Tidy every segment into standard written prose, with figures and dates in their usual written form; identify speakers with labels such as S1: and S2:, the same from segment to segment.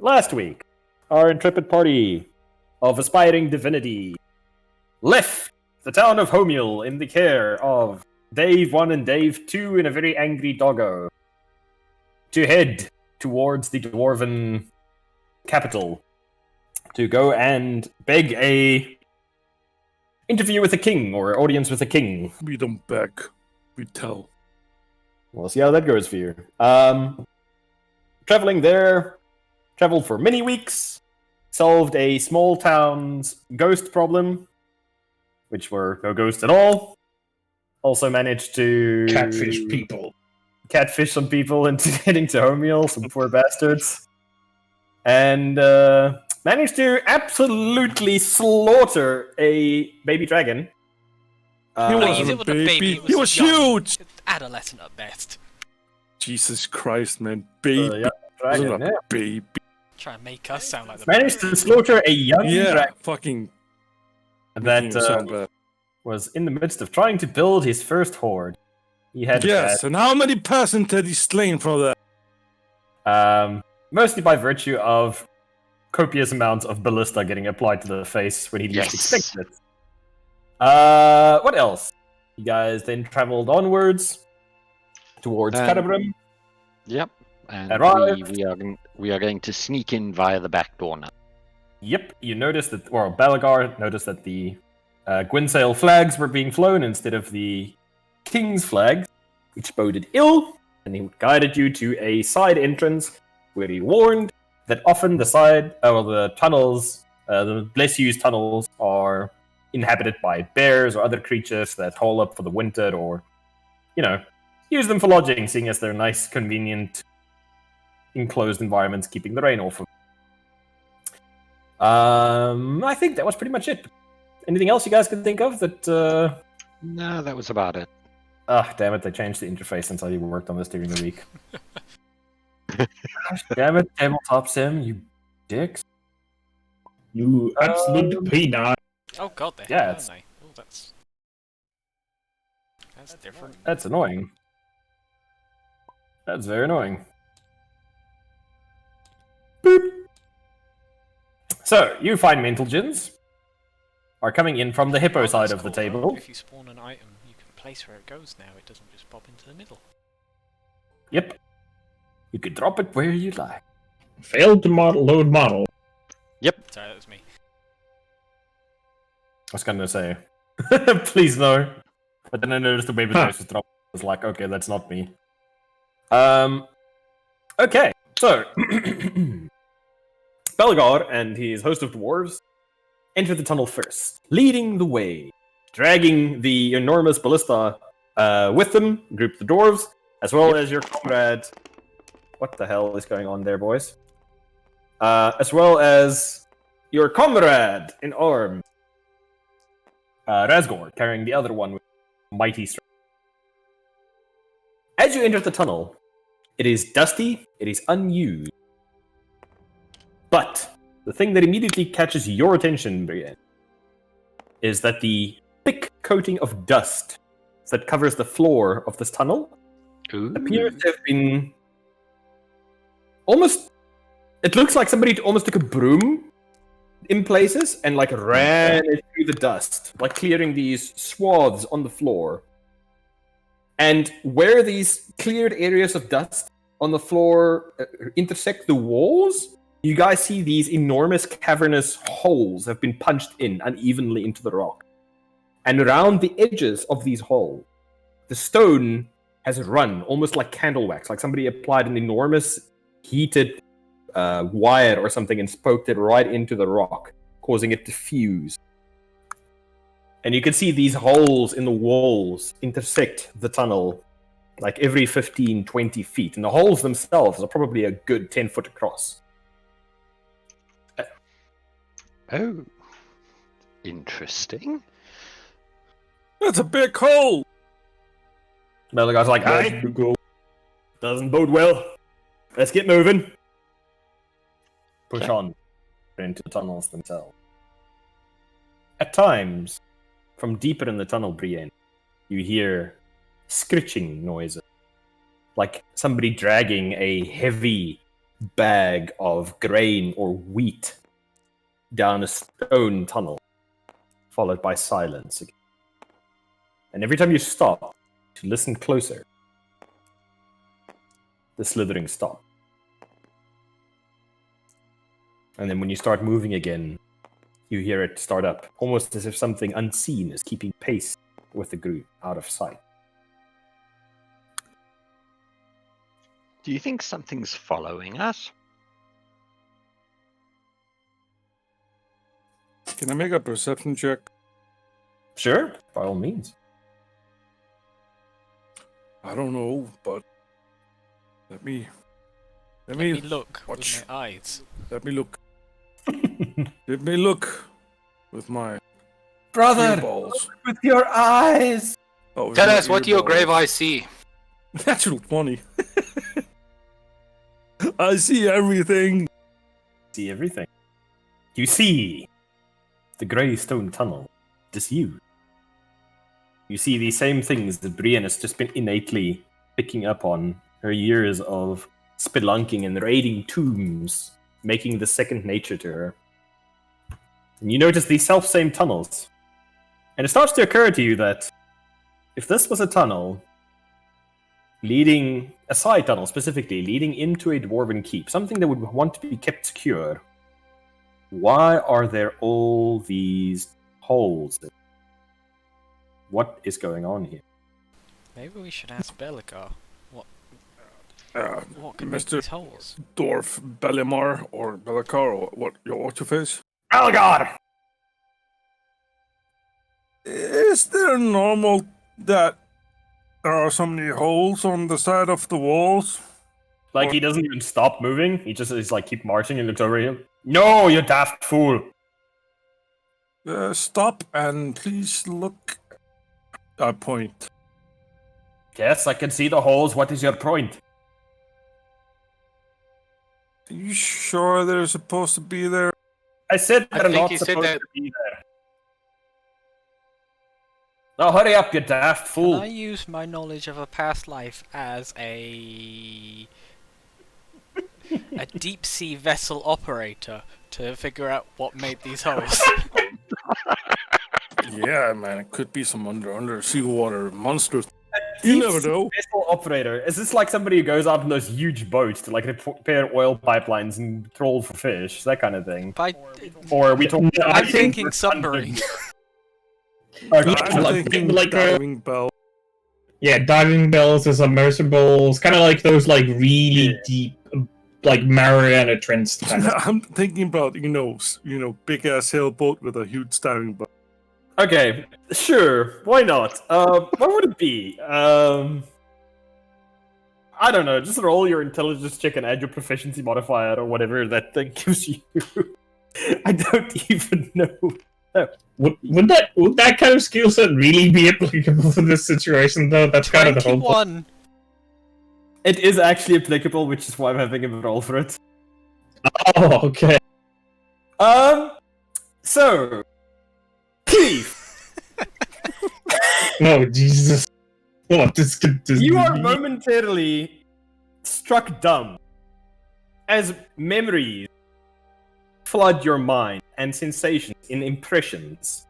S1: last week, our intrepid party of aspiring divinity left the town of Homiel in the care of Dave 1 and Dave 2 in a very angry doggo to head towards the dwarven capital to go and beg a interview with the king or audience with the king.
S2: We don't beg, we tell.
S1: We'll see how that goes for you. Traveling there, traveled for many weeks, solved a small town's ghost problem, which were no ghosts at all. Also managed to catfish some people into heading to Homiel, some poor bastards. And managed to absolutely slaughter a baby dragon.
S2: He wasn't a baby. He was huge!
S3: Adolescent at best.
S2: Jesus Christ, man. Baby.
S1: Dragon,
S2: Wasn't a baby.
S3: Try and make us sound like the
S1: Managed to slaughter a young dragon
S2: fucking...
S1: that was in the midst of trying to build his first horde. He had
S2: and how many persons had he slain for
S1: that? Mostly by virtue of copious amounts of ballista getting applied to the face when he least expected it. What else? You guys then traveled onwards towards Catabarim.
S4: Yep, and we are going to sneak in via the back door now.
S1: Yep, you noticed that, or Balagar noticed that the Gwynsail flags were being flown instead of the King's flags, which boded ill, and he guided you to a side entrance where he warned that often the tunnels, the Bless You's tunnels, are inhabited by bears or other creatures that hole up for the winter or, use them for lodging, seeing as they're nice, convenient, enclosed environments keeping the rain off of. I think that was pretty much it. Anything else you guys can think of that...
S4: No, that was about it.
S1: Ah, damn it, they changed the interface since I worked on this during the week. Gosh, damn it, Tabletop Sim, you dicks.
S5: You absolute peanut.
S3: Oh god, they
S1: Yeah,
S3: have, aren't they? Oh, that's different.
S1: That's annoying. That's very annoying. Boop. So, you find mental gins are coming in from the hippo side of the table.
S3: If you spawn an item, you can place where it goes now. It doesn't just pop into the middle.
S1: Yep. You can drop it where you like.
S5: Failed to load model.
S4: Yep.
S3: Sorry, that was me.
S1: I was gonna say, please no. But then I noticed the baby voice was dropped. I was like, okay, that's not me. Okay, so Belgar and his host of dwarves enter the tunnel first, leading the way, dragging the enormous ballista with them, group the dwarves, as well as your comrade. What the hell is going on there, boys? As well as your comrade in arms, Razgor, carrying the other one with mighty strength. As you enter the tunnel, it is dusty, it is unused. But the thing that immediately catches your attention, Brienne, is that the thick coating of dust that covers the floor of this tunnel appears to have been almost... It looks like somebody almost took a broom in places and ran it through the dust, clearing these swaths on the floor. And where these cleared areas of dust on the floor intersect the walls, you guys see these enormous cavernous holes have been punched in unevenly into the rock. And around the edges of these holes, the stone has run almost like candle wax, like somebody applied an enormous heated wire or something and poked it right into the rock, causing it to fuse. And you can see these holes in the walls intersect the tunnel every 15, 20 feet. And the holes themselves are probably a good 10 foot across.
S4: Oh. Interesting.
S2: That's a big hole!
S1: Well, the guy's like, aye, doesn't bode well. Let's get moving. Push on into the tunnels themselves. At times, from deeper in the tunnel, Brienne, you hear scritching noises. Like somebody dragging a heavy bag of grain or wheat down a stone tunnel, followed by silence again. And every time you stop to listen closer, the slithering stops. And then when you start moving again, you hear it start up, almost as if something unseen is keeping pace with the group out of sight.
S4: Do you think something's following us?
S2: Can I make a perception check?
S1: Sure, by all means.
S2: I don't know, but let me
S3: look
S2: watch.
S3: with my eyes.
S2: Let me look. Let me look with my
S1: Brother,
S2: earballs.
S1: with your eyes!
S2: Oh, with
S6: Tell
S2: my
S6: us what your
S2: earballs.
S6: grave eyes see.
S2: Natural 20. I see everything.
S1: See everything. You see the grey stone tunnel disused. You see these same things that Brienne has just been innately picking up on her years of spelunking and raiding tombs, making the second nature to her. And you notice these self-same tunnels. And it starts to occur to you that if this was a tunnel leading, a side tunnel specifically, leading into a dwarven keep, something that would want to be kept secure, why are there all these holes? What is going on here?
S3: Maybe we should ask Bellicar what can make
S2: Mr.
S3: these holes.
S2: Dwarf Bellimar or Bellicar or what your face?
S1: Algar!
S2: Is there normal that there are so many holes on the side of the walls?
S1: Like, he doesn't even stop moving. He just is like, keep marching and looks over him. No, you daft fool!
S2: Stop and please look. I point.
S1: Yes, I can see the holes. What is your point?
S2: Are you sure they're supposed to be there?
S1: I said
S6: I
S1: they're
S6: think
S1: not
S6: he said
S1: supposed
S6: that-
S1: to be there. Now hurry up, you daft
S3: Can
S1: fool!
S3: I use my knowledge of a past life as a deep sea vessel operator to figure out what made these holes?
S2: Yeah, man, it could be some undersea water monsters. You never know.
S1: Vessel operator. Is this like somebody who goes out in those huge boats to like repair oil pipelines and troll for fish, that kind of thing?
S3: By,
S1: Or are we talking?
S5: No,
S3: I'm
S5: I think
S3: thinking submarine.
S1: Okay.
S2: I'm
S5: like-
S2: thinking
S5: like,
S2: diving bell.
S5: yeah, diving bells and submersibles, kind of like those like really deep, like Mariana Trench kind of.
S2: I'm thinking about big ass sailboat with a huge diving bell.
S1: Okay, sure. Why not? What would it be? I don't know. Just roll your intelligence check and add your proficiency modifier or whatever that thing gives you. I don't even know.
S5: Would that kind of skill set really be applicable for this situation though? That's kind of the whole point.
S3: 21.
S1: It is actually applicable, which is why I'm having him roll for it.
S5: Oh, okay.
S1: So, Keith,
S5: No, Jesus. What this could this
S1: you are
S5: be?
S1: momentarily struck dumb as memories flood your mind and sensations in impressions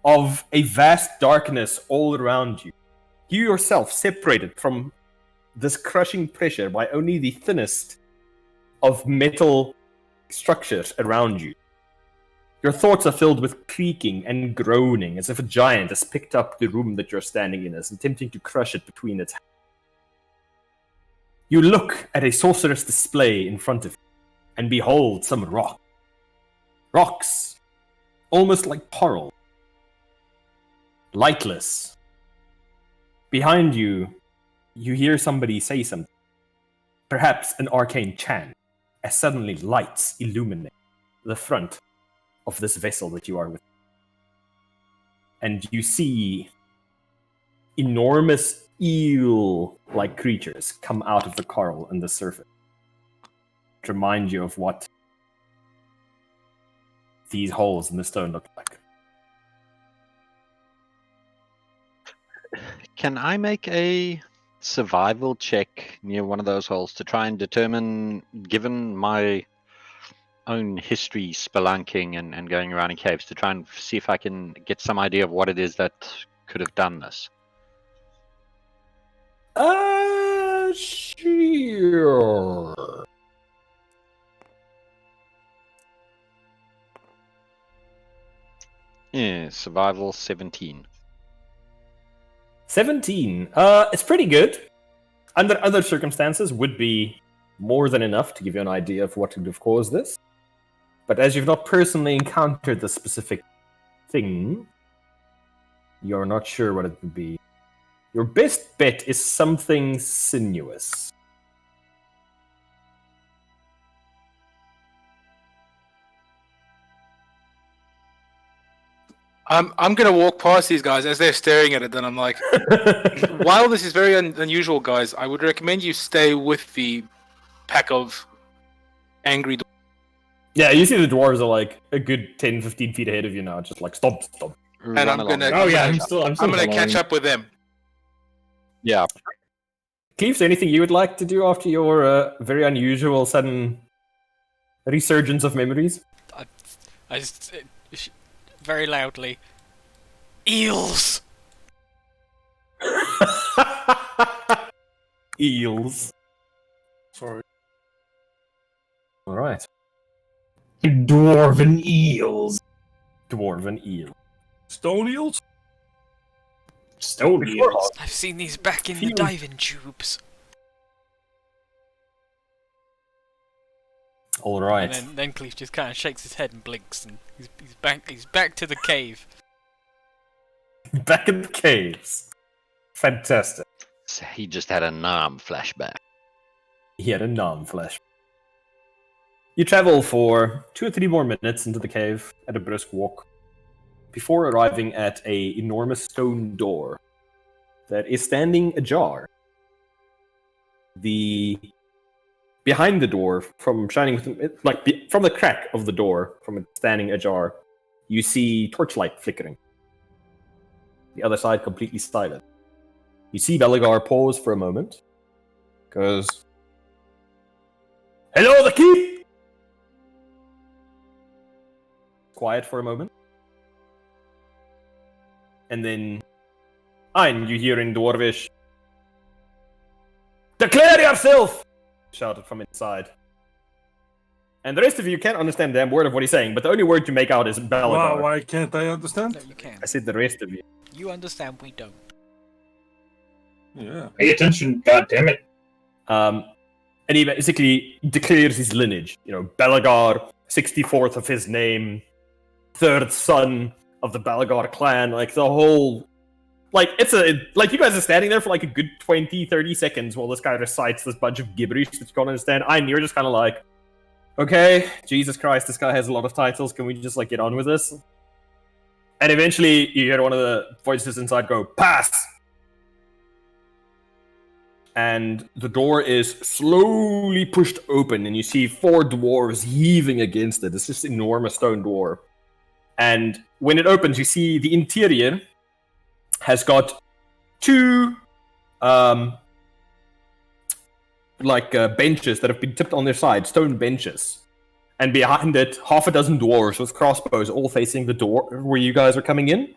S1: of a vast darkness all around you. You yourself separated from this crushing pressure by only the thinnest of metal structures around you. Your thoughts are filled with creaking and groaning as if a giant has picked up the room that you're standing in and is attempting to crush it between its hands. You look at a sorcerous display in front of you and behold some rock. Rocks, almost like coral, lightless. Behind you, you hear somebody say something, perhaps an arcane chant, as suddenly lights illuminate the front of this vessel that you are with. And you see enormous eel-like creatures come out of the coral and the surface to remind you of what these holes in the stone look like.
S4: Can I make a survival check near one of those holes to try and determine, given my own history spelunking and going around in caves, to try and see if I can get some idea of what it is that could have done this.
S1: Sure.
S4: Yeah, survival 17.
S1: 17. It's pretty good. Under other circumstances, would be more than enough to give you an idea of what could have caused this. But as you've not personally encountered the specific thing, you're not sure what it would be. Your best bet is something sinuous.
S6: I'm gonna walk past these guys as they're staring at it. Then I'm like, while this is very unusual, guys, I would recommend you stay with the pack of angry.
S1: Yeah, you see the dwarves are like a good 10, 15 feet ahead of you now. Just like, stop.
S6: And
S4: Run
S6: I'm
S4: along.
S6: gonna-
S5: Oh yeah, I'm still
S6: I'm gonna
S5: following.
S6: catch up with them.
S4: Yeah.
S1: Cleve, is there anything you would like to do after your very unusual sudden resurgence of memories?
S3: I just very loudly. Eels.
S1: Eels.
S2: Sorry.
S1: All right.
S5: Dwarven eels.
S1: Dwarven eel.
S2: Stone eels?
S5: Stone eels.
S3: I've seen these back in the
S1: Phew.
S3: diving tubes.
S1: All right.
S3: And then Cleve just kind of shakes his head and blinks, and he's back. He's back to the cave.
S1: Back in the caves. Fantastic.
S4: So he just had a Nam flashback.
S1: He had a non-flesh. You travel for 2 or 3 more minutes into the cave at a brisk walk before arriving at an enormous stone door that is standing ajar. Behind the door, from shining from the crack of the door, from it standing ajar, you see torchlight flickering. The other side completely silent. You see Belagar pause for a moment, goes, "Hello, the keep!" Quiet for a moment. And then, Ein, you hear in Dwarvish, "Declare yourself!" shouted from inside. And the rest of you can't understand a damn word of what he's saying, but the only word you make out is Belagar.
S2: Why can't I understand?
S3: No, you can.
S1: I said the rest of you.
S3: You understand, we don't.
S2: Yeah.
S5: Pay attention, goddammit.
S1: And he basically declares his lineage. You know, Belagar, 64th of his name, 3rd son of the Belagar clan, like the whole... Like, you guys are standing there for like a good 20, 30 seconds while this guy recites this bunch of gibberish that you can't understand. And you're just kind of like, okay, Jesus Christ, this guy has a lot of titles, can we just like get on with this? And eventually you hear one of the voices inside go, "Pass!" And the door is slowly pushed open, and you see 4 dwarves heaving against it. It's this enormous stone door. And when it opens, you see the interior has got 2 benches that have been tipped on their side, stone benches. And behind it, half a dozen dwarves with crossbows all facing the door where you guys are coming in.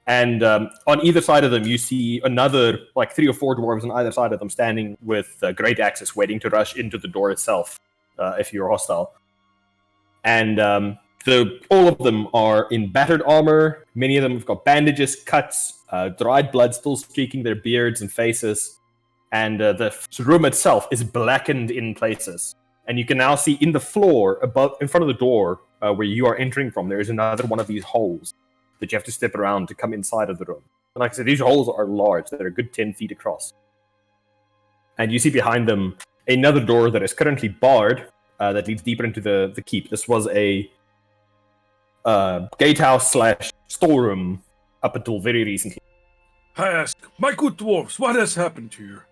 S1: And on either side of them, you see another, 3 or 4 dwarves on either side of them standing with great axes waiting to rush into the door itself, if you're hostile. And all of them are in battered armor. Many of them have got bandages, cuts, dried blood still streaking their beards and faces. And the room itself is blackened in places. And you can now see in the floor, in front of the door where you are entering from, there is another one of these holes that you have to step around to come inside of the room. And like I said, these holes are large. They're a good 10 feet across. And you see behind them another door that is currently barred that leads deeper into the keep. This was a gatehouse / storeroom up until very recently.
S2: I ask, my good dwarves, what has happened to you?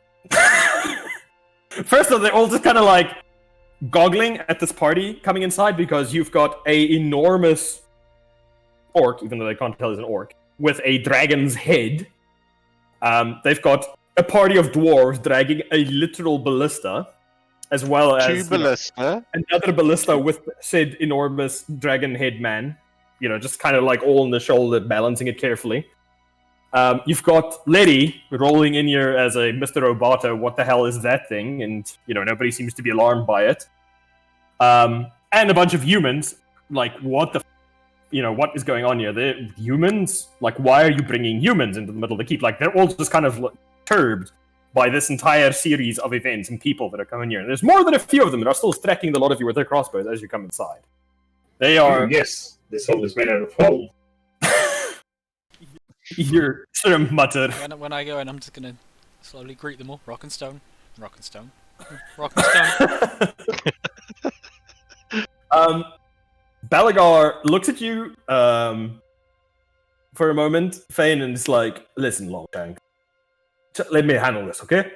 S1: First of all, they're all just kind of like goggling at this party coming inside because you've got a enormous orc, even though they can't tell he's an orc, with a dragon's head. They've got a party of dwarves dragging a literal ballista, as well as
S4: Two ballista.
S1: another ballista with said enormous dragon head man. Just kind of like all on the shoulder, balancing it carefully. You've got Letty rolling in here as a Mr. Roboto. What the hell is that thing? And nobody seems to be alarmed by it. And a bunch of humans. Like, what the? What is going on here? They're humans. Like, why are you bringing humans into the middle of the keep? Like, they're all just kind of perturbed by this entire series of events and people that are coming here. And there's more than a few of them that are still striking a lot of you with their crossbows as you come inside. They are.
S5: Yes, this hole is made out of coal.
S1: You're sort of muttered.
S3: When I go in, I'm just gonna slowly greet them all. Rock and stone. Rock and stone. Rock and stone.
S1: Balagar looks at you for a moment, Fane, and is like, "Listen, Longtank, let me handle this, okay?"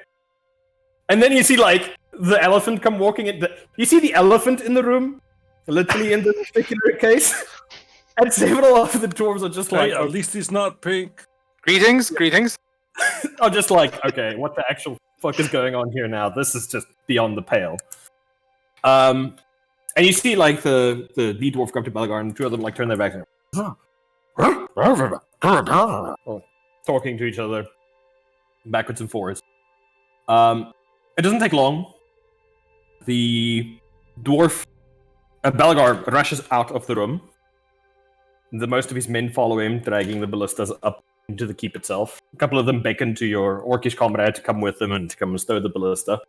S1: And then you see like the elephant come walking in. You see the elephant in the room, literally in this particular case, and several of the dwarves are just like,
S2: Hey, at least he's not pink.
S6: Greetings.
S1: are just like, okay, what the actual fuck is going on here now? This is just beyond the pale. And you see, like, the lead dwarf come up to Balagar, and two of them, like, turn their backs and talking to each other backwards and forwards. It doesn't take long. The dwarf, Balagar, rushes out of the room. The most of his men follow him, dragging the ballistas up into the keep itself. A couple of them beckon to your orcish comrade to come with them and to come and stow the ballista.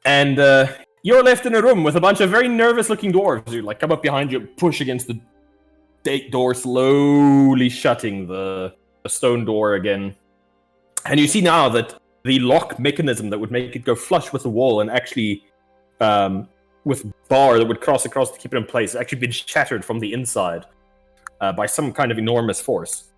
S1: And, you're left in a room with a bunch of very nervous-looking dwarves who come up behind you, push against the door, slowly shutting the stone door again. And you see now that the lock mechanism that would make it go flush with the wall and actually with bar that would cross across to keep it in place has actually been shattered from the inside by some kind of enormous force.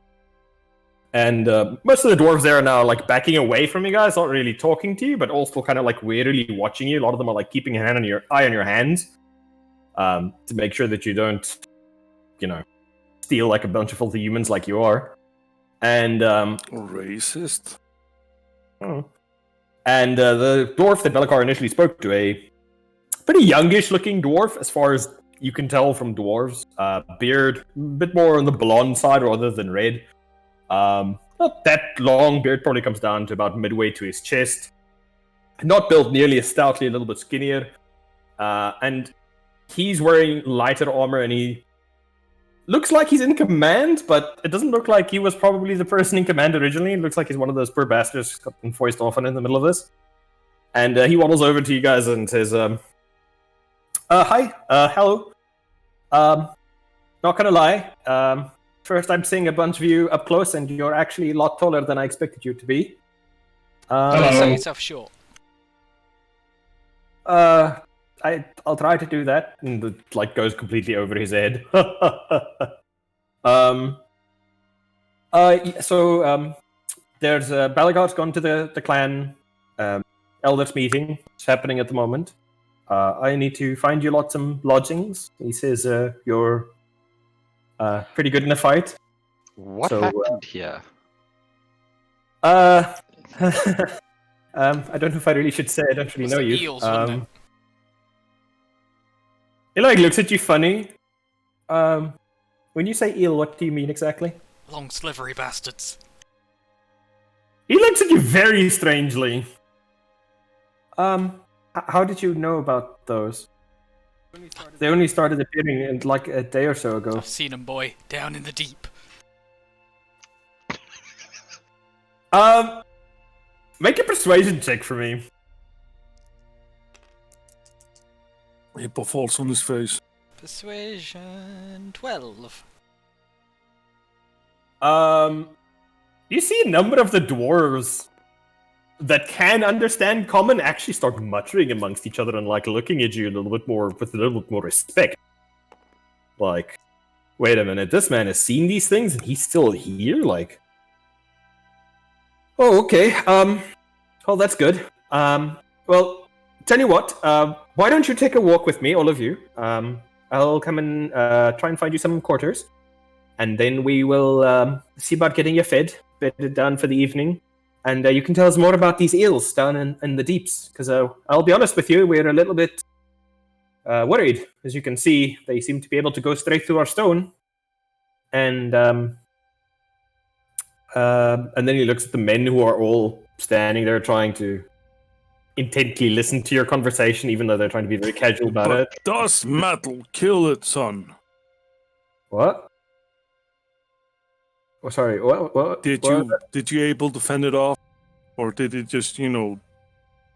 S1: And most of the dwarves there are now backing away from you guys, not really talking to you, but also kind of warily watching you. A lot of them are keeping an eye on your hands to make sure that you don't, steal a bunch of filthy humans like you are. And
S2: Racist.
S1: Oh. And the dwarf that Balagar initially spoke to, a pretty youngish-looking dwarf, as far as you can tell from dwarves. Beard, a bit more on the blonde side rather than red. Not that long beard, probably comes down to about midway to his chest. Not built nearly as stoutly, a little bit skinnier. And he's wearing lighter armor, and he looks like he's in command, but it doesn't look like he was probably the person in command originally. It looks like he's one of those poor bastards who's gotten foist off in the middle of this. And he waddles over to you guys and says, hi, hello. Not gonna lie, first I'm seeing a bunch of you up close, and you're actually a lot taller than I expected you to be.
S3: Sell yourself short.
S1: I'll try to do that, and it goes completely over his head. There's Balagar's gone to the clan elders meeting. It's happening at the moment. I need to find you some lodgings. He says you're pretty good in a fight.
S4: What happened here?
S1: I don't know if I really should say. I don't really know you.
S3: Eels, wasn't it?
S1: He looks at you funny. When you say eel, what do you mean exactly?
S3: Long slivery bastards.
S1: He looks at you very strangely. How did you know about those? They only started appearing in a day or so ago.
S3: I've seen 'em, boy, down in the deep.
S1: Make a persuasion check for me.
S2: Apple falls on his face.
S3: Persuasion 12.
S1: You see a number of the dwarves that can understand common actually start muttering amongst each other and looking at you a little bit more with a little bit more respect. Wait a minute, this man has seen these things and he's still here? Oh, okay. Oh, that's good. Well, tell you what, why don't you take a walk with me, all of you? I'll come and try and find you some quarters. And then we will see about getting you fed, bedded down for the evening. and you can tell us more about these eels down in the deeps. Because I'll be honest with you, we're a little bit worried. As you can see, they seem to be able to go straight through our stone. And then he looks at the men who are all standing there trying to intently listen to your conversation, even though they're trying to be very casual about
S2: But
S1: it.
S2: does metal kill it, son?
S1: What? Oh, sorry. What?
S2: Did you able to fend it off, or did it just do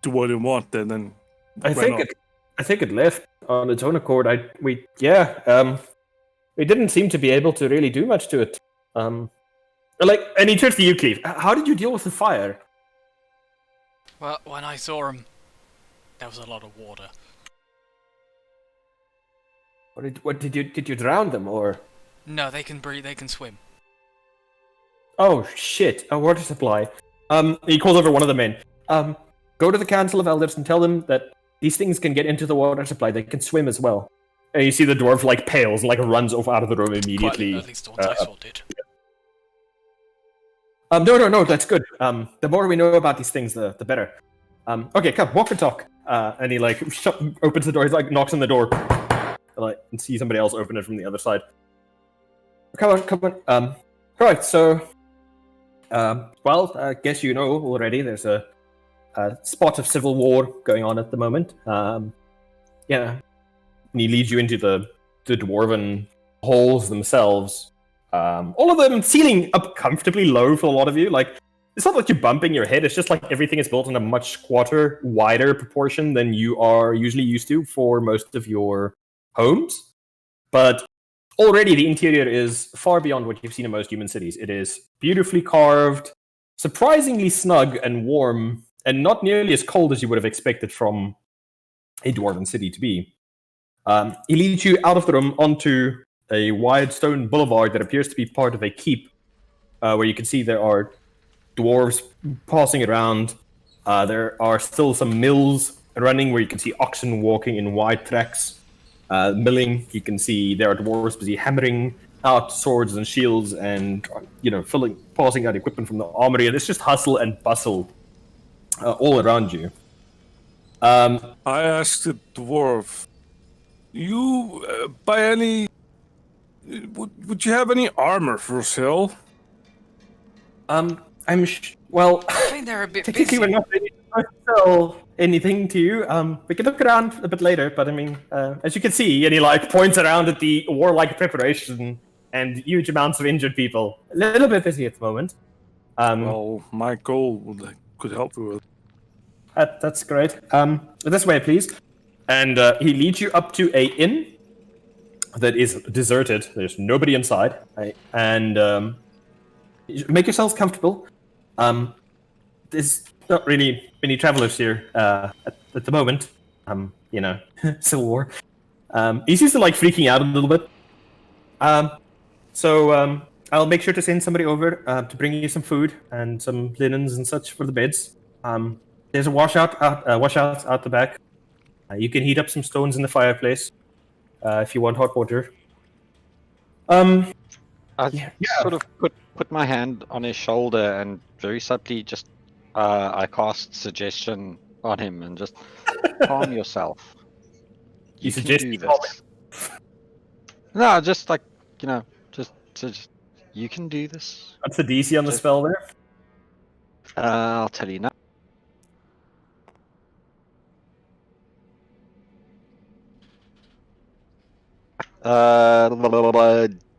S2: what it wanted and then?
S1: I think it left on its own accord. We didn't seem to be able to really do much to it. And he turns to you, Cleve. How did you deal with the fire?
S3: Well, when I saw him, there was a lot of water.
S1: What did you drown them or?
S3: No, they can breathe. They can swim.
S1: Oh shit! A water supply. He calls over one of the men. Go to the Council of Elders and tell them that these things can get into the water supply. They can swim as well. And you see the dwarf pales and runs off out of the room immediately.
S3: Well, at least the ones I saw did.
S1: No, that's good. The more we know about these things, the better. Okay, come, walk and talk. And he opens the door. He knocks on the door, and see somebody else open it from the other side. Come on. Right. So, I guess you know already. There's a spot of civil war going on at the moment. Yeah, and he leads you into the dwarven halls themselves. All of them ceiling up comfortably low for a lot of you. It's not like you're bumping your head. It's just everything is built in a much squatter, wider proportion than you are usually used to for most of your homes. But already the interior is far beyond what you've seen in most human cities. It is beautifully carved, surprisingly snug and warm, and not nearly as cold as you would have expected from a dwarven city to be. He leads you out of the room onto a wide stone boulevard that appears to be part of a keep, where you can see there are dwarves passing around. There are still some mills running where you can see oxen walking in wide tracks. Milling, you can see there are dwarves busy hammering out swords and shields and passing out equipment from the armory, and it's just hustle and bustle all around you.
S2: I asked the dwarf, you by any would you have any armor for sale?
S1: Well,
S3: I think they're a bit
S1: technically
S3: busy.
S1: we're not ready to sell anything to you. We can look around a bit later, but as you can see, and he points around at the warlike preparation and huge amounts of injured people. A little bit busy at the moment.
S2: Well, my goal could help you with.
S1: That's great. This way, please. And he leads you up to a inn that is deserted. There's nobody inside. And make yourselves comfortable. There's not really many travelers here at the moment. Civil War. He seems to freaking out a little bit. So I'll make sure to send somebody over to bring you some food and some linens and such for the beds. There's a washout out the back. You can heat up some stones in the fireplace if you want hot water.
S4: I sort of put my hand on his shoulder and very subtly just I cast suggestion on him and just calm yourself. You can do this. No, just just you can do this.
S1: What's the DC on the spell there?
S4: I'll tell you now.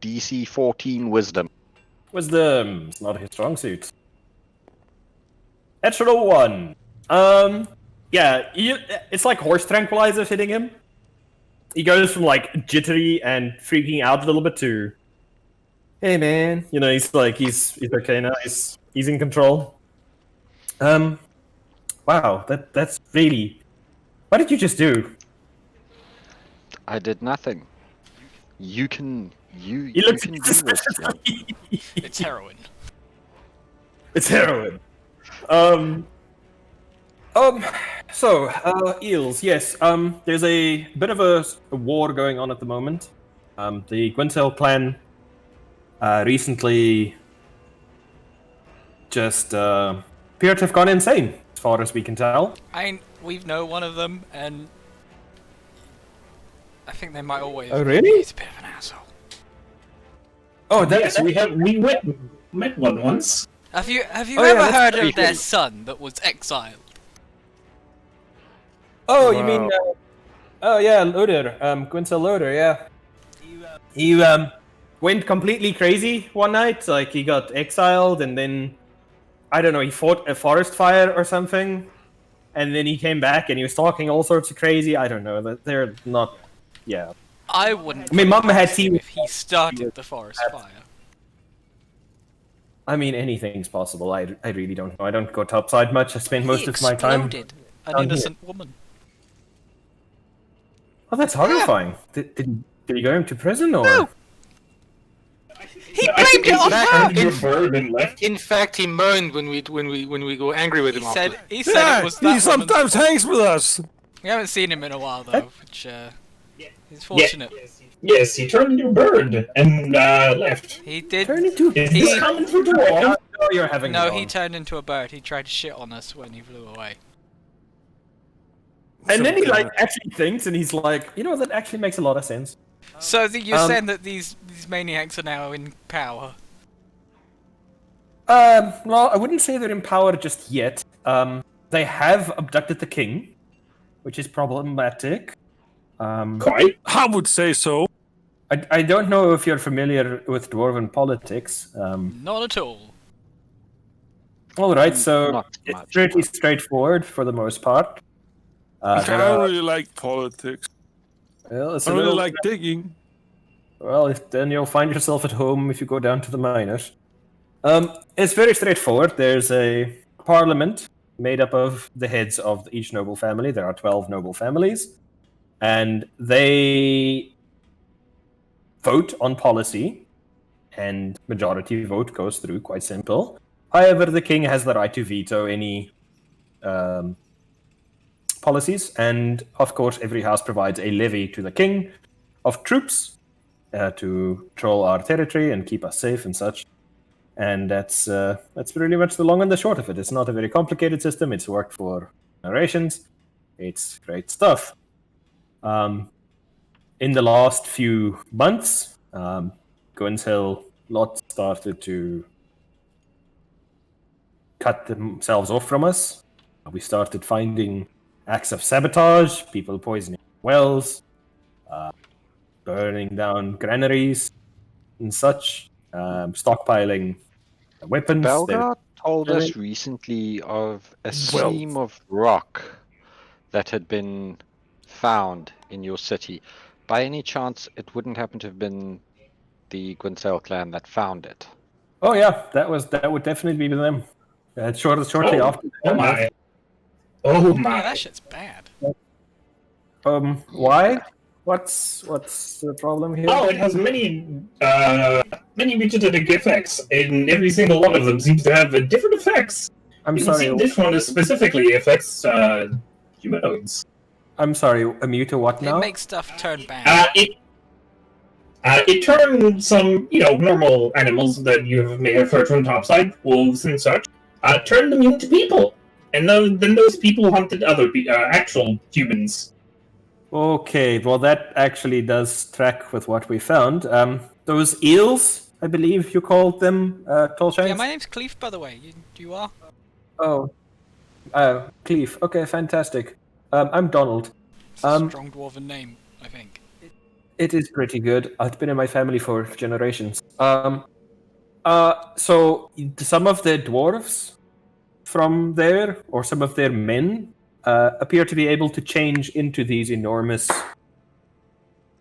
S4: DC 14 Wisdom.
S1: Wisdom's not his strong suit. Natural 1. It's like horse tranquilizers hitting him. He goes from jittery and freaking out a little bit to, hey man, he's okay now. He's in control. Wow, that's really. What did you just do?
S3: I did nothing.
S4: You can do
S1: looks
S4: this. Yeah.
S3: It's heroin.
S1: It's heroin. Eels, yes. There's a bit of a war going on at the moment. The Gwyntel clan recently just appear to have gone insane, as far as we can tell.
S3: We've known one of them, and I think they might always.
S1: Oh, really?
S3: He's a bit of an asshole.
S1: Oh,
S5: Yes, we met one once.
S3: Have you
S1: Oh, yeah,
S3: ever
S1: that's
S3: heard
S1: pretty
S3: of their
S1: good.
S3: son that was exiled?
S1: Oh, you
S2: Wow.
S1: mean? Oh yeah, Loder. Gwinsel Loder. Yeah. He went completely crazy one night. Like he got exiled, and then I don't know. He fought a forest fire or something, and then he came back and he was talking all sorts of crazy. I don't know. That they're not. Yeah.
S3: I wouldn't.
S1: I mean,
S3: put it
S1: Mum had
S3: past him
S1: tea.
S3: if he started the forest fire.
S1: I mean, anything's possible. I really don't know. I don't go topside much. I spend most
S3: He
S1: of my time.
S3: exploded an
S1: down here.
S3: innocent woman.
S1: Oh, that's horrifying. Did he go into prison or?
S3: No. He
S5: I think
S3: blamed it on
S5: he
S3: her.
S5: turned your bird and left.
S6: In fact, he moaned when we go angry with him.
S3: He said
S6: after.
S3: he said
S2: Yeah,
S3: it was that
S2: he
S3: woman's
S2: sometimes
S3: fault.
S2: hangs with us.
S3: We haven't seen him in a while though, which is fortunate.
S5: Yes, he turned into a bird and left.
S3: He did.
S1: Turn into.
S5: Is
S3: He-
S5: this common for dwarves?
S1: No, you're having.
S3: No,
S1: it
S3: he
S1: on.
S3: turned into a bird. He tried to shit on us when he flew away.
S1: And then he
S2: Some
S1: like
S2: kind
S1: actually thinks, and he's like, you know, that actually makes a lot of sense.
S3: So you're
S1: Um,
S3: saying that these maniacs are now in power?
S1: Well, I wouldn't say they're in power just yet. They have abducted the king, which is problematic.
S5: Quite.
S2: I would say so.
S1: I don't know if you're familiar with dwarven politics.
S3: Not at all.
S1: All right, so
S4: Not
S1: it's
S4: much,
S1: pretty
S4: but-
S1: straightforward for the most part.
S2: I
S1: There
S2: don't
S1: are-
S2: really like politics.
S1: well, it's
S2: I
S1: a
S2: really
S1: little-
S2: like digging.
S1: Well, then you'll find yourself at home if you go down to the miners. It's very straightforward. There's a parliament made up of the heads of each noble family. There are 12 noble families, and they vote on policy, and majority vote goes through. Quite simple. However, the king has the right to veto any policies, and of course, every house provides a levy to the king of troops to control our territory and keep us safe and such. And that's pretty much the long and the short of it. It's not a very complicated system. It's worked for generations. It's great stuff. In the last few months, Gunshill lot started to cut themselves off from us. We started finding acts of sabotage, people poisoning wells, burning down granaries and such, stockpiling weapons.
S4: Belgar told
S1: Really?
S4: us recently of a seam of rock that had been found in your city. By any chance, it wouldn't happen to have been the Gwinsell clan that found it?
S1: Oh yeah, that would definitely be them. Shortly
S5: Oh,
S1: after.
S5: oh my. Oh
S3: Yeah,
S5: my.
S3: that shit's bad.
S1: Why? What's the problem here?
S5: Oh, it has many mutated effects, and every single one of them seems to have different effects.
S1: I'm
S5: You can
S1: sorry.
S5: see this one specifically affects humanoids.
S1: I'm sorry. A muta what
S3: It
S1: now?
S3: makes stuff turn bad.
S5: It turns some, normal animals that you may have heard from topside, wolves and such, turn them into people. And then those people hunted other actual humans.
S1: Okay, well that actually does track with what we found. Those eels, I believe you called them, Tallshanks?
S3: Yeah, my name's Cleef, by the way. You are?
S1: Oh, Cleef. Okay, fantastic. I'm Donald.
S3: It's a strong dwarven name, I think.
S1: It is pretty good. It's been in my family for generations. So some of the dwarves from there, or some of their men, appear to be able to change into these enormous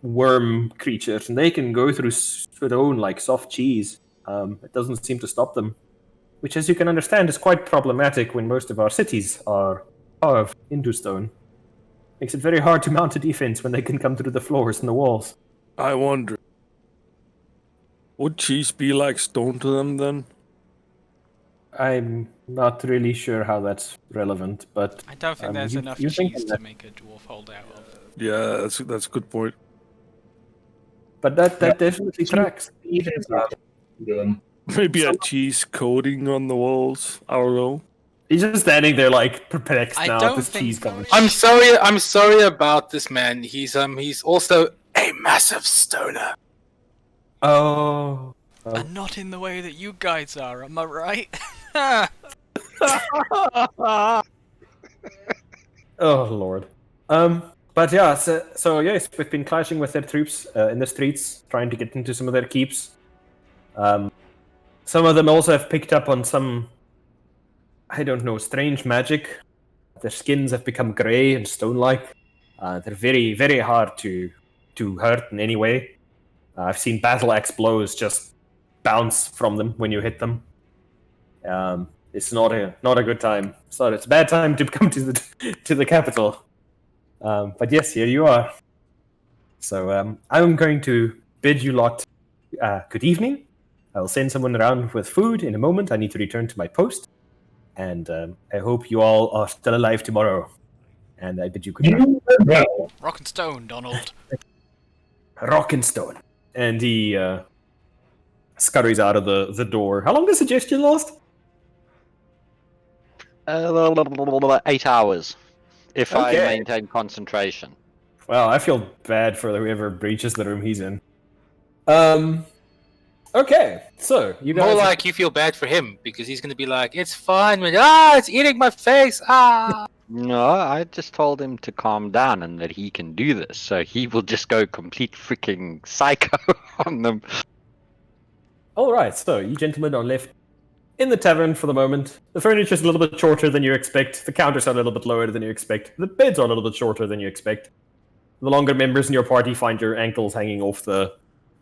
S1: worm creatures, and they can go through stone like soft cheese. It doesn't seem to stop them, which, as you can understand, is quite problematic when most of our cities are carved into stone. Makes it very hard to mount a defense when they can come through the floors and the walls.
S2: I wonder. Would cheese be like stone to them then?
S1: I'm not really sure how that's relevant, but
S3: I don't think there's enough
S1: you think
S3: cheese to
S1: that-
S3: make a dwarf hold out of.
S2: Yeah, that's a good point.
S1: that definitely tracks.
S5: Even them.
S2: Maybe a cheese coating on the walls. I don't know.
S1: He's just standing there, like, perplexed
S3: I
S1: now
S3: don't
S1: with this
S3: think
S1: cheese coming.
S6: I'm sorry about this man. He's also a massive stoner.
S1: Oh.
S3: And not in the way that you guys are, am I right?
S1: Oh, Lord. But yeah, so yes, we've been clashing with their troops in the streets, trying to get into some of their keeps. Some of them also have picked up on some, I don't know, strange magic. Their skins have become grey and stone-like. They're very, very hard to hurt in any way. I've seen battle axe blows just bounce from them when you hit them. It's not a good time. So it's a bad time to come to the capital. But yes, here you are. So I'm going to bid you lot good evening. I'll send someone around with food in a moment. I need to return to my post. And I hope you all are still alive tomorrow. And I bid you good night.
S5: You are well.
S3: Rock and stone, Donald.
S1: Rock and stone. And he scurries out of the door. How long does suggestion last?
S4: 8 hours, if I
S1: Okay.
S4: maintain concentration.
S1: Well, I feel bad for whoever breaches the room he's in. Okay, so you guys.
S6: More like you feel bad for him because he's gonna be like, "It's fine, man. Ah, it's eating my face. Ah."
S4: No, I just told him to calm down and that he can do this, so he will just go complete freaking psycho on them.
S1: All right, so you gentlemen are left in the tavern for the moment. The furniture's a little bit shorter than you expect. The counters are a little bit lower than you expect. The beds are a little bit shorter than you expect. The longer members in your party find your ankles hanging off the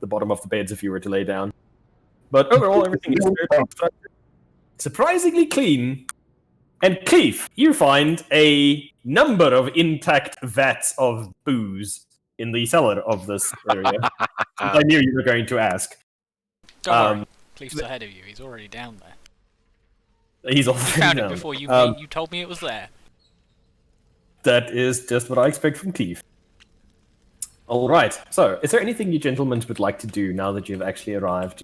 S1: bottom of the beds if you were to lay down. But overall, everything is surprisingly clean. And Cleef, you find a number of intact vats of booze in the cellar of this area. I knew you were going to ask.
S3: Don't
S1: Um,
S3: worry. Cleef's ahead of you. He's already down there.
S1: He's
S3: You
S1: already
S3: found it
S1: down.
S3: before you told me it was there.
S1: That is just what I expect from Cleef. Alright, so is there anything you gentlemen would like to do now that you've actually arrived?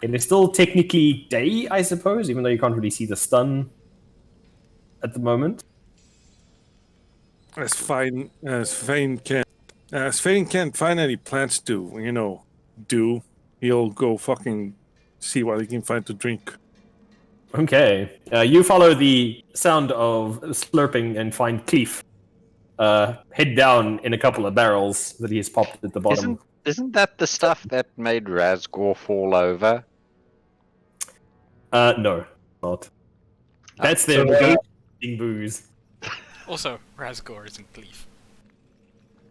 S1: It is still technically day, I suppose, even though you can't really see the sun at the moment.
S2: As Fane can't find any plants to, do, he'll go fucking see what he can find to drink.
S1: Okay, you follow the sound of slurping and find Cleef head down in a couple of barrels that he has popped at the bottom.
S4: Isn't that the stuff that made Razgor fall over?
S1: No, not. That's their go-to booze.
S3: Also, Razgor isn't Cleef.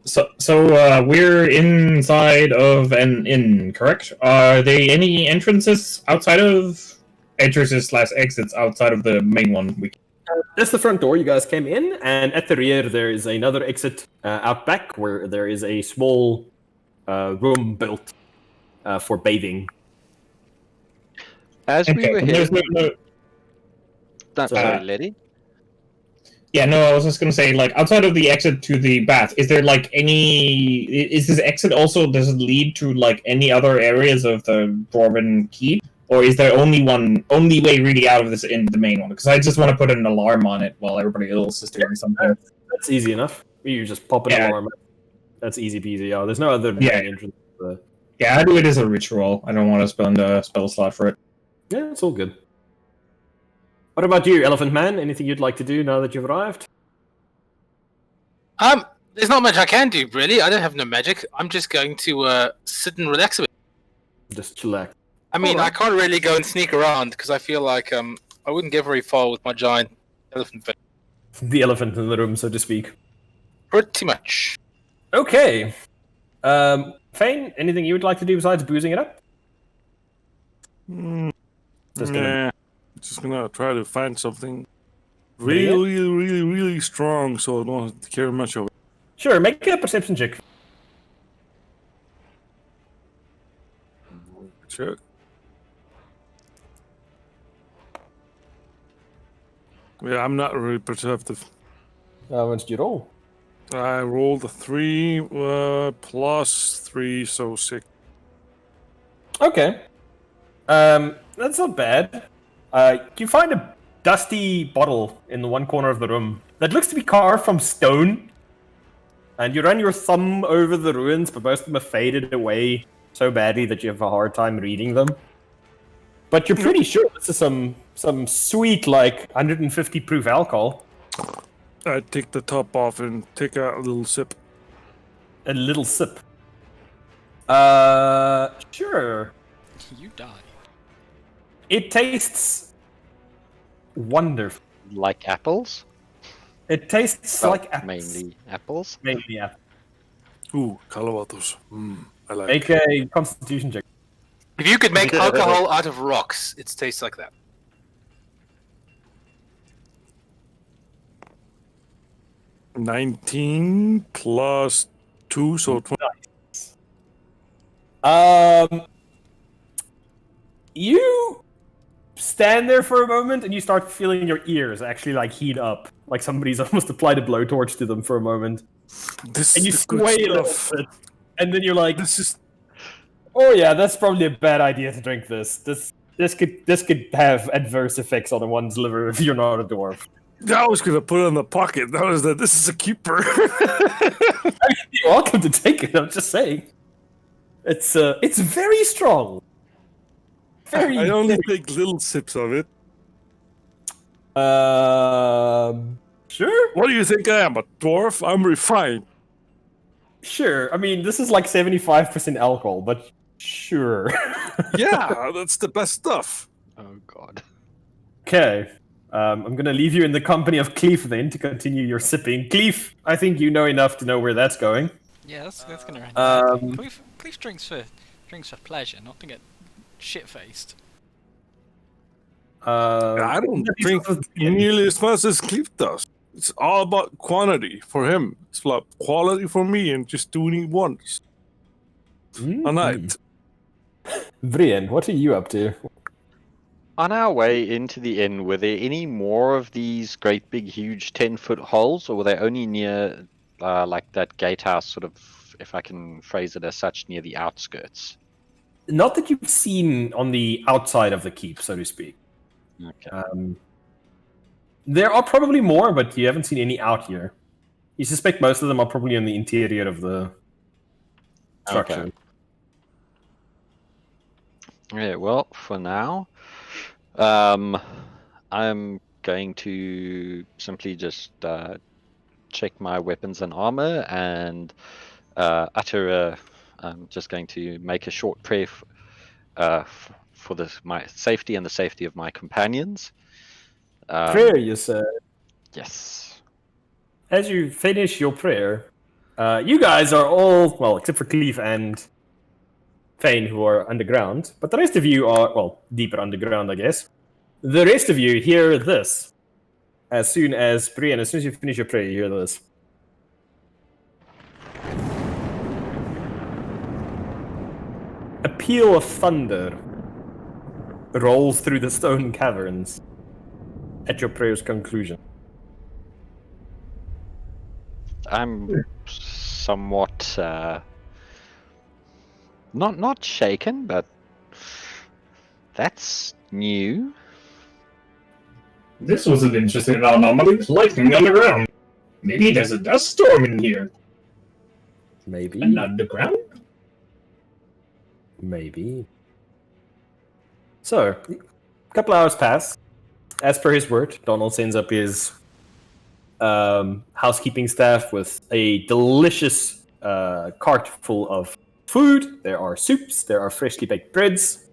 S5: So we're inside of an inn, correct? Are there any entrances outside of entrances/exits outside of the main one?
S1: That's the front door you guys came in, and at the rear there is another exit out back where there is a small room built for bathing.
S4: As we were
S5: There's
S4: here...
S1: Sorry,
S4: lady?
S5: Yeah, no, I was just gonna say, like, outside of the exit to the bath, is there like any? Is this exit also? Does it lead to like any other areas of the Dwarven Keep, or is there only way really out of this in the main one? Because I just want to put an alarm on it while everybody else is doing something.
S1: that's easy enough. You just pop an alarm. That's easy peasy. Yeah, there's no other main entrance.
S5: Yeah, I do it as a ritual. I don't want to spend a spell slot for it.
S1: Yeah, it's all good. What about you, Elephant Man? Anything you'd like to do now that you've arrived?
S6: There's not much I can do, really. I don't have no magic. I'm just going to sit and relax a bit.
S1: Just chillax.
S6: I mean,
S1: Alright.
S6: I can't really go and sneak around because I feel like I wouldn't get very far with my giant elephant face.
S1: The elephant in the room, so to speak.
S6: Pretty much.
S1: Okay. Fane, anything you would like to do besides boozing it up? Just gonna-
S2: Just gonna try to find something really strong so I don't have to carry much of it.
S1: Sure, make a perception check.
S2: Check. Yeah, I'm not really perceptive.
S1: Once you roll.
S2: I rolled a 3 plus 3, so 6.
S1: Okay. That's not bad. You find dusty bottle in the one corner of the room that looks to be carved from stone. And you run your thumb over the ruins, but most of them have faded away so badly that you have a hard time reading them. But you're pretty sure this is some sweet, like, 150 proof alcohol.
S2: I take the top off and take a little sip.
S1: A little sip. Sure.
S3: You die.
S1: It tastes wonderful.
S4: Like apples?
S1: It tastes
S4: Well,
S1: like apples.
S4: mainly apples.
S1: Mainly apples.
S2: Ooh, Calavados. I like
S1: Make a constitution check.
S6: If you could make alcohol out of rocks, it tastes like that.
S2: 19 plus 2, so 20.
S1: You stand there for a moment and you start feeling your ears actually like heat up, like somebody's almost applied a blowtorch to them for a moment,
S2: This
S1: and you
S2: is the good
S1: sway a little
S2: stuff.
S1: bit, and then you're like,
S2: This is
S1: "Oh yeah, that's probably a bad idea to drink this. This could have adverse effects on one's liver if you're not a dwarf."
S2: I was gonna put it in the pocket. That was this is a keeper.
S1: You're welcome to take it. I'm just saying, it's very strong. Very.
S2: I only take little sips of it.
S1: Sure.
S2: What do you think I am, a dwarf? I'm refined.
S1: Sure. I mean, this is like 75% alcohol, but sure.
S2: Yeah, that's the best stuff.
S4: Oh god.
S1: Okay. I'm gonna leave you in the company of Cleef then to continue your sipping. Cleef, I think you know enough to know where that's going.
S3: Yeah, that's gonna end. Cleef drinks for pleasure, not to get shit faced.
S2: I don't drink nearly as much as Cliff does. It's all about quantity for him. It's about quality for me and just doing it once a night.
S1: Brian, what are you up to?
S4: On our way into the inn, were there any more of these great big huge 10-foot holes, or were they only near like that gatehouse, sort of, if I can phrase it as such, near the outskirts?
S1: Not that you've seen on the outside of the keep, so to speak.
S4: Okay.
S1: There are probably more, but you haven't seen any out here. You suspect most of them are probably in the interior of the structure.
S4: Yeah, well, for now, I'm going to simply just check my weapons and armor and I'm just going to make a short prayer for my safety and the safety of my companions.
S1: Prayer, you said.
S4: Yes.
S1: As you finish your prayer, you guys are all, well, except for Cleef and Fane, who are underground, but the rest of you are, well, deeper underground, I guess. The rest of you hear this. As soon as you finish your prayer, you hear this. A peal of thunder rolls through the stone caverns at your prayer's conclusion.
S4: I'm somewhat not shaken, but that's new.
S5: This was an interesting anomaly. Lightning on the ground. Maybe there's a dust storm in here.
S1: Maybe.
S5: And underground?
S1: Maybe. So, a couple hours pass. As per his word, Donald sends up his housekeeping staff with a delicious cart full of food. There are soups, there are freshly baked breads,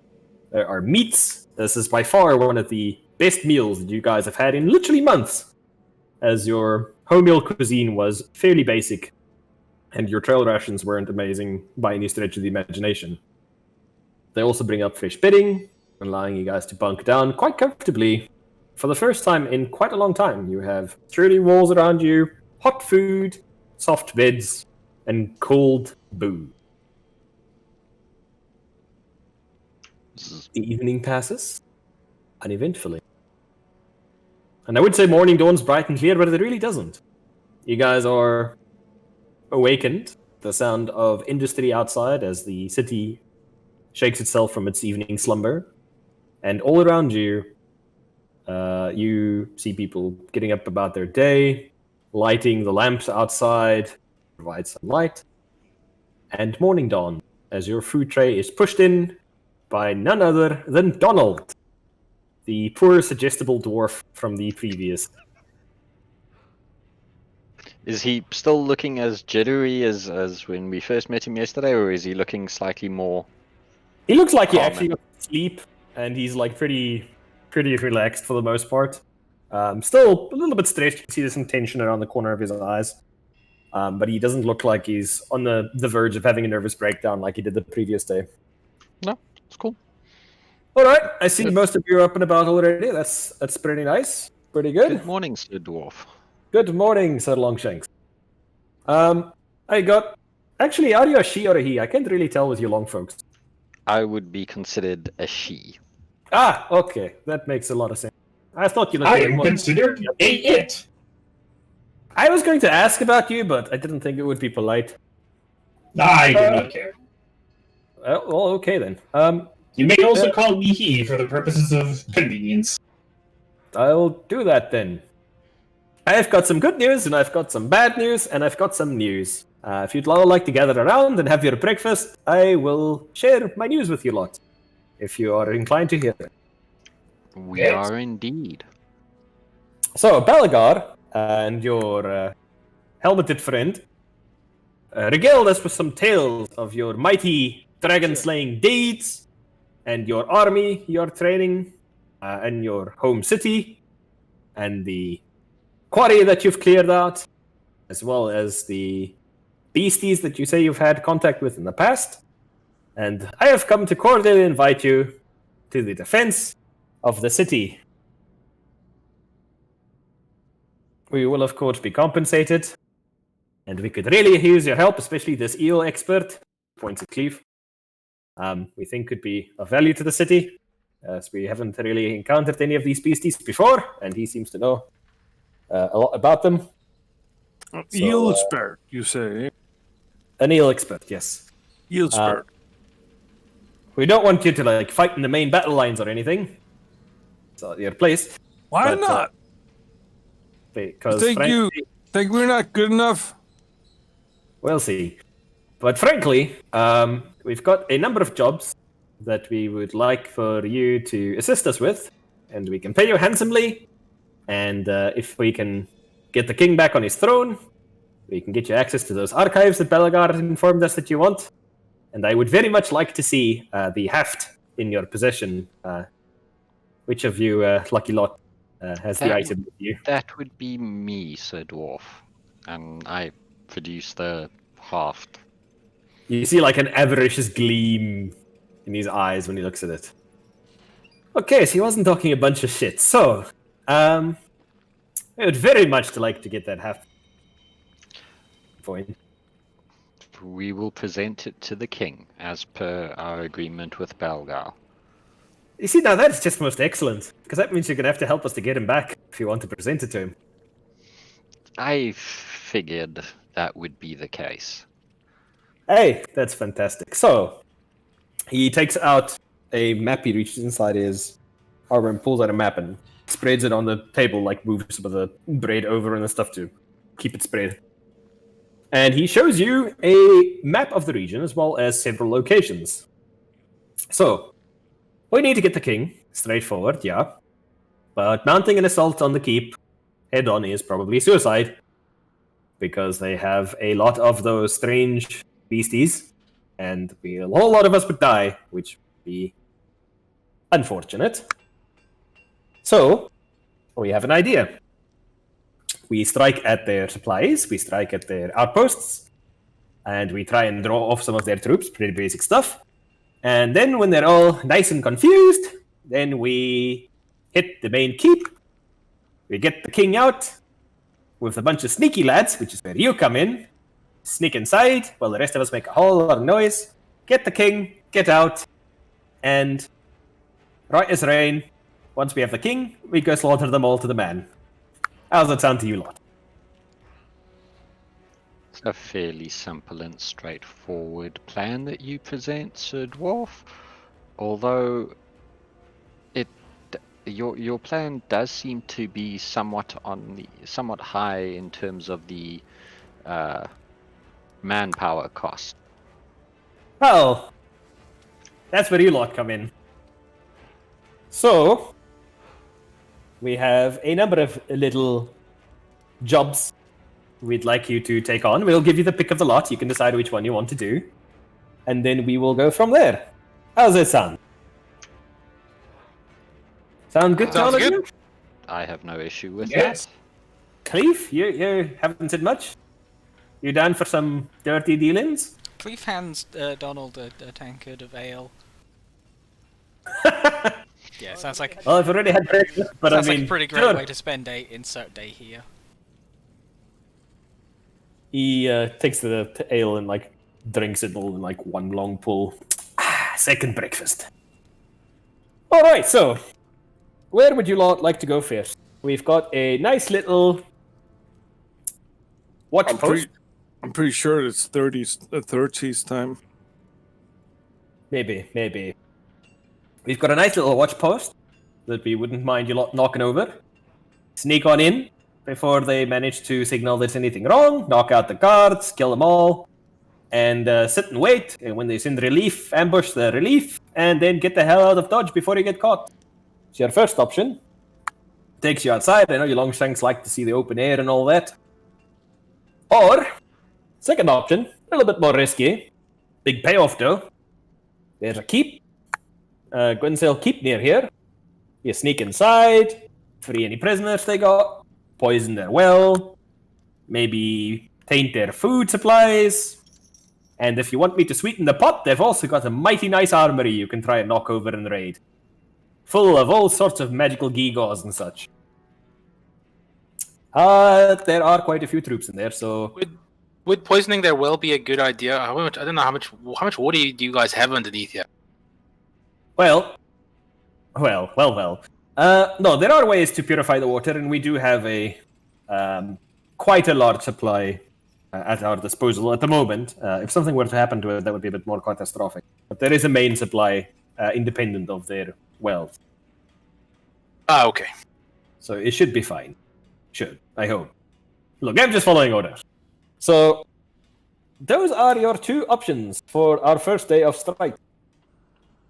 S1: there are meats. This is by far one of the best meals that you guys have had in literally months, as your home meal cuisine was fairly basic, and your trail rations weren't amazing by any stretch of the imagination. They also bring up fresh bedding, allowing you guys to bunk down quite comfortably. For the first time in quite a long time, you have sturdy walls around you, hot food, soft beds, and cold booze. The evening passes uneventfully. And I would say morning dawns bright and clear, but it really doesn't. You guys are awakened. The sound of industry outside as the city shakes itself from its evening slumber. And all around you, You see people getting up about their day, lighting the lamps outside, provide some light, and morning dawn as your food tray is pushed in by none other than Donald, the poor suggestible dwarf from the previous.
S4: Is he still looking as jittery as when we first met him yesterday, or is he looking slightly more?
S1: He looks like he
S4: Calm
S1: actually got sleep, and he's like pretty relaxed for the most part. Still a little bit stressed. You can see there's some tension around the corner of his eyes. But he doesn't look like he's on the verge of having a nervous breakdown like he did the previous day.
S4: No, it's cool.
S1: All right, I see most of you are up and about already. That's pretty nice. Pretty good.
S4: Good morning, Sir Dwarf.
S1: Good morning, Sir Longshanks. I got... Actually, are you a she or a he? I can't really tell with you long folks.
S4: I would be considered a she.
S1: Ah, okay. That makes a lot of sense. I thought you looked
S5: I
S1: like
S5: am
S1: one.
S5: considered a it.
S1: I was going to ask about you, but I didn't think it would be polite.
S5: I do not care.
S1: Well, okay then.
S5: You may also call me he for the purposes of convenience.
S1: I'll do that then. I've got some good news, and I've got some bad news, and I've got some news. If you'd all like to gather around and have your breakfast, I will share my news with you lot, if you are inclined to hear it.
S4: We
S5: Yes.
S4: are indeed.
S1: So, Balagar and your helmeted friend regaled us with some tales of your mighty dragon-slaying deeds, and your army you're training, and your home city, and the quarry that you've cleared out, as well as the beasties that you say you've had contact with in the past. And I have come to cordially invite you to the defense of the city. We will, of course, be compensated, and we could really use your help, especially this eel expert, points at Cleve. We think could be of value to the city, as we haven't really encountered any of these beasties before, and he seems to know a lot about them.
S2: Eel spurt, you say?
S1: An eel expert, yes.
S2: Eel spurt.
S1: We don't want you to like fight in the main battle lines or anything. It's not your place.
S2: Why
S1: but,
S2: not?
S1: Because
S2: Think we're not good enough?
S1: We'll see. But frankly, we've got a number of jobs that we would like for you to assist us with, and we can pay you handsomely. And if we can get the king back on his throne, we can get you access to those archives that Belagar informed us that you want. And I would very much like to see the haft in your possession. Which of you, lucky lot, has the item with you?
S4: That would be me, Sir Dwarf. And I produce the haft.
S1: You see like an avaricious gleam in his eyes when he looks at it. Okay, so he wasn't talking a bunch of shit. So, I would very much like to get that haft. Point.
S4: We will present it to the king, as per our agreement with Belgar.
S1: You see, now that's just most excellent, because that means you're going to have to help us to get him back if you want to present it to him.
S4: I figured that would be the case.
S1: Hey, that's fantastic. So, he takes out a map, he reaches inside his armor and pulls out a map and spreads it on the table, like moves some of the bread over and the stuff to keep it spread. And he shows you a map of the region as well as several locations. So, we need to get the king. Straightforward, yeah. But mounting an assault on the keep head on is probably suicide. Because they have a lot of those strange beasties. And a whole lot of us would die, which would be unfortunate. So, we have an idea. We strike at their supplies, we strike at their outposts, and we try and draw off some of their troops, pretty basic stuff. And then when they're all nice and confused, then we hit the main keep, we get the king out with a bunch of sneaky lads, which is where you come in, sneak inside, while the rest of us make a whole lot of noise, get the king, get out, and right as rain, once we have the king, we go slaughter them all to the man. How's that sound to you lot?
S4: It's a fairly simple and straightforward plan that you present, Sir Dwarf. Although Your plan does seem to be somewhat high in terms of the manpower cost.
S1: Well, that's where you lot come in. So, we have a number of little jobs we'd like you to take on. We'll give you the pick of the lot. You can decide which one you want to do. And then we will go from there. How's it sound? Sound good to
S6: Sounds
S1: all of
S6: good.
S1: you?
S4: I have no issue with
S5: Yes.
S1: Cleve, you haven't said much? You down for some dirty dealings?
S3: Cleve hands Donald a tankard of ale. Yeah, sounds like
S1: Well, I've already had breakfast, but
S3: sounds
S1: I mean,
S3: like a pretty great
S1: sure.
S3: way to spend a insert day here.
S1: He takes the ale and like drinks it all in like one long pull. Second breakfast. All right, so where would you lot like to go first? We've got a nice little watch post.
S2: I'm pretty sure it's 30's time.
S1: Maybe. We've got a nice little watch post that we wouldn't mind you lot knocking over. Sneak on in before they manage to signal there's anything wrong. Knock out the guards, kill them all, and sit and wait. And when they send relief, ambush the relief, and then get the hell out of Dodge before you get caught. It's your first option. Takes you outside. I know you Longshanks like to see the open air and all that. Or, second option, a little bit more risky. Big payoff though. There's a keep. Gwynsale keep near here. You sneak inside, free any prisoners they got, poison their well, maybe taint their food supplies. And if you want me to sweeten the pot, they've also got a mighty nice armory you can try and knock over and raid. Full of all sorts of magical gewgaws and such. There are quite a few troops in there, so...
S6: Would poisoning their well be a good idea? I don't know how much water do you guys have underneath here?
S1: Well. No, there are ways to purify the water, and we do have a quite a large supply at our disposal at the moment. If something were to happen to it, that would be a bit more catastrophic. But there is a main supply independent of their wells.
S6: Ah, okay.
S1: So it should be fine. Should, I hope. Look, I'm just following orders. So, those are your two options for our first day of strike.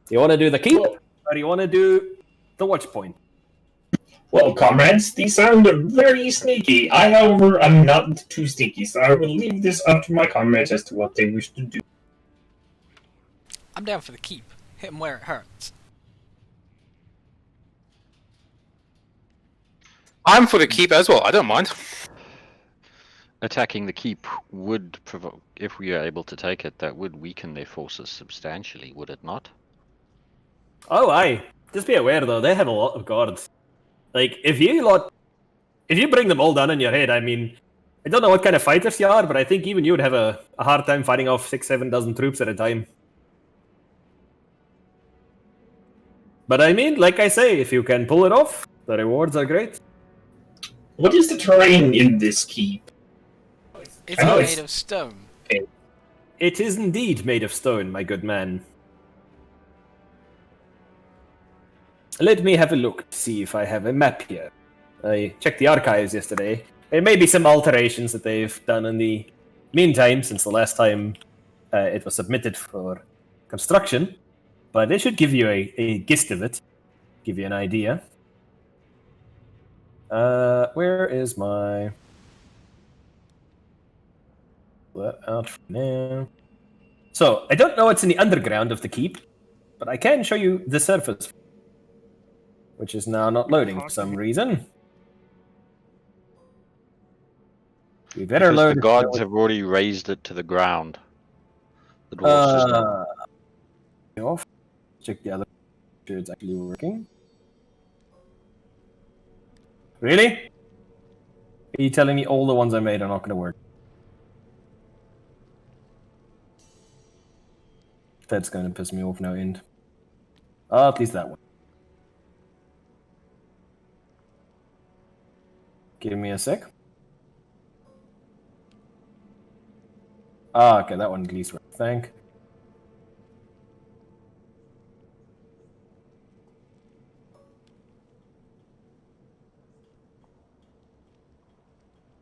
S1: You want to do the keep, or you want to do the watch point?
S5: Well, comrades, these sound very sneaky. I, however, am not too sneaky, so I will leave this up to my comrades as to what they wish to do.
S3: I'm down for the keep. Hit him where it hurts.
S6: I'm for the keep as well. I don't mind.
S4: Attacking the keep would provoke, if we are able to take it, that would weaken their forces substantially, would it not?
S1: Oh, aye. Just be aware, though, they have a lot of guards. Like, if you bring them all down in your head, I mean, I don't know what kind of fighters you are, but I think even you would have a hard time fighting off 6-7 dozen troops at a time. But I mean, like I say, if you can pull it off, the rewards are great.
S5: What is the terrain in this keep?
S3: It's
S5: I know
S3: made
S5: it's-
S3: of stone.
S1: It is indeed made of stone, my good man. Let me have a look to see if I have a map here. I checked the archives yesterday. There may be some alterations that they've done in the meantime since the last time it was submitted for construction, but it should give you a gist of it, give you an idea. Where is my... That out for now. So, I don't know what's in the underground of the keep, but I can show you the surface, which is now not loading for some reason. We better
S4: Because
S1: load
S4: the
S1: it
S4: gods
S1: now.
S4: have already raised it to the ground. The dwarves just not.
S1: Off. Check the other. Sure it's actually working. Really? Are you telling me all the ones I made are not going to work? That's going to piss me off now, end. At least that one. Give me a sec. Okay, that one at least worked. Thank.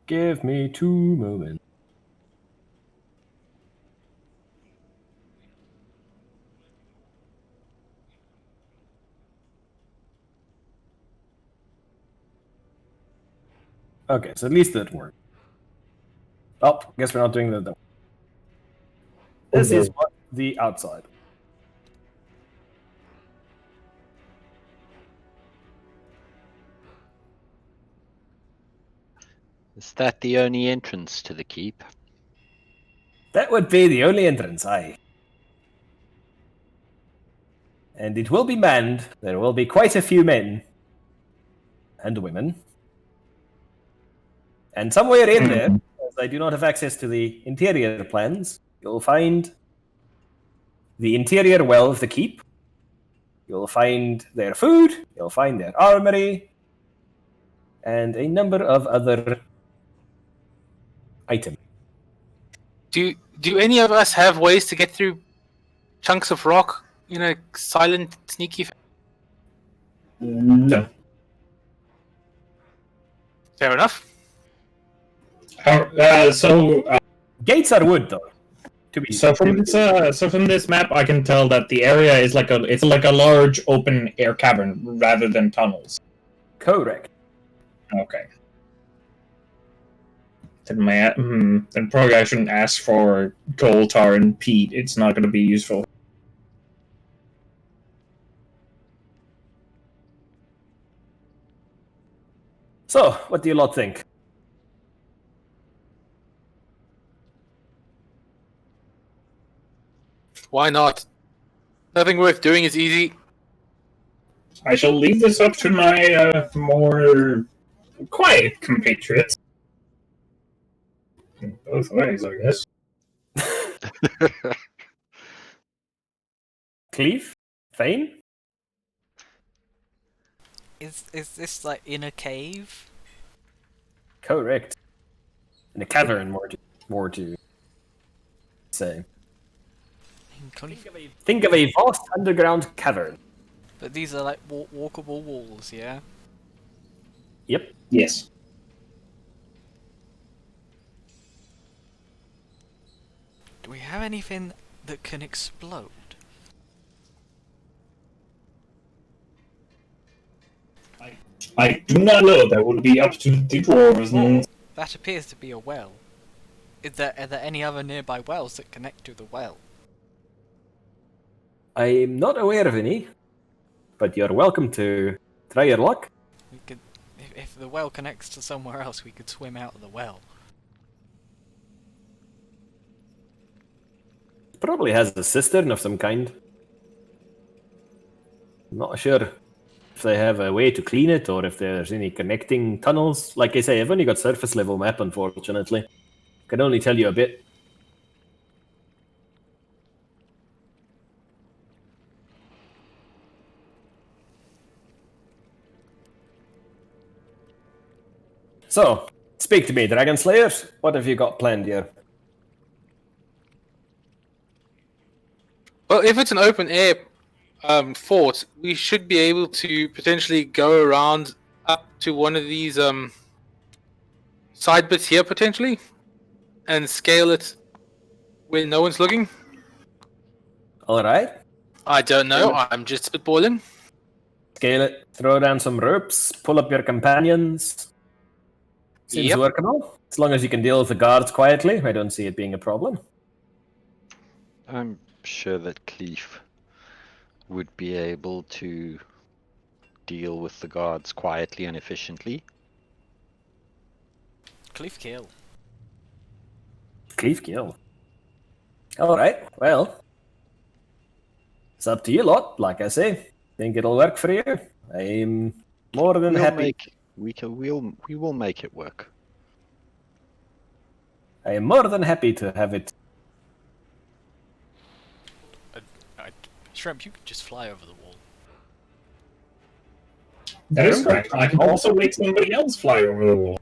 S1: Give me 2 moments. Okay, so at least that worked. Oh, guess we're not doing that though. This is what the outside.
S4: Is that the only entrance to the keep?
S1: That would be the only entrance, aye. And it will be manned. There will be quite a few men. And women. And somewhere in there, as I do not have access to the interior plans, you'll find the interior well of the keep. You'll find their food. You'll find their armory. And a number of other items.
S6: Do any of us have ways to get through chunks of rock? You know, silent, sneaky.
S5: No.
S6: Fair enough.
S1: Gates are wood, though.
S5: From this map, I can tell that the area is like a large open air cavern rather than tunnels.
S1: Correct.
S5: Okay. Then probably I shouldn't ask for coal tar and peat. It's not going to be useful.
S1: So, what do you lot think?
S6: Why not? Nothing worth doing is easy.
S5: I shall leave this up to my more quiet compatriots. Both ways, I guess.
S1: Cleave? Fane?
S3: Is this like in a cave?
S1: Correct. In a cavern, more to say. Think of a vast underground cavern.
S3: But these are like walkable walls, yeah?
S1: Yep.
S5: Yes.
S3: Do we have anything that can explode?
S5: I do not know. That would be up to the dwarves.
S3: That appears to be a well. Are there any other nearby wells that connect to the well?
S1: I'm not aware of any, but you're welcome to try your luck.
S3: We could, if the well connects to somewhere else, we could swim out of the well.
S1: Probably has a cistern of some kind. Not sure if they have a way to clean it or if there's any connecting tunnels. Like I say, I've only got surface level map, unfortunately. Can only tell you a bit. So, speak to me, Dragon Slayers. What have you got planned here?
S6: Well, if it's an open air fort, we should be able to potentially go around up to one of these side bits here, potentially, and scale it when no one's looking.
S1: Alright.
S6: I don't know, I'm just spitballing.
S1: Scale it, throw down some ropes, pull up your companions. Seems
S6: Yep.
S1: workable. As long as you can deal with the guards quietly, I don't see it being a problem.
S4: I'm sure that Cleef would be able to deal with the guards quietly and efficiently.
S3: Cliff kill.
S1: Cleave kill. Alright, well. It's up to you lot, like I say. Think it'll work for you? I'm more than happy.
S4: We will make it work.
S1: I am more than happy to have it.
S3: Shrimp, you could just fly over the wall.
S5: That is correct. I can also make somebody else fly over the wall.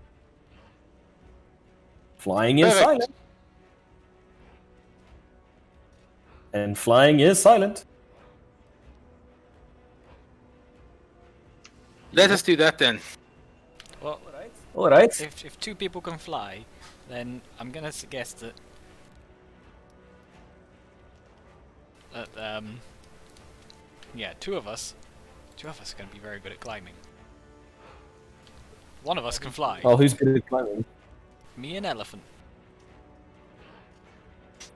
S1: Flying is
S6: Perfect.
S1: silent. And flying is silent.
S6: Let us do that then.
S3: Well,
S1: All right.
S3: If two people can fly, then I'm gonna suggest that yeah, two of us are gonna be very good at climbing. One of us can fly.
S1: Well, who's good at climbing?
S3: Me and Elephant.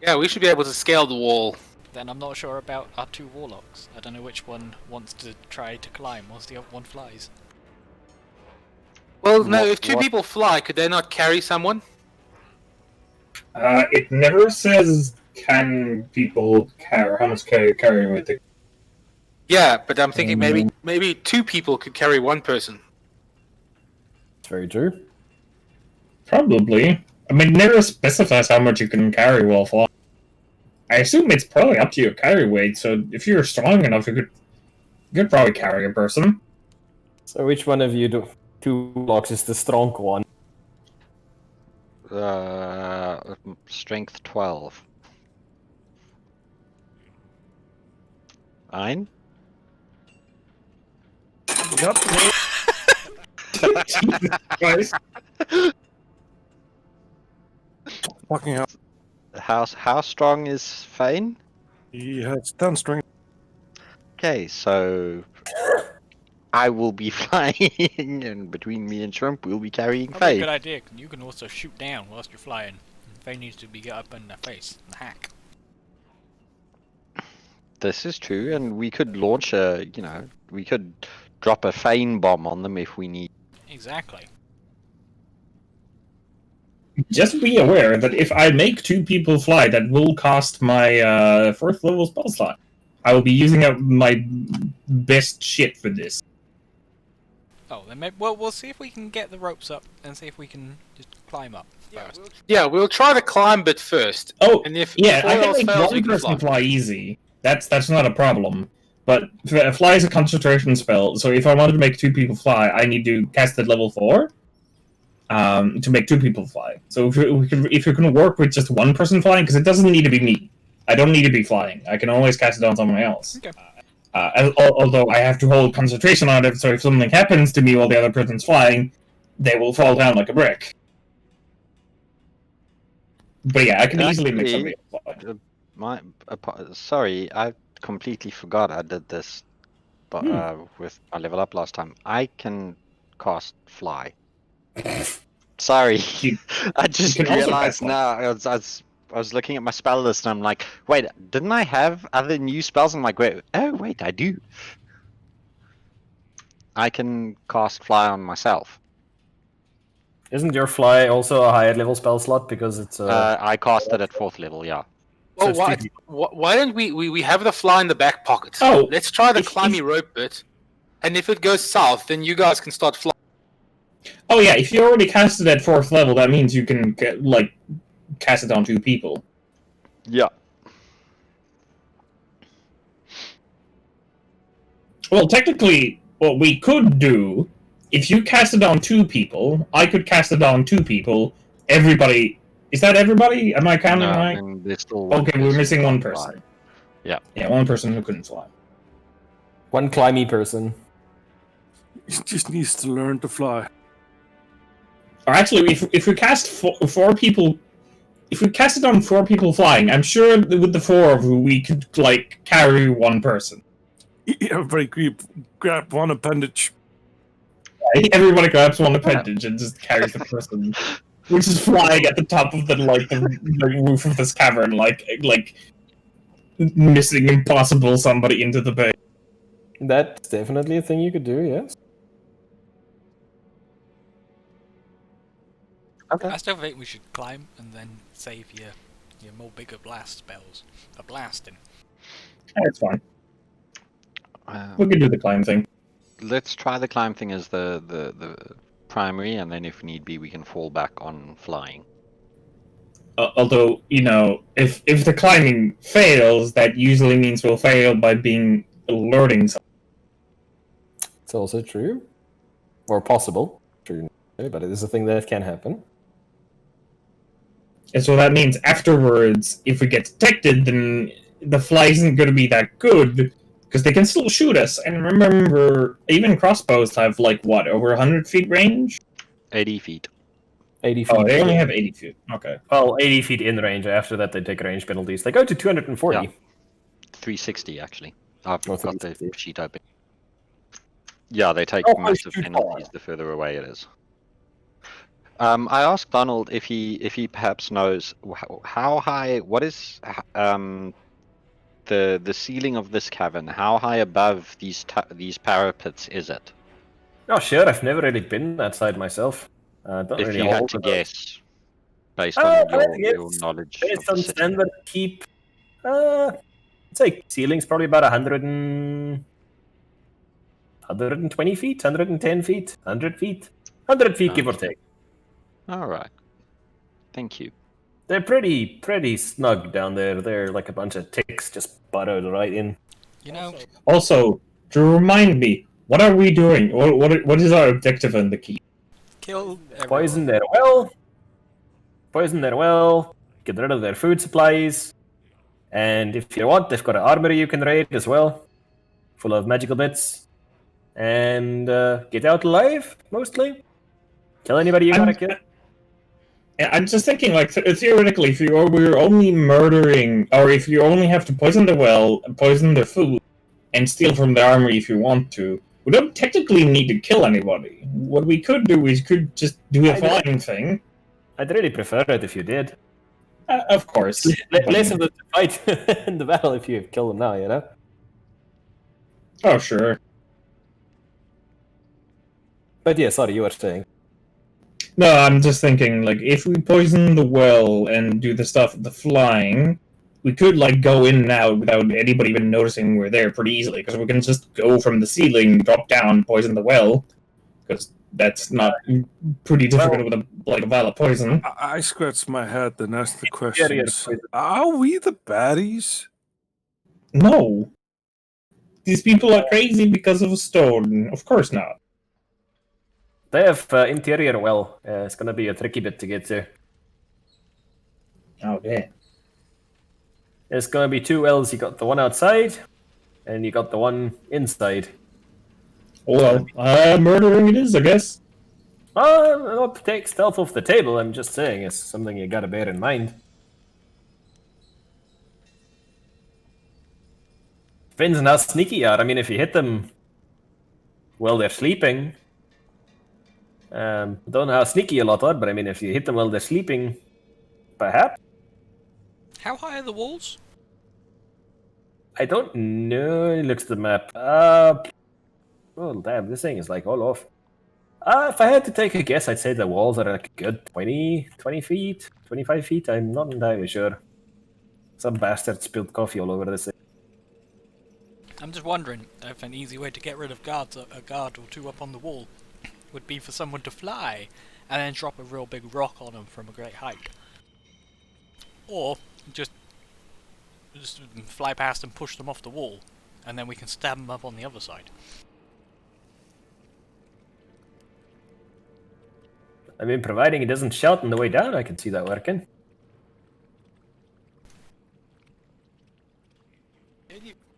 S6: Yeah, we should be able to scale the wall.
S3: Then I'm not sure about our two warlocks. I don't know which one wants to try to climb whilst the other one flies.
S6: Well, no,
S4: What-
S6: if two
S4: what-
S6: people fly, could they not carry someone?
S5: It never says can people carry how much carry with it.
S6: Yeah, but I'm thinking maybe two people could carry one person.
S1: It's very true.
S5: Probably. I mean, it never specifies how much you can carry while flying. I assume it's probably up to your carry weight, so if you're strong enough, you could probably carry a person.
S1: So which one of you two blocks is the strong one?
S4: Strength 12. Nine?
S1: Yep.
S5: Jesus Christ.
S2: Fucking hell.
S4: How strong is Fane?
S2: He has 10 strength.
S4: Okay, so I will be flying, and between me and Shrimp, we'll be carrying
S3: Probably a
S4: Fane.
S3: good idea. You can also shoot down whilst you're flying. Faye needs to be get up in the face and hack.
S4: This is true, and we could launch we could drop a Fane bomb on them if we need.
S3: Exactly.
S5: Just be aware that if I make two people fly, that will cost my fourth level spell slot. I will be using up my best shit for this.
S3: Oh, then maybe, well, we'll see if we can get the ropes up and see if we can just climb up first.
S6: Yeah, we'll try the climb bit first.
S5: Oh,
S6: And if
S5: yeah,
S6: all
S5: I can
S6: else
S5: make
S6: fails, we
S5: one
S6: can
S5: person
S6: fly.
S5: fly easy. That's not a problem. But fly is a concentration spell, so if I wanted to make two people fly, I need to cast at level 4 to make two people fly. So if you can work with just one person flying, because it doesn't need to be me. I don't need to be flying. I can always cast it on someone else.
S3: Okay.
S5: Although I have to hold concentration on it, so if something happens to me while the other person's flying, they will fall down like a brick. But yeah, I can easily make somebody fly.
S4: Sorry, I completely forgot I did this, but with my level up last time, I can cast fly. Sorry,
S5: You-
S4: I just
S5: you can also
S4: realized
S5: cast fly.
S4: now. I was looking at my spell list and I'm like, wait, didn't I have other new spells? I'm like, wait, I do. I can cast fly on myself.
S1: Isn't your fly also a higher level spell slot because it's
S4: I cast it at 4th level, yeah.
S6: Well,
S1: So it's
S6: why don't we have the fly in the back pocket?
S5: Oh,
S6: Let's try the
S5: if-
S6: climby rope bit, and if it goes south, then you guys can start flying.
S5: Oh yeah, if you already cast it at 4th level, that means you can cast it on two people.
S4: Yeah.
S5: Well, technically, what we could do, if you cast it on two people, I could cast it on two people. Everybody, is that everybody? Am I counting
S4: No,
S5: right?
S4: and there's still one
S5: Okay, we're
S4: person
S5: missing
S4: who
S5: one
S4: can't
S5: person.
S4: fly. Yeah.
S5: Yeah, one person who couldn't fly.
S1: one climby person.
S2: He just needs to learn to fly.
S5: Or actually, if we cast four people, if we cast it on 4 people flying, I'm sure that with the 4 of you, we could carry one person.
S2: Everybody grab one appendage.
S5: Right? Everybody grabs one appendage and just carries the person, which is flying at the top of the roof of this cavern, like missing impossible somebody into the bay.
S1: That's definitely a thing you could do, yes. Okay.
S3: I still think we should climb and then save your more bigger blast spells for blasting.
S5: That's fine. We could do the climb thing.
S4: Let's try the climb thing as the primary, and then if need be, we can fall back on flying.
S5: Although, if the climbing fails, that usually means we'll fail by being alerting something.
S1: It's also true. Or possible. True, but it is a thing that can happen.
S5: And so that means afterwards, if we get detected, then the fly isn't going to be that good, because they can still shoot us. And remember, even crossbows have, over 100 feet range?
S4: 80 feet.
S1: 80 feet.
S5: Oh, they only have 80 feet. Okay.
S1: Well, 80 feet in range. After that, they take range penalties. They go to 240.
S4: Yeah. 360 actually. I've
S1: Oh,
S4: got the
S1: 360.
S4: sheet open. Yeah, they take
S1: Oh,
S4: massive
S1: shoot
S4: penalties
S1: far.
S4: the further away it is. I asked Donald if he perhaps knows how high. What is the ceiling of this cavern? How high above these parapets is it?
S1: Oh, sure. I've never really been that side myself. Don't
S4: If
S1: really
S4: you had
S1: hold
S4: to
S1: with those.
S4: guess, based
S1: If I
S4: on
S1: had to
S4: your
S1: guess,
S4: knowledge of
S1: based
S4: the
S1: on
S4: city.
S1: standard keep, I'd say ceiling's probably about 120 feet, 110 feet, 100 feet. 100 feet, give or take.
S4: All right. Thank you.
S1: They're pretty snug down there. They're like a bunch of ticks just burrowed right in.
S3: You know,
S5: Also, to remind me, what are we doing? What is our objective in the key?
S3: kill everyone.
S1: Poison their well. Poison their well. Get rid of their food supplies. And if you want, they've got an armory you can raid as well, full of magical bits. And get out alive, mostly. Kill anybody you gotta kill.
S5: I'm just thinking, like, theoretically, if we're only murdering, or if you only have to poison the well, poison the food, and steal from the armory if you want to, we don't technically need to kill anybody. What we could do is could just do a flying thing.
S1: I'd really prefer it if you did.
S5: Of course.
S1: Less of the fight in the battle if you kill them now, you know?
S5: Oh, sure.
S1: But yeah, sorry, you were saying.
S5: No, I'm just thinking, like, if we poison the well and do the stuff with the flying, we could, like, go in and out without anybody even noticing we're there pretty easily, because we can just go from the ceiling, drop down, poison the well, because that's not pretty difficult with a vial of poison.
S2: I scratch my head and ask the
S1: Yeah,
S2: questions. Are we the baddies?
S5: No. These people are crazy because of a stone. Of course not.
S1: They have interior well. It's gonna be a tricky bit to get to.
S5: Oh, yeah.
S1: There's gonna be two wells. You got the one outside, and you got the one inside.
S5: Well, murdering it is, I guess.
S1: Not take stealth off the table. I'm just saying it's something you gotta bear in mind. Depends on how sneaky you are. I mean, if you hit them while they're sleeping, don't know how sneaky a lot are, but I mean, if you hit them while they're sleeping, perhaps.
S3: How high are the walls?
S1: I don't know. It looks at the map. Oh damn, this thing is like all off. If I had to take a guess, I'd say the walls are like a good 20 feet, 25 feet. I'm not entirely sure. Some bastard spilled coffee all over this thing.
S3: I'm just wondering if an easy way to get rid of guards, a guard or two up on the wall, would be for someone to fly and then drop a real big rock on them from a great height. Or just fly past and push them off the wall, and then we can stab them up on the other side.
S1: I mean, providing it doesn't shout on the way down, I can see that working.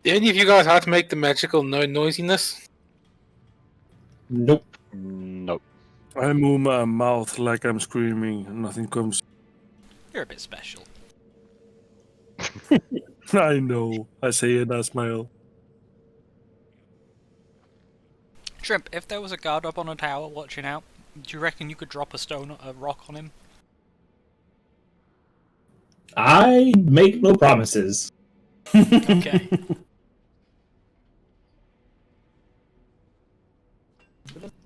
S6: Do any of you guys how to make the magical no noisiness?
S5: Nope.
S4: Nope.
S2: I move my mouth like I'm screaming and nothing comes.
S3: You're a bit special.
S2: I know. I say it, I smile.
S3: Shrimp, if there was a guard up on a tower watching out, do you reckon you could drop a rock on him?
S5: I make no promises.
S3: Okay.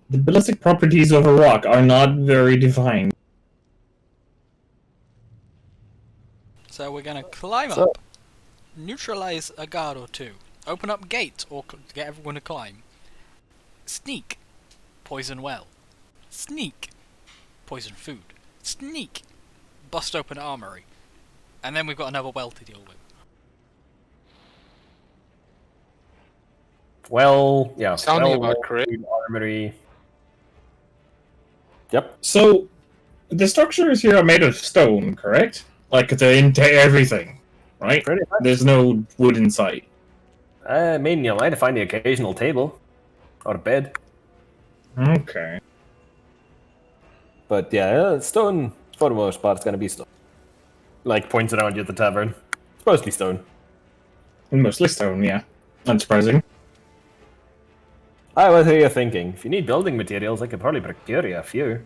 S5: The ballistic properties of a rock are not very defined.
S3: So we're gonna climb up, neutralize a guard or two, open up gates or get everyone to climb, sneak, poison well, sneak, poison food, sneak, bust open armory, and then we've got another well to deal with.
S1: Well, yeah.
S6: Sounding
S1: well,
S6: about correct.
S1: Armory. Yep.
S5: So, the structures here are made of stone, correct? Like, everything, right?
S1: Pretty much.
S5: There's no wood in sight.
S1: I mean, you might find the occasional table or bed.
S5: Okay.
S1: But yeah, stone for the most part is gonna be stone. Like points around you at the tavern. It's mostly stone.
S5: Mostly stone, yeah. Unsurprising.
S1: What are you thinking? If you need building materials, I could probably procure you a few. You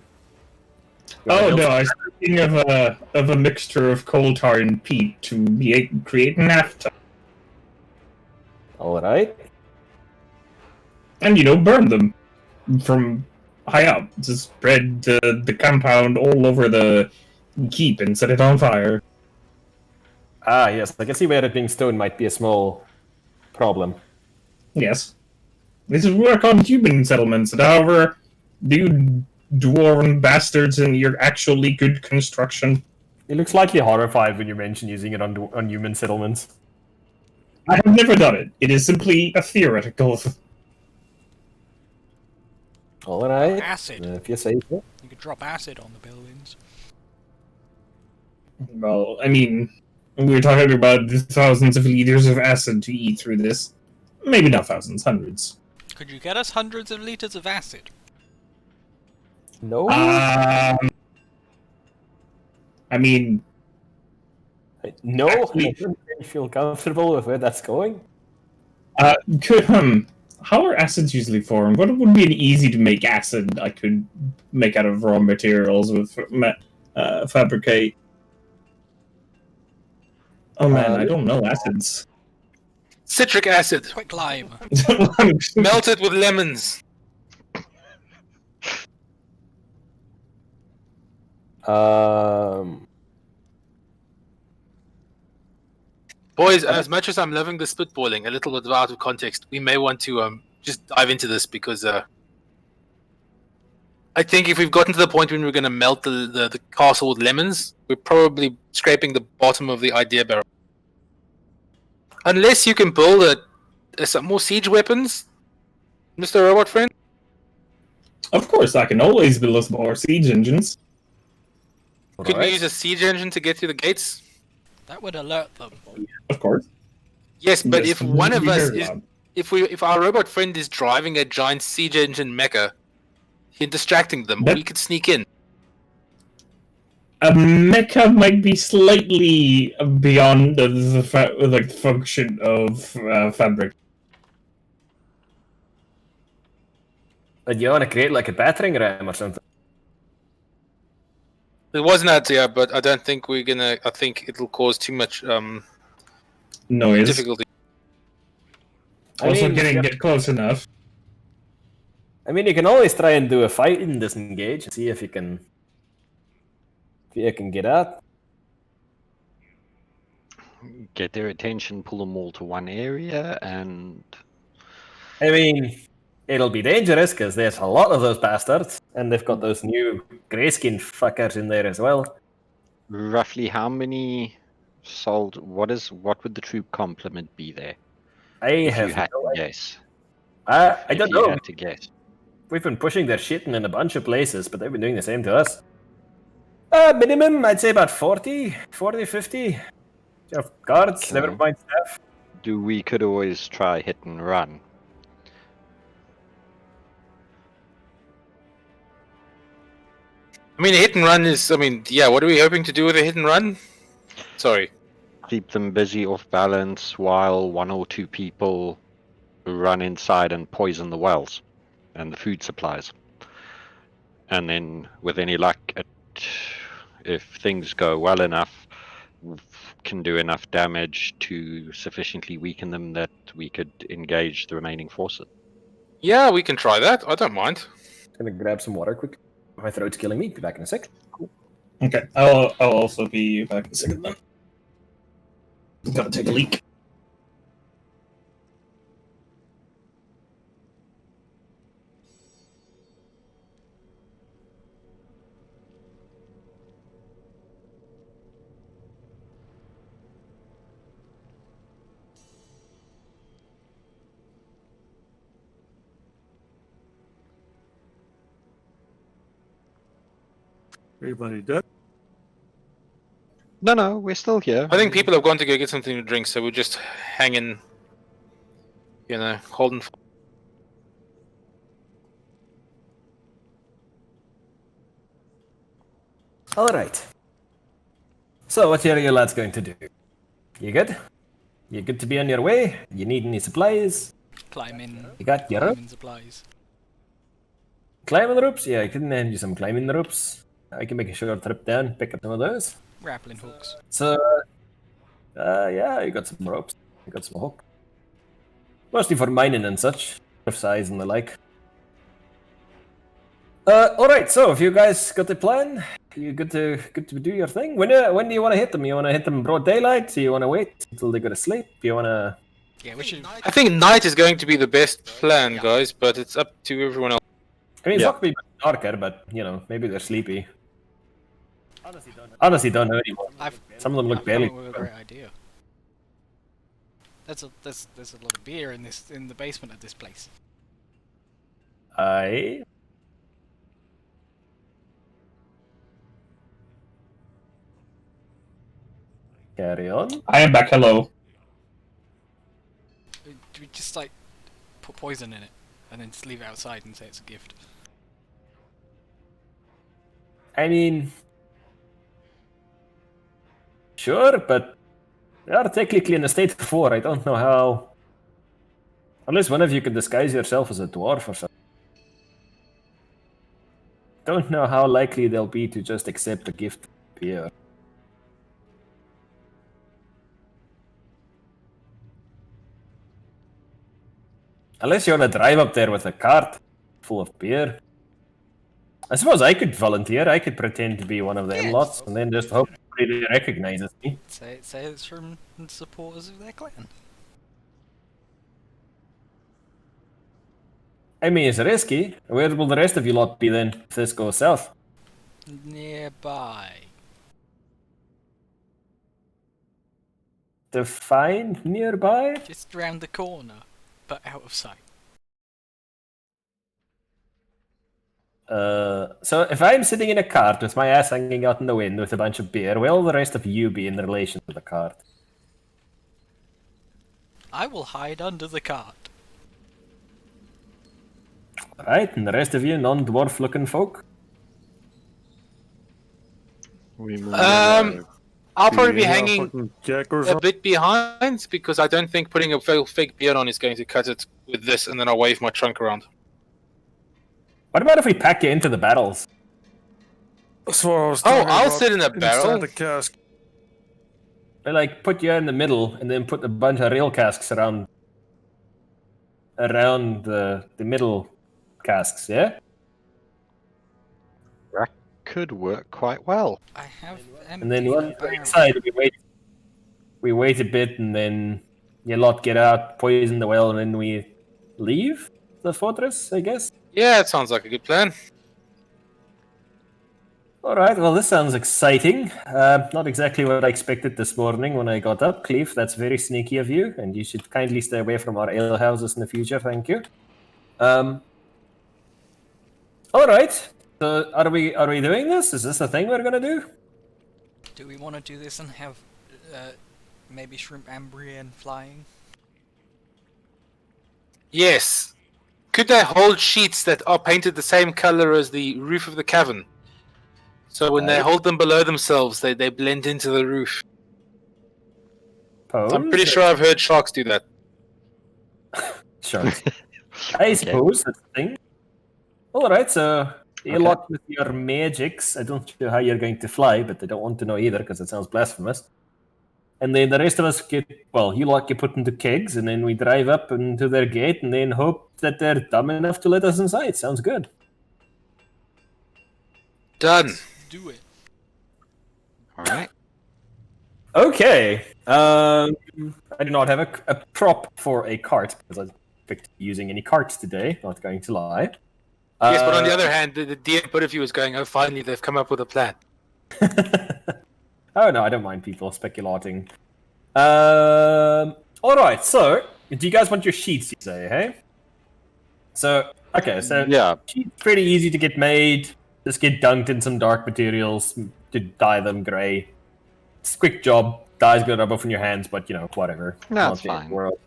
S1: wanna
S5: Oh
S1: build
S5: no, I was thinking of a mixture of coal tar and peat to create naphtha,
S1: All right.
S5: and burn them from high up. Just spread the compound all over the keep and set it on fire.
S1: Ah, yes, I can see where it being stone might be a small problem.
S5: Yes, this is work on human settlements. And however, you dwarven bastards and your actually good construction.
S1: You look slightly horrified when you mention using it on human settlements.
S5: I have never done it. It is simply a theoretical.
S1: All right.
S3: Acid.
S1: If you say so.
S3: You could drop acid on the buildings.
S5: Well, I mean, we're talking about thousands of liters of acid to eat through this. Maybe not thousands, hundreds.
S3: Could you get us hundreds of liters of acid?
S1: No.
S5: I mean,
S1: No.
S5: actually-
S1: I don't really feel comfortable with where that's going.
S5: how are acids usually formed? What would be an easy to make acid I could make out of raw materials with fabricate? Oh man, I don't know acids.
S6: Citric acid.
S3: Quick lime.
S6: Melt it with lemons. Boys, as much as I'm loving the spitballing, a little bit out of context, we may want to just dive into this because I think if we've gotten to the point when we're going to melt the castle with lemons, we're probably scraping the bottom of the idea barrel. Unless you can build some more siege weapons, Mr. Robot Friend.
S5: Of course, I can always build us more siege engines.
S6: Could we
S1: Alright.
S6: use a siege engine to get through the gates?
S3: That would alert them.
S5: Of course.
S6: Yes, but
S5: Yes,
S6: if one of
S5: we
S6: us
S5: very
S6: is,
S5: loud.
S6: if our robot friend is driving a giant siege engine mecha, and distracting them,
S5: That-
S6: we could sneak in.
S5: A mecha might be slightly beyond the function of fabric.
S1: And you want to create like a battering ram or something?
S6: It was an idea, but I don't think we're gonna. I think it'll cause too much
S5: Noise.
S6: difficulty.
S5: Also,
S1: yeah.
S5: get close enough.
S1: I mean, you can always try and do a fight and disengage and see if you can get out.
S4: Get their attention, pull them all to one area, and
S1: I mean, it'll be dangerous because there's a lot of those bastards, and they've got those new grayskin fuckers in there as well.
S4: roughly how many sold? What would the troop complement be there?
S1: I
S4: If you
S1: have
S4: had
S1: no
S4: to
S1: idea.
S4: guess.
S1: I
S4: If
S1: don't
S4: you
S1: know.
S4: had to guess.
S1: We've been pushing their shit in a bunch of places, but they've been doing the same to us. Minimum, I'd say about 40, 50. Guards,
S4: Okay.
S1: never mind staff.
S4: We could always try hit and run.
S6: I mean, a hit and run is. I mean, yeah. What are we hoping to do with a hit and run? Sorry.
S4: Keep them busy off balance while one or two people run inside and poison the wells and the food supplies. And then, with any luck, if things go well enough, can do enough damage to sufficiently weaken them that we could engage the remaining forces.
S6: Yeah, we can try that. I don't mind.
S1: Gonna grab some water quick. My throat's killing me. Be back in a sec.
S5: Okay, I'll also be back in a second then. Gotta take a leak.
S2: Everybody dead?
S4: No, we're still here.
S6: I think people have gone to go get something to drink, so we're just hanging. You know, holding.
S1: Alright. So, what are you lads going to do? You good? You good to be on your way? You need any supplies?
S3: Climbing.
S1: You got your rope?
S3: Climbing supplies.
S1: Climbing ropes? Yeah, I can lend you some climbing ropes. I can make a short trip down, pick up some of those.
S3: Grappling hooks.
S1: So, yeah, you got some ropes. You got some hook. Mostly for mining and such. Of size and the like. Alright, so if you guys got a plan, you good to do your thing. When do you want to hit them? You want to hit them broad daylight? Do you want to wait until they go to sleep? Do you want to...
S3: Yeah, we should.
S6: I think night is going to be the best plan, guys, but it's up to everyone else.
S1: I mean, it's
S4: Yeah.
S1: not going to be darker, but, you know, maybe they're sleepy. Honestly, don't know anymore. Some of them look
S3: I've
S1: barely...
S3: come up with a great idea. There's a lot of beer in the basement of this place.
S1: Aye. Carry on.
S5: I am back. Hello.
S3: Do we just like put poison in it and then just leave it outside and say it's a gift?
S1: I mean... Sure, but... They are technically in a state of war. I don't know how... Unless one of you can disguise yourself as a dwarf or something. Don't know how likely they'll be to just accept a gift here. Unless you want to drive up there with a cart full of beer. I suppose I could volunteer. I could pretend to be one of them
S3: Yes.
S1: lots and then just hope nobody recognizes me.
S3: Say it's from supporters of their clan.
S1: I mean, it's risky. Where will the rest of you lot be then if this goes south?
S3: Nearby.
S1: Define nearby?
S3: Just round the corner, but out of sight.
S1: So if I'm sitting in a cart with my ass hanging out in the wind with a bunch of beer, where will the rest of you be in relation to the cart?
S3: I will hide under the cart.
S1: Right, and the rest of you non-dwarf looking folk?
S6: I'll probably be hanging
S2: Jack or
S6: a
S2: something.
S6: bit behind because I don't think putting a fake beard on is going to cut it with this, and then I'll wave my trunk around.
S1: What about if we pack you into the battles?
S2: That's what I was
S6: Oh,
S2: talking
S6: I'll
S2: about,
S6: sit in a
S2: inside
S6: barrel.
S2: the cask.
S1: They like put you in the middle and then put a bunch of rail casks around the middle casks, yeah?
S4: That could work quite well.
S3: I have
S1: And then
S3: emptied
S1: one
S3: a barrel.
S1: side we wait a bit and then you lot get out, poison the well, and then we leave the fortress, I guess.
S6: Yeah, it sounds like a good plan.
S1: Alright, well this sounds exciting. Not exactly what I expected this morning when I got up, Cleve. That's very sneaky of you, and you should kindly stay away from our ale houses in the future, thank you. Alright. So are we doing this? Is this a thing we're gonna do?
S3: Do we want to do this and have maybe shrimp Ambrian flying?
S6: Yes. Could they hold sheets that are painted the same color as the roof of the cavern? So when they hold them below themselves, they blend into the roof.
S1: Pose?
S6: I'm pretty sure I've heard sharks do that.
S1: Sharks. I suppose that's the thing. Alright, so you
S4: Okay.
S1: lot with your magics. I don't know how you're going to fly, but I don't want to know either because it sounds blasphemous. And then the rest of us get you lot get put into kegs, and then we drive up into their gate and then hope that they're dumb enough to let us inside. Sounds good.
S6: Done.
S3: Do it.
S4: Alright.
S1: Okay. I do not have a prop for a cart because I picked using any carts today. Not going to lie.
S6: Yes, but on the other hand, the DM point of view is going, oh, finally they've come up with a plan.
S1: Oh no, I don't mind people speculating. Alright, so do you guys want your sheets, you say, hey? So okay, so
S4: Yeah.
S1: sheets pretty easy to get made. Just get dunked in some dark materials to dye them grey. It's a quick job. Dye's gonna rub off in your hands, but you know, whatever.
S4: No,
S1: Not
S4: it's
S1: the end of
S4: fine.
S1: the world.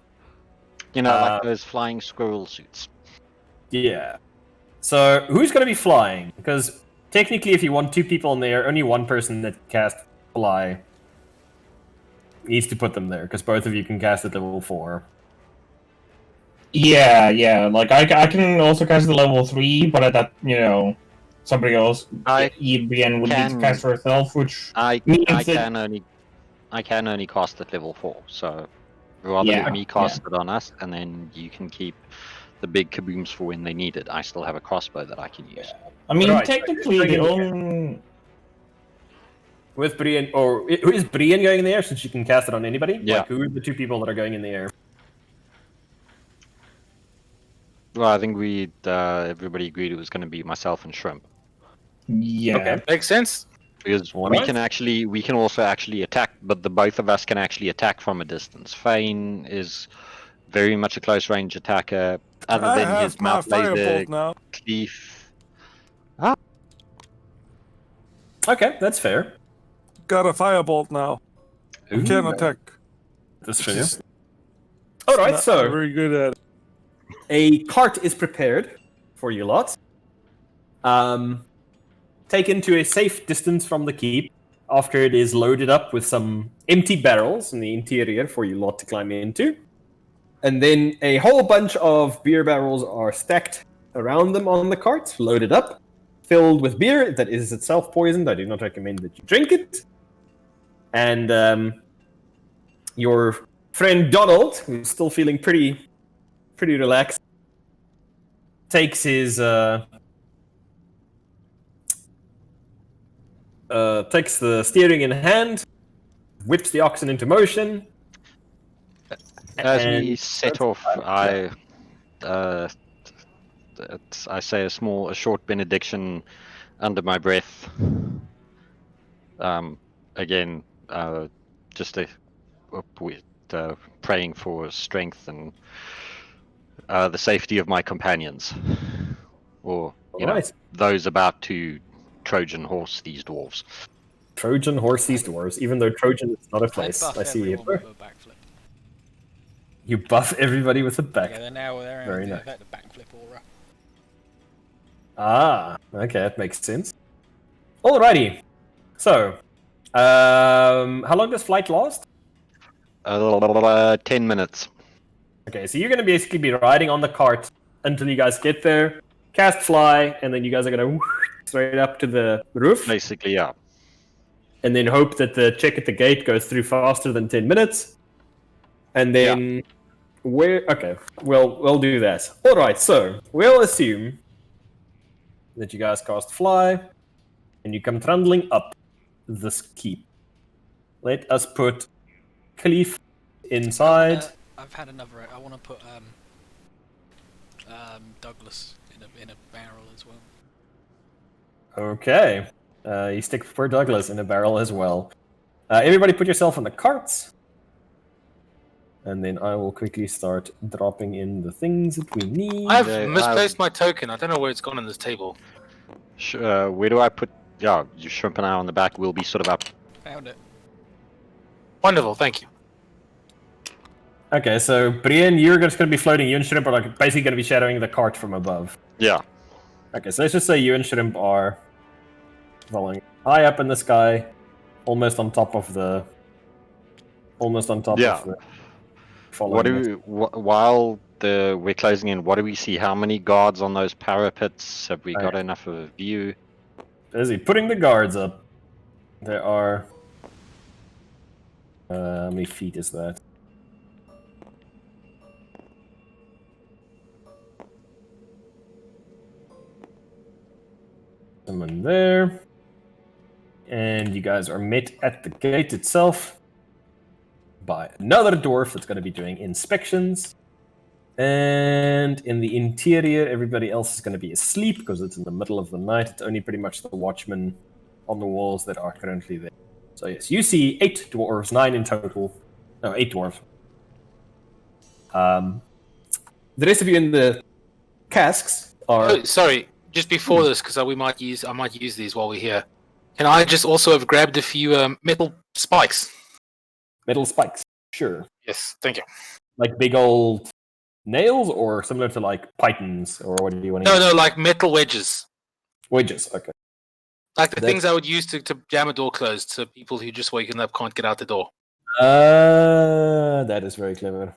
S4: You know,
S1: Uh,
S4: like those flying squirrel suits.
S1: Yeah. So who's gonna be flying? Because technically, if you want 2 people in there, only one person that cast fly needs to put them there, because both of you can cast at level 4.
S5: Yeah. Like I can also cast the level 3, but at that, somebody else, Brienne would need to cast herself, which means
S4: I can only cast at level 4, so rather let me cast it on us, and then you can keep the big kabooms for when they need it. I still have a crossbow that I can use.
S5: I mean,
S1: Right,
S5: technically, the only...
S1: With Brienne, or is Brienne going in the air since you can cast it on anybody?
S4: Yeah.
S1: Like, who are the 2 people that are going in the air?
S4: Well, I think everybody agreed it was going to be myself and Shrimp.
S5: Yeah.
S1: Okay.
S6: Makes sense.
S4: Because
S1: Alright.
S4: we can also actually attack, but the both of us can actually attack from a distance. Fane is very much a close range attacker. Other
S2: I
S4: than his
S2: have my
S4: mouth laser,
S2: firebolt now.
S4: cleave.
S1: Okay, that's fair.
S2: Got a firebolt now. I can attack.
S1: That's
S2: Which
S1: fair.
S2: is
S1: Alright,
S2: not
S1: so
S2: very good at it.
S1: a cart is prepared for you lot. Taken to a safe distance from the keep after it is loaded up with some empty barrels in the interior for you lot to climb into. And then a whole bunch of beer barrels are stacked around them on the cart, loaded up, filled with beer that is itself poisoned. I do not recommend that you drink it. And your friend Donald, who's still feeling pretty relaxed, takes his takes the steering in hand, whips the oxen into motion.
S4: As
S1: and
S4: we set off, I say a short benediction under my breath. Again, just praying for strength and the safety of my companions, or
S1: Alright.
S4: those about to Trojan horse these dwarves.
S1: Trojan horse these dwarves, even though Trojan is not a place.
S3: buff
S1: I see you.
S3: everyone with a backflip.
S1: You buff everybody with a back.
S3: Yeah, they're
S1: Very
S3: in
S1: nice.
S3: the backflip aura.
S1: Ah, okay, that makes sense. Alrighty. So, how long does flight last?
S4: 10 minutes.
S1: Okay, so you're going to basically be riding on the cart until you guys get there, cast fly, and then you guys are going to straight up to the roof.
S4: Basically, yeah.
S1: And then hope that the check at the gate goes through faster than 10 minutes. And then okay, we'll do that. Alright, so we'll assume that you guys cast fly and you come trundling up this keep. Let us put Khalif inside.
S3: I've had another. I want to put Douglas in a barrel as well.
S1: Okay. You stick for Douglas in a barrel as well. Everybody put yourself on the carts. And then I will quickly start dropping in the things that we need.
S6: I've misplaced my token. I don't know where it's gone on this table.
S4: Where do I put... Yeah, your Shrimp and I on the back will be sort of up.
S3: Found it.
S6: Wonderful, thank you.
S1: Okay, so Brienne, you're just going to be floating. You and Shrimp are like basically going to be shadowing the cart from above.
S4: Yeah.
S1: Okay, so let's just say you and Shrimp are falling high up in the sky, almost on top of the... of the...
S4: What do we, while we're closing in, what do we see? How many guards on those parapets? Have we got enough of a view?
S1: Busy putting the guards up. There are... how many feet is that? Someone there. And you guys are met at the gate itself by another dwarf that's going to be doing inspections. And in the interior, everybody else is going to be asleep because it's in the middle of the night. It's only pretty much the watchmen on the walls that are currently there. So yes, you see 8 dwarves, 9 in total. No, 8 dwarves. The rest of you in the casks are...
S6: Oh, sorry, just before this, because I might use these while we're here. Can I just also have grabbed a few metal spikes?
S1: Metal spikes, sure.
S6: Yes, thank you.
S1: Like big old nails, or similar to like pythons, or what do you want to use?
S6: No, like metal wedges.
S1: Wedges, okay.
S6: Like the things I would use to jam a door closed, so people who just waken up can't get out the door.
S1: That is very clever.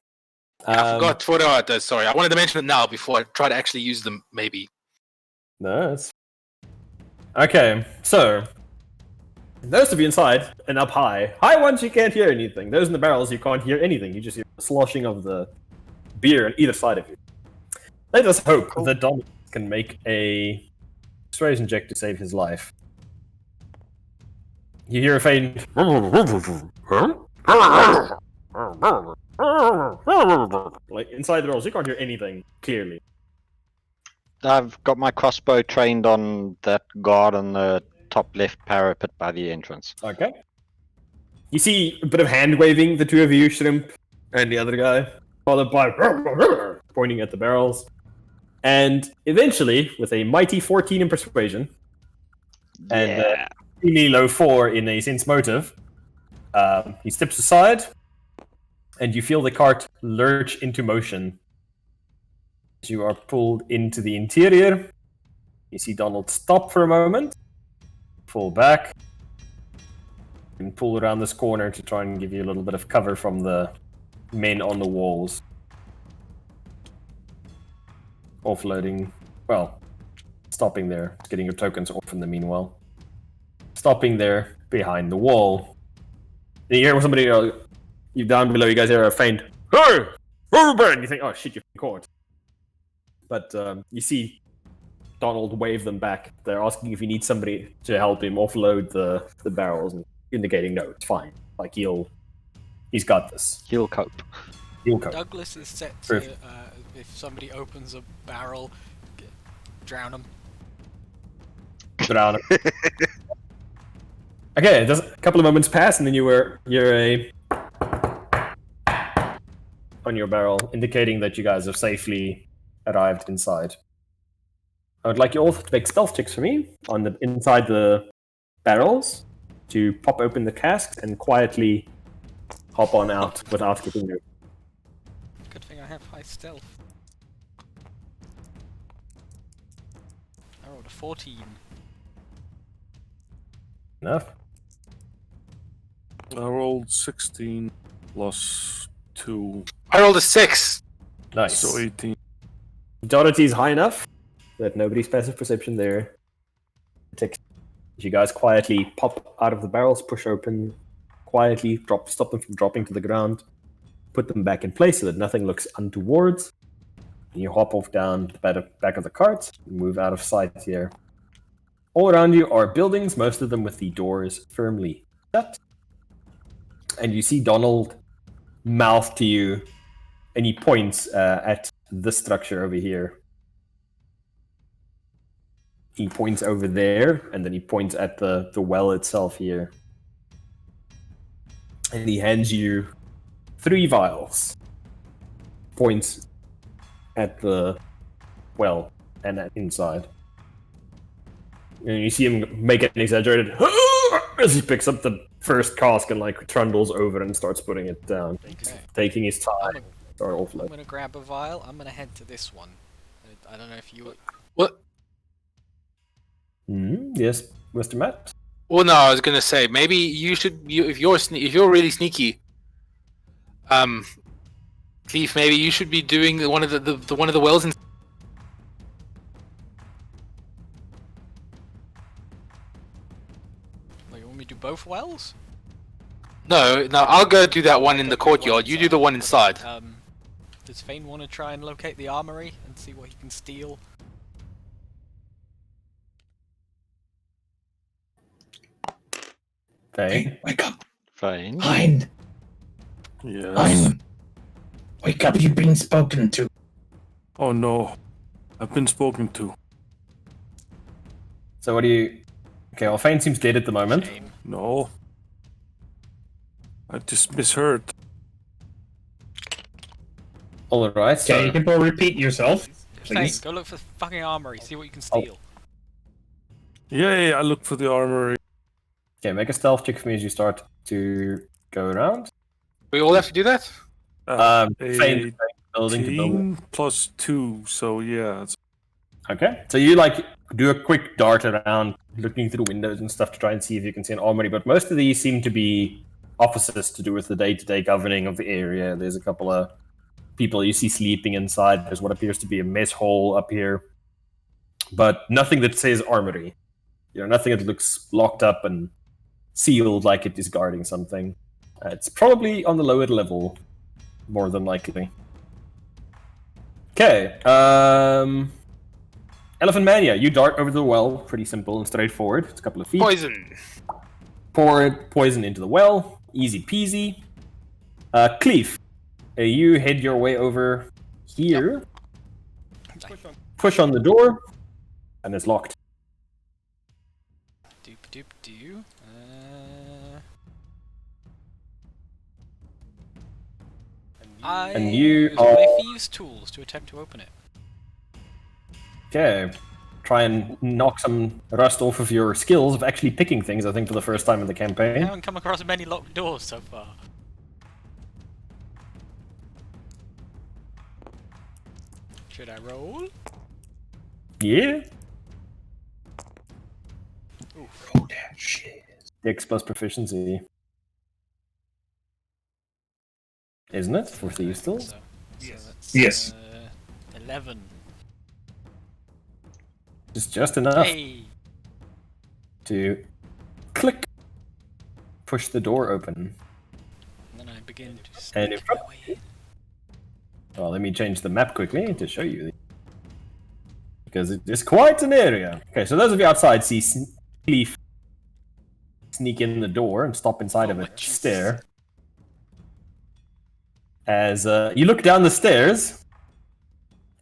S6: I forgot what it does. Sorry, I wanted to mention it now before I try to actually use them. Maybe.
S1: No, it's... Okay, so those of you inside and up high. High ones you can't hear anything. Those in the barrels you can't hear anything. You just hear the sloshing of the beer on either side of you. Let us hope that Donald can make a persuasion check to save his life. You hear a faint like inside the barrels. You can't hear anything clearly.
S4: I've got my crossbow trained on that guard on the top left parapet by the entrance.
S1: Okay. You see a bit of hand waving, the two of you, Shrimp and the other guy, followed by pointing at the barrels. And eventually, with a mighty 14 in persuasion, and a extremely low 4 in a sense motive, he steps aside, and you feel the cart lurch into motion. As you are pulled into the interior, you see Donald stop for a moment, pull back, and pull around this corner to try and give you a little bit of cover from the men on the walls. Offloading, well, stopping there, getting your tokens off in the meanwhile. Stopping there behind the wall. And you hear somebody, you down below, you guys hear a faint, "Hey! Overburn!" You think, oh shit, you've been caught. But you see Donald wave them back. They're asking if you need somebody to help him offload the barrels, and indicating no, it's fine. Like he's got this.
S4: He'll cope.
S1: He'll cope.
S3: Douglas is set to, if somebody opens a barrel, drown them.
S1: Drown him. Okay, a couple of moments pass, and then you're on your barrel, indicating that you guys have safely arrived inside. I would like you all to make stealth checks for me on the inside the barrels to pop open the casks and quietly hop on out without getting noticed.
S3: Good thing I have high stealth. I rolled a 14.
S1: Enough.
S2: I rolled 16 plus 2,
S6: I rolled a 6.
S1: Nice.
S2: so 18.
S1: Majority is high enough that nobody's passive perception there. You guys quietly pop out of the barrels, push open, quietly stop them from dropping to the ground, put them back in place so that nothing looks untoward. And you hop off down the back of the cart, move out of sight here. All around you are buildings, most of them with the doors firmly shut. And you see Donald mouth to you, and he points at this structure over here. He points over there, and then he points at the well itself here. And he hands you 3 vials. Points at the well and at inside. And you see him make an exaggerated as he picks up the first cask and like trundles over and starts putting it down.
S3: Okay.
S1: Taking his time.
S3: I'm
S1: Start offload.
S3: gonna grab a vial. I'm gonna head to this one. I don't know if you.
S6: What?
S1: Yes, Mr. Matt?
S6: Well, no, I was gonna say maybe you should. If you're really sneaky, thief, maybe you should be doing one of the one of the wells.
S3: Like, you want me to do both wells?
S6: No, I'll go do that one in the courtyard. You do the one inside.
S3: Does Fane want to try and locate the armory and see what he can steal?
S1: Okay.
S5: Wake up!
S4: Fine.
S5: Hind!
S2: Yes.
S5: Hind! Wake up, you've been spoken to.
S2: Oh no. I've been spoken to.
S1: So what do you... Okay, well, Fane seems dead at the moment.
S3: Shame.
S2: No. I just misheard.
S1: Alright, so...
S5: Okay, you can repeat yourself,
S3: Fane,
S5: please.
S3: go look for the fucking armory. See what you can steal.
S2: Yeah, I look for the armory.
S1: Okay, make a stealth check for me as you start to go around.
S6: We all have to do that.
S1: Fane, building to building.
S2: 18 plus 2, so yeah.
S1: Okay, so you like do a quick dart around, looking through windows and stuff to try and see if you can see an armory. But most of these seem to be offices to do with the day-to-day governing of the area. There's a couple of people you see sleeping inside. There's what appears to be a mess hall up here, but nothing that says armory. Nothing that looks locked up and sealed like it is guarding something. It's probably on the lower level, more than likely. Okay, Elephant Mania, you dart over the well. Pretty simple and straightforward. It's a couple of feet.
S6: Poison.
S1: Pour poison into the well. Easy peasy. Cleef, you head your way over here. Push on the door, and it's locked.
S3: Doop doop doo. I
S1: And you
S3: use
S1: are-
S3: my thieves' tools to attempt to open it.
S1: Okay. Try and knock some rust off of your skills of actually picking things, I think, for the first time in the
S3: I
S1: campaign.
S3: haven't come across many locked doors so far. Should I roll?
S1: Yeah.
S3: Oof.
S5: Oh, that shit.
S1: Dex plus proficiency. Isn't it? For thieves still?
S3: So that's,
S5: Yes.
S3: 11.
S1: Just enough
S3: Hey!
S1: to click. Push the door open.
S3: And then I begin to
S1: And
S3: sneak
S1: in
S3: my
S1: front-
S3: way in.
S1: Well, let me change the map quickly to show you. Because it is quite an area. Okay, so those of you outside see Cleef sneak in the door and stop inside
S3: Oh
S1: of
S3: my
S1: it,
S3: Jesus.
S1: stare. As you look down the stairs,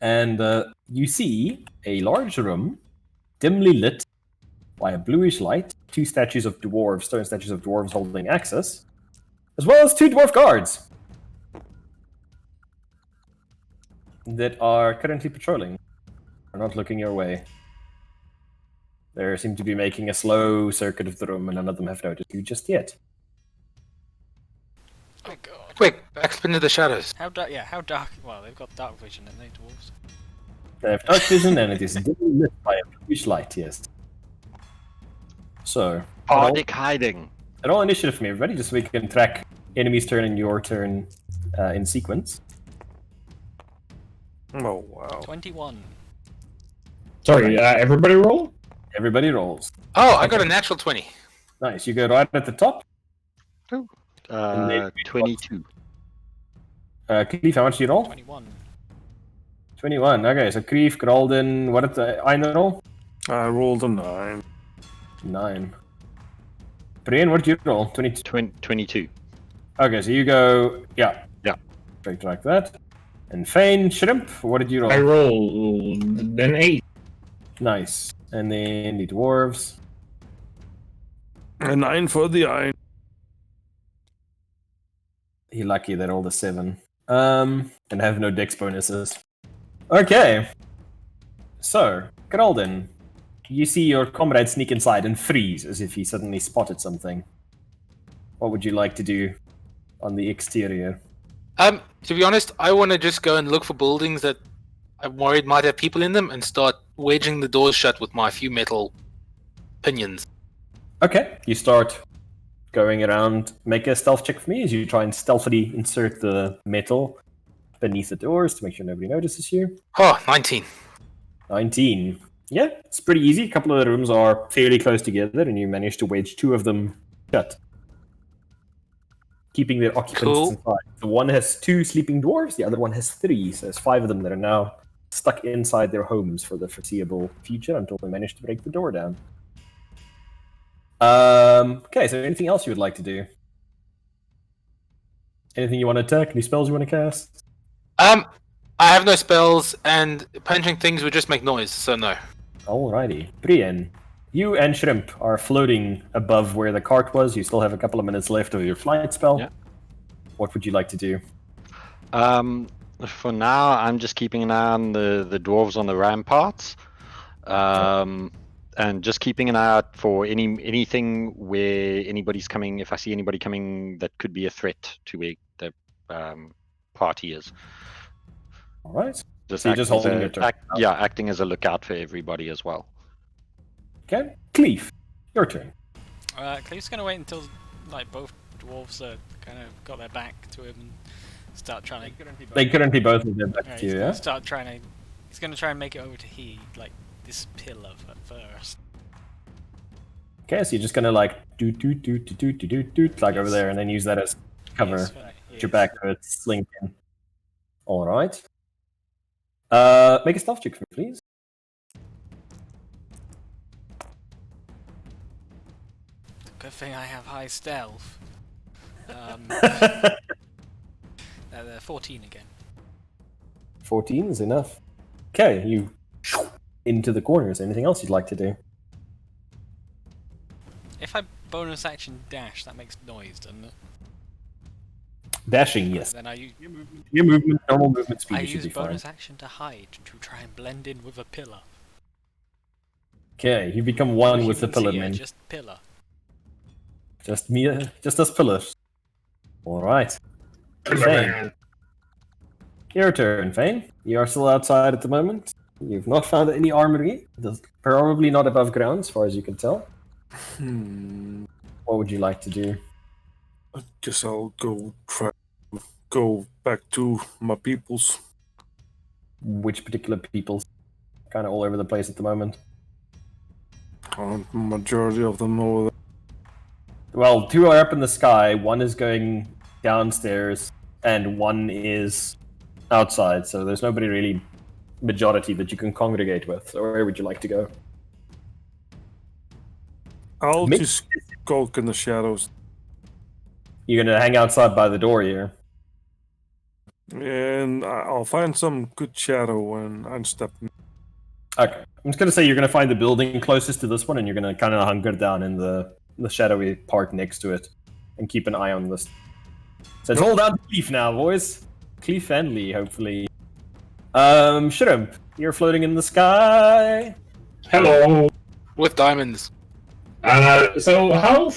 S1: and you see a large room, dimly lit by a bluish light, two statues of dwarves, stone statues of dwarves holding axes, as well as two dwarf guards that are currently patrolling. Are not looking your way. They seem to be making a slow circuit of the room, and none of them have noticed you just yet.
S3: Oh god.
S6: Quick, backspin into the shadows.
S3: How dark? Yeah, how dark? Well, they've got dark vision, and they dwarves.
S1: They have dark vision, and it is dimly lit by a bluish light, yes. So,
S4: Arctic hiding.
S1: roll initiative for me, everybody, just so we can track enemy's turn and your turn in sequence.
S2: Oh wow.
S3: 21.
S5: Sorry, everybody roll?
S1: Everybody rolls.
S6: Oh, I got a natural 20.
S1: Nice, you go right at the top. then
S4: 22.
S1: Cleef, how much do you roll?
S3: 21.
S1: 21. Okay, so Cleef, Gralden, what did the Einar roll?
S2: I rolled a 9.
S1: 9. Brian, what did you roll? 22.
S4: 22.
S1: Okay, so you go, yeah.
S4: Yeah.
S1: Straight like that. And Fane, Shrimp, what did you roll?
S5: I rolled an 8.
S1: Nice. And then the dwarves.
S2: A 9 for the iron.
S1: You're lucky they rolled a 7. And have no dex bonuses. Okay. So, Gralden, you see your comrade sneak inside and freeze as if he suddenly spotted something. What would you like to do on the exterior?
S6: To be honest, I want to just go and look for buildings that I'm worried might have people in them and start wedging the doors shut with my few metal pinions.
S1: Okay, you start going around. Make a stealth check for me as you try and stealthily insert the metal beneath the doors to make sure nobody notices you.
S6: Oh, 19.
S1: 19. Yeah, it's pretty easy. A couple of the rooms are fairly close together, and you manage to wedge 2 of them shut, keeping their occupants
S6: Cool.
S1: inside. The one has 2 sleeping dwarves, the other one has 3, so there's 5 of them that are now stuck inside their homes for the foreseeable future until they manage to break the door down. Okay, so anything else you would like to do? Anything you want to attack? Any spells you want to cast?
S6: I have no spells, and punching things would just make noise, so no.
S1: Alrighty. Brienne, you and Shrimp are floating above where the cart was. You still have a couple of minutes left of your flight spell.
S4: Yeah.
S1: What would you like to do?
S4: For now, I'm just keeping an eye on the dwarves on the ramparts, and just keeping an eye out for anything where anybody's coming. If I see anybody coming, that could be a threat to where the party is.
S1: All right.
S4: Just
S1: So you're
S4: act
S1: just
S4: as
S1: holding
S4: a-
S1: your turn.
S4: yeah, acting as a lookout for everybody as well.
S1: Okay. Cleef, your turn.
S3: Cleve's gonna wait until like both dwarves are kind of got their back to him and start trying to.
S1: They couldn't be both of them back
S3: Alright,
S1: to
S3: he's
S1: you,
S3: gonna
S1: yeah?
S3: start trying to. He's gonna try and make it over to like this pillar at first.
S1: Okay, so you're just gonna like do like over there, and then use that as cover.
S3: Yes, right,
S1: Get your
S3: yes.
S1: back to it, slink in. All right. Make a stealth check for me, please.
S3: Good thing I have high stealth. 14 again.
S1: 14 is enough. Okay, you into the corners. Anything else you'd like to do?
S3: If I bonus action dash, that makes noise, doesn't it?
S1: Dashing, yes.
S3: Then I use,
S1: Your movement, normal movement speed,
S3: I
S1: you should
S3: use
S1: be fine.
S3: bonus action to hide to try and blend in with a pillar.
S1: Okay, you become one with the
S3: Humans
S1: pillar
S3: here,
S1: men.
S3: just pillar.
S1: Just me, just us pillars. All right.
S5: Pillar
S1: Fane.
S5: man.
S1: Your turn, Fane. You are still outside at the moment. You've not found any armory. There's probably not above ground, as far as you can tell. What would you like to do?
S2: I guess I'll go back to my peoples.
S1: Which particular peoples? Kind of all over the place at the moment.
S2: Majority of them over there.
S1: Well, two are up in the sky. One is going downstairs, and one is outside. So there's nobody really majority that you can congregate with. So where would you like to go?
S2: I'll
S1: Make-
S2: just skulk in the shadows.
S1: You're gonna hang outside by the door here.
S2: And I'll find some good shadow and step.
S1: Okay. I'm just gonna say you're gonna find the building closest to this one, and you're gonna kind of hunker down in the shadowy part next to it, and keep an eye on this. So it's all down to Cleef now, boys. Cleef and Lee, hopefully. Shrimp, you're floating in the sky.
S5: Hello.
S6: With diamonds.
S5: So how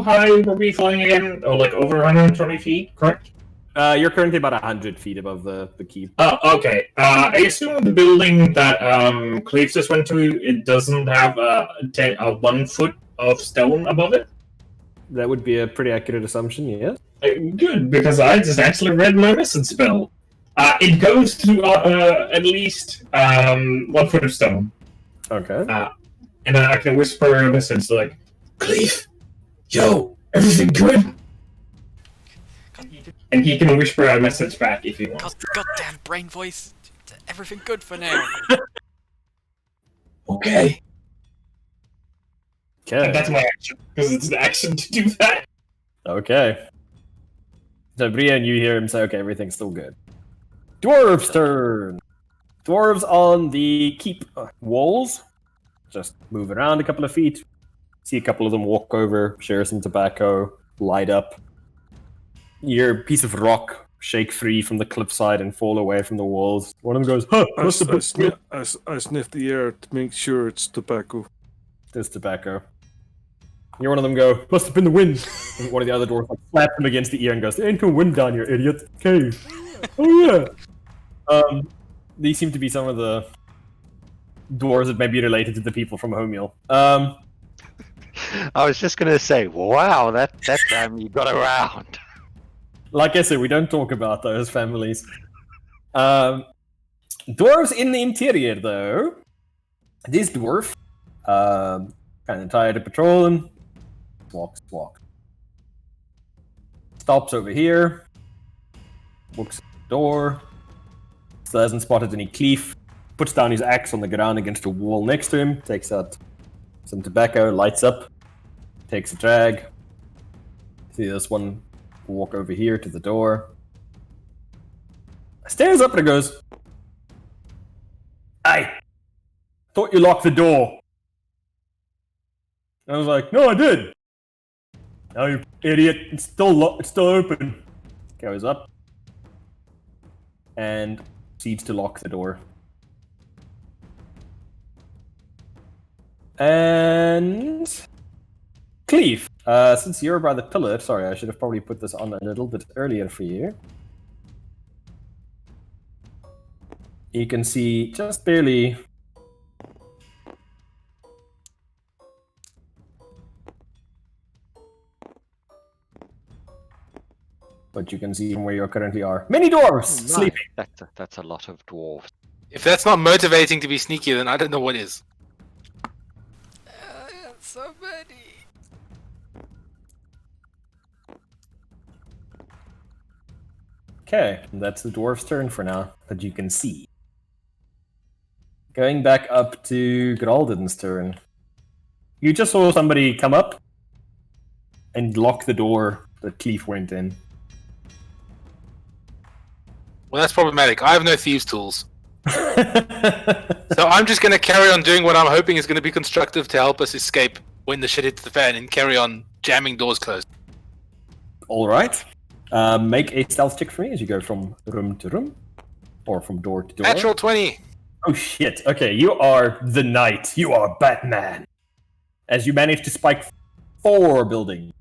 S5: high were we flying again? Oh, like over 120 feet, correct?
S1: You're currently about 100 feet above the keep.
S5: Okay. I assume the building that Cleves just went to, it doesn't have a 1 foot of stone above it.
S1: That would be a pretty accurate assumption, yes.
S5: Good, because I just actually read my message spell. It goes to at least 1 foot of stone.
S1: Okay.
S5: And then I can whisper a message like, Cleve, yo, everything good? And he can whisper a message back if he wants.
S3: Goddamn brain voice. Everything good for now.
S5: Okay. And
S1: Okay.
S5: that's my action, because it's an action to do that.
S1: Okay. So Brian, you hear him say, okay, everything's still good. Dwarves' turn. Dwarves on the keep walls. Just move around a couple of feet. See a couple of them walk over, share some tobacco, light up. Your piece of rock shake free from the cliffside and fall away from the walls. One of them goes, huh, what's the
S2: I sniff the air to make sure it's tobacco.
S1: There's tobacco. You hear one of them go, must have been the wind. And one of the other dwarves like slaps him against the ear and goes, there ain't no wind down here, idiot. Cave. Oh yeah. These seem to be some of the dwarves that may be related to the people from Homeal.
S4: I was just gonna say, wow, that time you got around.
S1: Like I said, we don't talk about those families. Dwarves in the interior, though. This dwarf, kind of tired of patrolling, walks. Stops over here, looks at the door, still hasn't spotted any Cleef, puts down his axe on the ground against a wall next to him, takes out some tobacco, lights up, takes a drag. See this one walk over here to the door. Stares up and goes, "Hey, thought you locked the door." I was like, "No, I did." "No, you idiot! It's still locked. It's still open." Goes up and proceeds to lock the door. And Cleef, since you're by the pillar, sorry, I should have probably put this on a little bit earlier for you. You can see just barely. But you can see from where you currently are. Many dwarves sleeping.
S4: That's a lot of dwarves.
S6: If that's not motivating to be sneaky, then I don't know what is.
S3: So many.
S1: Okay, that's the dwarf's turn for now, that you can see. Going back up to Gralden's turn. You just saw somebody come up and lock the door that Cleef went in.
S6: Well, that's problematic. I have no thieves' tools. So I'm just going to carry on doing what I'm hoping is going to be constructive to help us escape when the shit hits the fan and carry on jamming doors closed.
S1: Alright. Make a stealth check for me as you go from room to room. Or from door to door.
S6: Natural 20.
S1: Oh shit. Okay, you are the knight. You are Batman. As you manage to spike 4 buildings.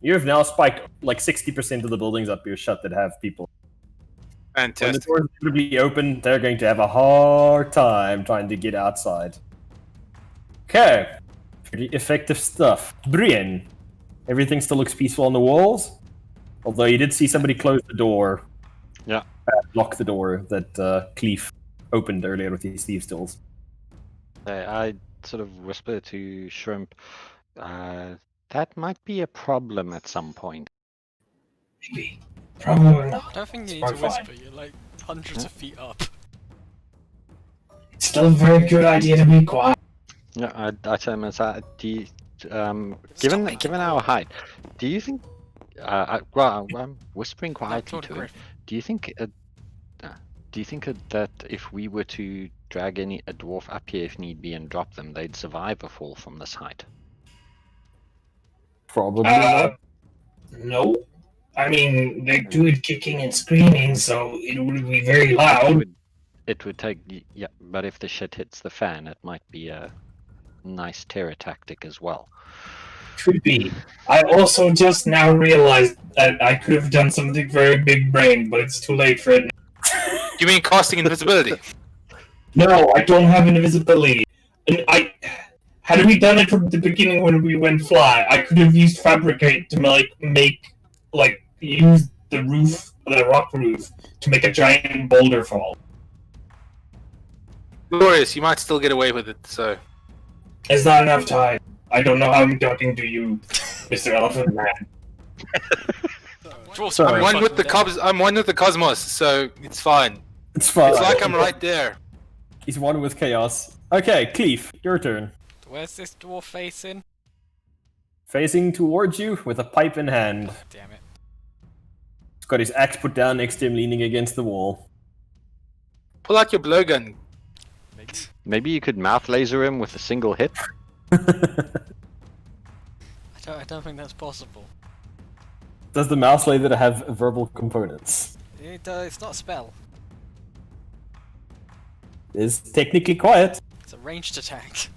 S1: You have now spiked like 60% of the buildings up your shut that have people. When the
S6: Fantastic.
S1: doors will be open, they're going to have a hard time trying to get outside. Okay. Pretty effective stuff. Brienne. Everything still looks peaceful on the walls. Although you did see somebody close the door.
S4: Yeah.
S1: Lock the door that Cleef opened earlier with these thieves' tools.
S4: I sort of whisper to Shrimp, that might be a problem at some point.
S5: Maybe. Probably not.
S3: I don't think you need
S5: We're
S3: to
S5: fine.
S3: whisper. You're like hundreds of feet up.
S5: It's still a very good idea to be quiet.
S4: Yeah, I tell him, do you,
S3: making
S4: given our height, do you think? Well, I'm whispering quietly
S3: Lord
S4: to him.
S3: Griff.
S4: Do you think? That if we were to drag a dwarf up here if need be and drop them, they'd survive a fall from this height?
S1: Probably not.
S5: No. I mean, they do it kicking and screaming, so it would be very loud.
S4: It would take, yeah, but if the shit hits the fan, it might be a nice terror tactic as well.
S5: Could be. I also just now realized that I could have done something very big brain, but it's too late for it.
S6: You mean casting invisibility?
S5: No, I don't have invisibility. And had we done it from the beginning when we went fly, I could have used fabricate to use the roof, the rock roof, to make a giant boulder fall.
S6: Glorious, you might still get away with it, so...
S5: It's not enough time. I don't know how I'm talking to you, Mr. Elephant Man.
S3: Dwarves
S1: Sorry.
S3: are
S6: I'm
S3: very
S6: one with the
S3: fucking
S6: I'm one with the cosmos, so it's fine.
S1: It's fine.
S6: It's like I'm right there.
S1: He's one with chaos. Okay, Cleef, your turn.
S3: dead. Where's this dwarf facing?
S1: Facing towards you with a pipe in hand.
S3: Damn it.
S1: He's got his axe put down next to him, leaning against the wall.
S6: Pull out your blowgun.
S3: Mate.
S4: Maybe you could mouth laser him with a single hit.
S3: I don't think that's possible.
S1: Does the mouse laser have verbal components?
S3: It's not a spell.
S1: It's technically quiet.
S3: It's a ranged attack.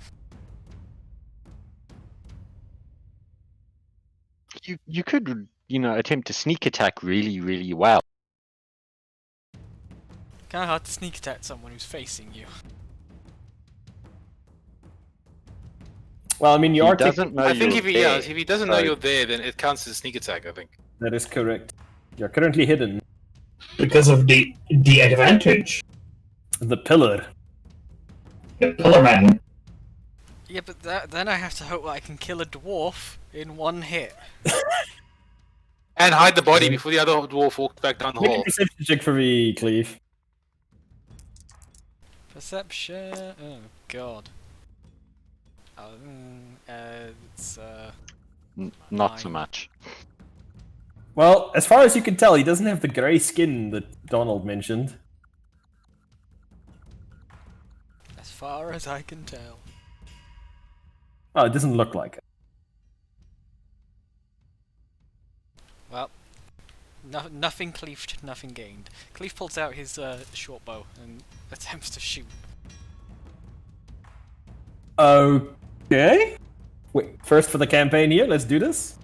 S4: You could, attempt to sneak attack really, really well.
S3: Kind of hard to sneak attack someone who's facing you.
S1: Well, I mean, you
S4: He
S1: are
S4: doesn't know
S6: I think
S4: you're there,
S6: if he doesn't know
S4: so-
S6: you're there, then it counts as a sneak attack, I think.
S1: That is correct. You're currently hidden.
S5: Because of the advantage.
S1: The pillar.
S5: The Pillar Man.
S3: Yeah, but then I have to hope that I can kill a dwarf in one hit.
S6: And hide the body before the other dwarf walks back down the
S1: Make a
S6: hall.
S1: perception check for me, Cleef.
S3: Perception. Oh god. It's
S4: Not so
S3: Fine.
S4: much.
S1: Well, as far as you can tell, he doesn't have the grey skin that Donald mentioned.
S3: as far as I can tell.
S1: Oh, it doesn't look like it.
S3: Well, nothing cleaved, nothing gained. Cleef pulls out his short bow and attempts to shoot.
S1: Okay. Wait, first for the campaign here, let's do this.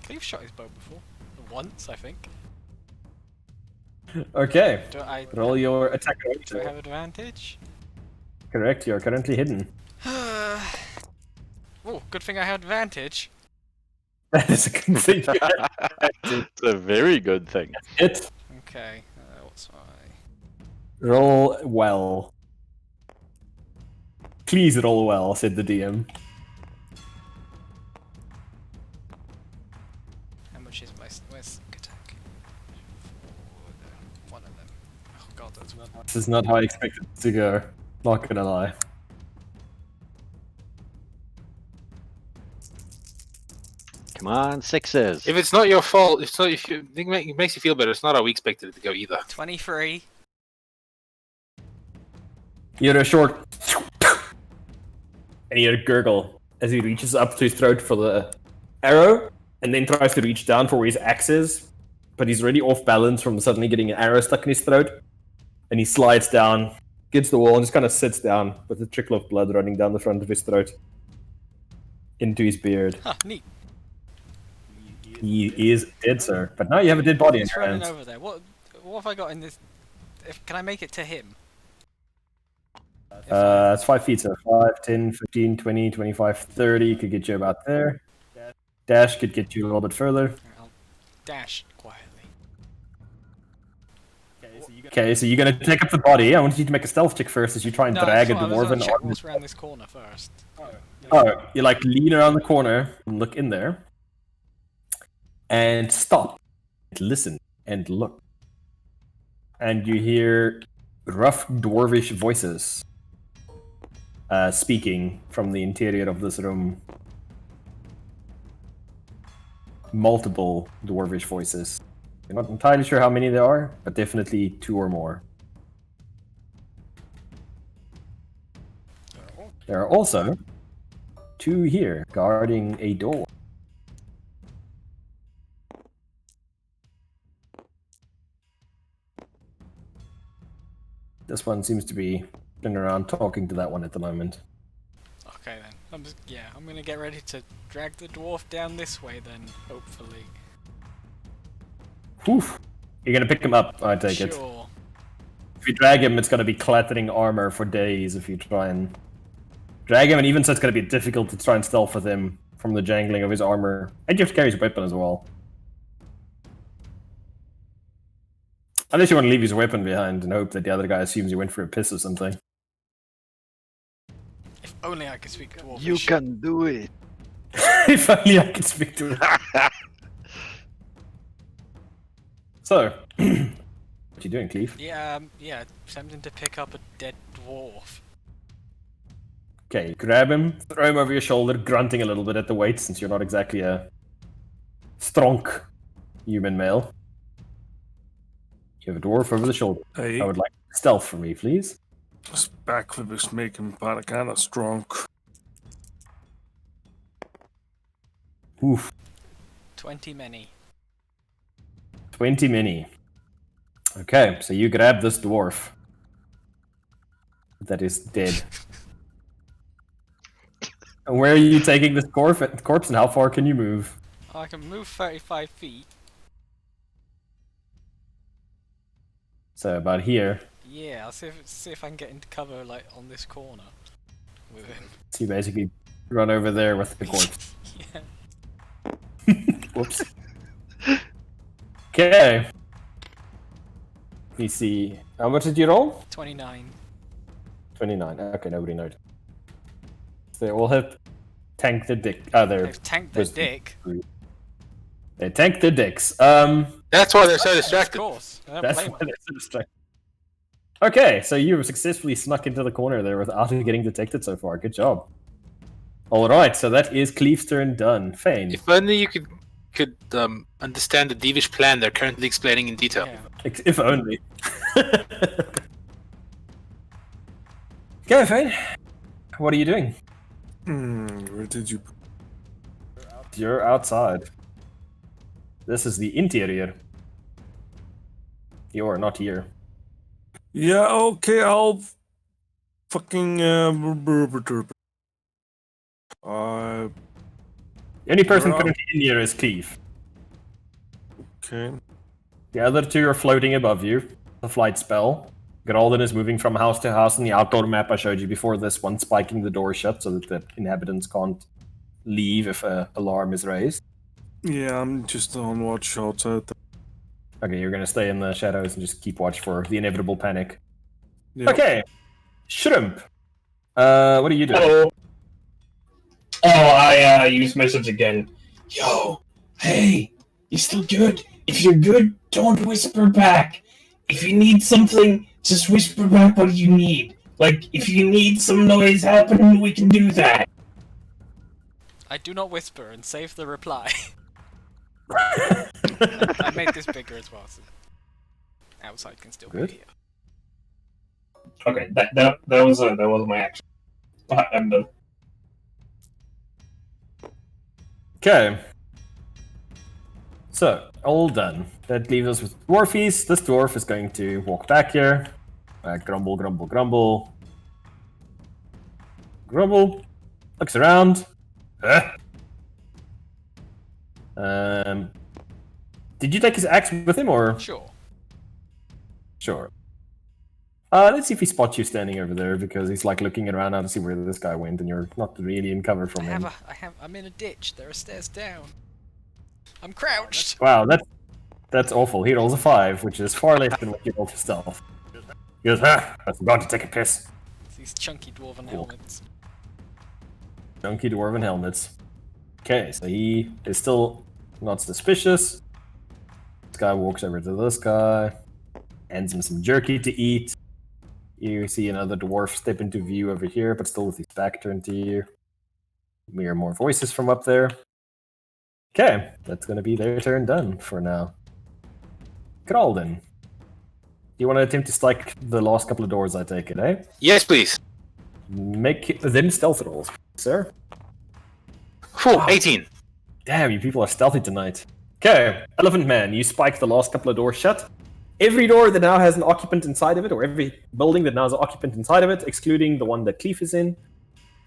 S3: Cleef shot his bow before. Once, I think.
S1: Okay.
S3: Do I,
S1: Roll your attack.
S3: do I have advantage?
S1: Correct, you're currently hidden.
S3: Oh, good thing I had advantage.
S1: That is a good thing.
S4: It's a very good thing.
S1: It.
S3: Okay, what's my...
S1: Roll well. Please roll well, said the DM.
S3: How much is my sneak attack? One of them. Oh god, that's one.
S1: This is not how I expected it to go. Not gonna lie.
S4: Come on, sixes.
S6: If it's not your fault, if it makes you feel better, it's not how we expected it to go either.
S3: 23.
S1: You hear a short and you hear a gurgle as he reaches up to his throat for the arrow and then tries to reach down for where his axe is, but he's already off balance from suddenly getting an arrow stuck in his throat, and he slides down, gets the wall, and just kind of sits down with a trickle of blood running down the front of his throat into his beard.
S3: Huh, neat.
S1: He is dead, sir. But now you have a dead body in
S3: He's
S1: your
S3: running
S1: hands.
S3: over there. What have I got in this? Can I make it to him?
S1: It's 5 feet, so 5, 10, 15, 20, 25, 30 could get you about there. Dash could get you a little bit further.
S3: I'll dash quietly.
S1: Okay, so you're gonna take up the body. I want you to make a stealth check first as you try and
S3: No,
S1: drag a
S3: I was gonna
S1: dwarven
S3: check
S1: arm.
S3: what's around this corner first.
S1: Oh, you like lean around the corner and look in there. And stop. Listen and look. And you hear rough dwarvish voices speaking from the interior of this room. Multiple dwarvish voices. You're not entirely sure how many there are, but definitely 2 or more. There are also 2 here guarding a door. This one seems to be running around talking to that one at the moment.
S3: Okay then. I'm gonna get ready to drag the dwarf down this way then, hopefully.
S1: Oof. You're gonna pick him up, I take it.
S3: Sure.
S1: If you drag him, it's gonna be clattering armor for days if you try and drag him, and even so it's gonna be difficult to try and stealth with him from the jangling of his armor. And you have to carry his weapon as well. Unless you want to leave his weapon behind and hope that the other guy assumes you went for a piss or something.
S3: If only I could speak dwarvish.
S4: You can do it.
S1: If only I could speak to him. So, what you doing, Cleve?
S3: Yeah, attempting to pick up a dead dwarf.
S1: Okay, grab him, throw him over your shoulder, grunting a little bit at the weight since you're not exactly a strong human male. You have a dwarf over the shoulder.
S2: Hey,
S1: I would like stealth for me, please.
S2: this backflip is making me kind of strong.
S1: Oof.
S3: 20 many.
S1: 20 mini. Okay, so you grab this dwarf that is dead. And where are you taking this corpse and how far can you move?
S3: Oh, I can move 35 feet.
S1: So about here.
S3: Yeah, I'll see if I can get into cover like on this corner with him.
S1: So you basically run over there with the corpse.
S3: Yeah.
S1: Whoops. Okay. Let me see. How much did you roll?
S3: 29.
S1: 29. Okay, nobody noted. So they all have tanked their dick.
S3: They've tanked their dick.
S1: They tanked their dicks.
S6: That's why they're so
S3: Of
S6: distracted.
S3: course. I don't
S1: That's
S3: blame
S1: why
S3: them.
S1: they're so distracted. Okay, so you successfully snuck into the corner there without getting detected so far. Good job. Alright, so that is Cleve's turn done. Fane.
S6: If only you could understand the devish plan they're currently explaining in detail.
S3: Yeah.
S1: If only. Okay, Fane. What are you doing?
S2: Where did you?
S1: You're outside. This is the interior. You're not here.
S2: Yeah, okay, I'll fucking
S1: The only person
S2: You're out.
S1: currently in here is Cleve.
S2: okay.
S1: The other two are floating above you. The flight spell. Geralden is moving from house to house on the outdoor map I showed you before this one, spiking the door shut so that the inhabitants can't leave if an alarm is raised.
S2: Yeah, I'm just on watch outside.
S1: Okay, you're gonna stay in the shadows and just keep watch for the inevitable panic.
S2: Yep.
S1: Okay, Shrimp. What are you doing?
S5: Hello. Oh, I use message again. Yo, hey, you still good? If you're good, don't whisper back. If you need something, just whisper back what you need. Like, if you need some noise happening, we can do that.
S3: I do not whisper and save the reply. I made this bigger as well, so outside can still
S1: Good.
S3: be here.
S5: Okay, that was my action. I'm done.
S1: Okay. So, all done. That leaves us with dwarfies. This dwarf is going to walk back here. Grumble, grumble, grumble. Grumble. Looks around. Did you take his axe with him, or?
S3: Sure.
S1: Sure. Let's see if he spots you standing over there, because he's like looking around now to see where this guy went, and you're not really in cover from him.
S3: I'm in a ditch. There are stairs down. I'm crouched.
S1: Wow, that's awful. He rolls a 5, which is far less than what you roll for stealth. He goes, I forgot to take a piss.
S3: It's these chunky dwarven
S1: Cool.
S3: helmets.
S1: Chunky dwarven helmets. Okay, so he is still not suspicious. This guy walks over to this guy, hands him some jerky to eat. You see another dwarf step into view over here, but still with his back turned to you. We hear more voices from up there. Okay, that's going to be their turn done for now. Kralden. Do you want to attempt to strike the last couple of doors, I take it, eh?
S6: Yes, please.
S1: Make them stealth rolls, sir.
S6: Phew, 18.
S1: Damn, you people are stealthy tonight. Okay, Elephant Man, you spike the last couple of doors shut. Every door that now has an occupant inside of it, or every building that now has an occupant inside of it, excluding the one that Cleef is in,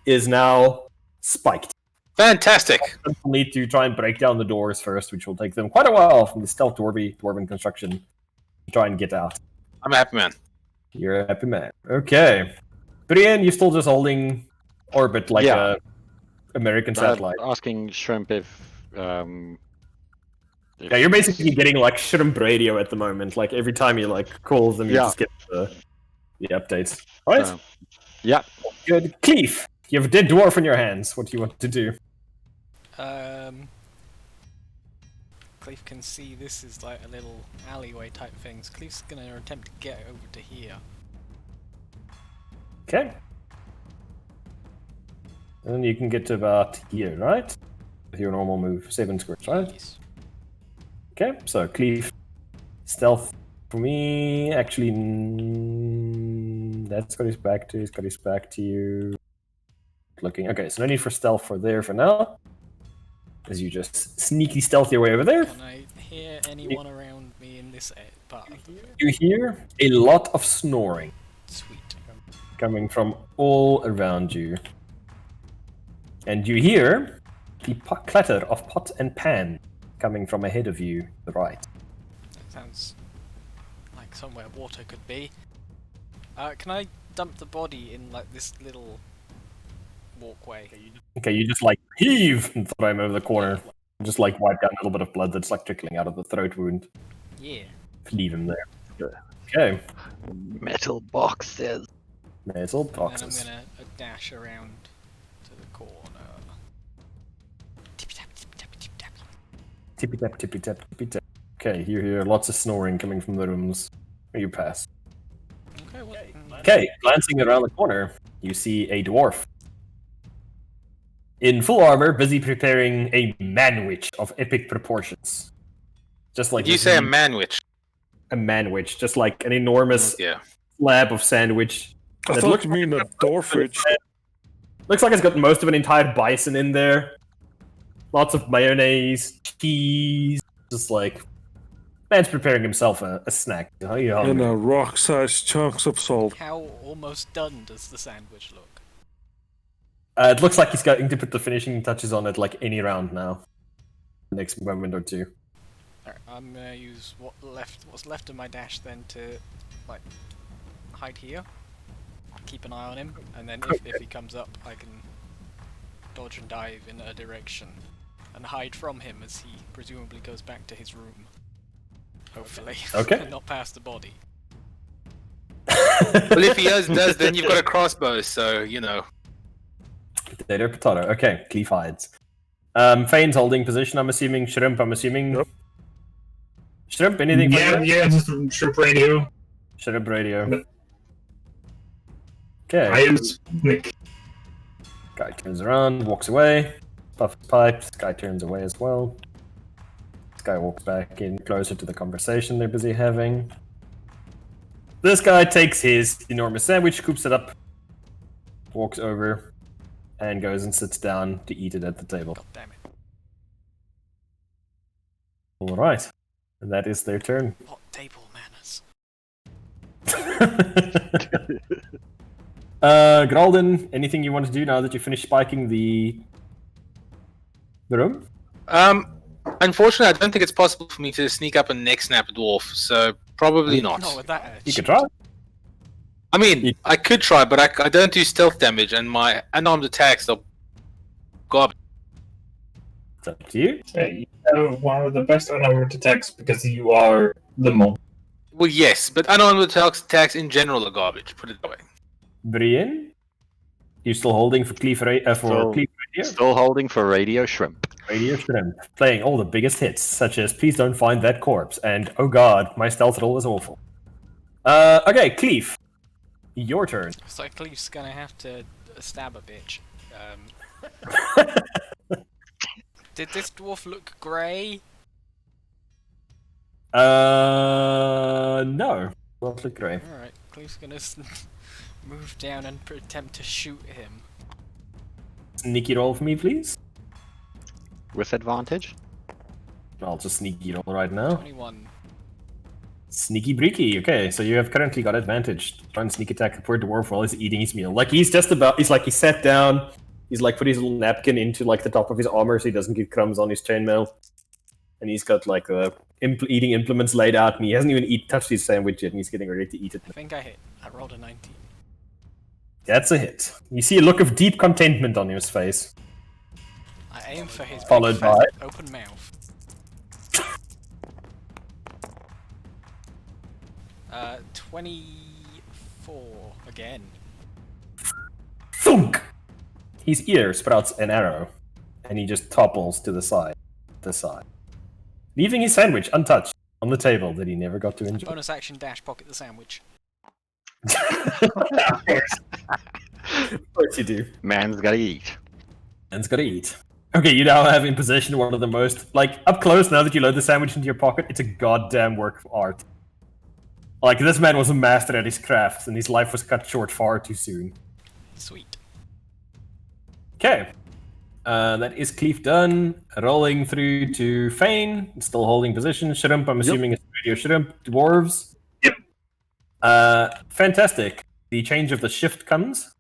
S1: is now spiked.
S6: Fantastic.
S1: They'll need to try and break down the doors first, which will take them quite a while from the stealth dwarven construction to try and get out.
S6: I'm a happy man.
S1: You're a happy man. Okay. Brienne, you're still just holding orbit like
S4: Yeah.
S1: a American satellite.
S4: Asking Shrimp if
S1: Yeah, you're basically getting like shrimp radio at the moment. Like every time you like calls them, you
S4: Yeah.
S1: just get the updates. Alright,
S4: yeah.
S1: good. Cleef, you have a dead dwarf in your hands. What do you want to do?
S3: Cleef can see this is like a little alleyway type thing, so Cleef's gonna attempt to get over to here.
S1: Okay. And then you can get to about here, right? With your normal move, 7 squares, right?
S3: Yes.
S1: Okay, so Cleef, stealth for me. Actually, that's got his back to. He's got his back to you. Looking. Okay, so no need for stealth for there for now. As you just sneaky stealth your way over there.
S3: Can I hear anyone around me in this part of the room?
S1: You hear a lot of snoring
S3: Sweet.
S1: coming from all around you. And you hear the clatter of pot and pan coming from ahead of you, to the right.
S3: That sounds like somewhere water could be. Can I dump the body in like this little walkway?
S1: Okay, you just like heave and throw him over the corner. Just like wipe down a little bit of blood that's like trickling out of the throat wound.
S3: Yeah.
S1: Leave him there. Okay.
S4: Metal boxes.
S1: Metal
S3: And
S1: boxes.
S3: then I'm gonna dash around to the corner. Tippy tap, tippy tap, tippy tap.
S1: Tippy tap, tippy tap, tippy tap. Okay, you hear lots of snoring coming from the rooms. You pass.
S3: Okay, what?
S1: Okay, glancing around the corner, you see a dwarf. In full armor, busy preparing a manwich of epic proportions. Just like
S6: Did you say a manwich?
S1: a manwich, just like an enormous
S6: Yeah.
S1: slab of sandwich.
S2: I
S1: that
S2: thought
S1: looks
S2: you mean a Dwarfridge.
S1: Looks like it's got most of an entire bison in there. Lots of mayonnaise, cheese, just like man's preparing himself a snack. How you
S2: And
S1: hungry?
S2: rock-sized chunks of salt.
S3: How almost done does the sandwich look?
S1: It looks like he's going to put the finishing touches on it like any round now. The next moment or two.
S3: Alright, I'm gonna use what's left of my dash then to like hide here, keep an eye on him, and then if he comes up, I can dodge and dive in a direction and hide from him as he presumably goes back to his room. Hopefully,
S1: Okay.
S3: not past the body.
S6: Well, if he does, then you've got a crossbow, so you know.
S1: Potato, potato. Okay, Cleef hides. Fane's holding position, I'm assuming. Shrimp, I'm assuming.
S2: Yep.
S1: Shrimp, anything?
S5: Yeah, just shrimp radio.
S1: Shrimp radio. Okay.
S5: I am Nick.
S1: Guy turns around, walks away. Puffs pipes. Guy turns away as well. This guy walks back in closer to the conversation they're busy having. This guy takes his enormous sandwich, scoops it up, walks over, and goes and sits down to eat it at the table.
S3: God damn it!
S1: All right, and that is their turn.
S3: What table manners?
S1: Gralden, anything you want to do now that you finished spiking the room?
S6: Unfortunately, I don't think it's possible for me to sneak up and neck snap a dwarf, so probably not.
S3: Not with that edge.
S1: You could try.
S6: I mean, I could try, but I don't do stealth damage, and my unarmed attacks are garbage.
S1: It's up to you.
S5: You have one of the best unarmed attacks because you are the monk.
S6: Well, yes, but unarmed attacks in general are garbage. Put it that way.
S1: Brienne, you still holding for Cleef Radio?
S4: Still holding for Radio Shrimp.
S1: Radio Shrimp, playing all the biggest hits, such as "Please Don't Find That Corpse" and "Oh God, My Stealth Roll is Awful." Okay, Cleef, your turn.
S3: So Cleef's gonna have to stab a bitch. Did this dwarf look grey?
S1: No, not look great.
S3: Alright, Cleef's gonna move down and attempt to shoot him.
S1: Sneaky roll for me, please.
S4: With advantage?
S1: I'll just sneaky roll right now.
S3: 21.
S1: Sneaky breaky. Okay, so you have currently got advantage. Try and sneak attack the poor dwarf while he's eating his meal. Like he sat down. He's like put his little napkin into like the top of his armor so he doesn't get crumbs on his chainmail. And he's got like the eating implements laid out, and he hasn't even touched his sandwich yet, and he's getting ready to eat it.
S3: I think I hit. I rolled a 19.
S1: That's a hit. You see a look of deep contentment on his face.
S3: I aim for his
S1: Followed
S3: big, fat,
S1: by?
S3: open mouth. 24 again.
S1: Thunk! His ear sprouts an arrow, and he just topples to the side, leaving his sandwich untouched on the table that he never got to enjoy.
S3: Bonus action dash pocket the sandwich.
S1: Of course you do.
S4: Man's gotta eat.
S1: Man's gotta eat. Okay, you now have in possession one of the most, like, up close now that you load the sandwich into your pocket, it's a goddamn work of art. Like, this man was a master at his craft, and his life was cut short far too soon.
S3: Sweet.
S1: Okay. That is Cleef done. Rolling through to Fane, still holding position. Shrimp, I'm assuming it's Radio Shrimp. Dwarves.
S5: Yep.
S1: Fantastic. The change of the shift comes.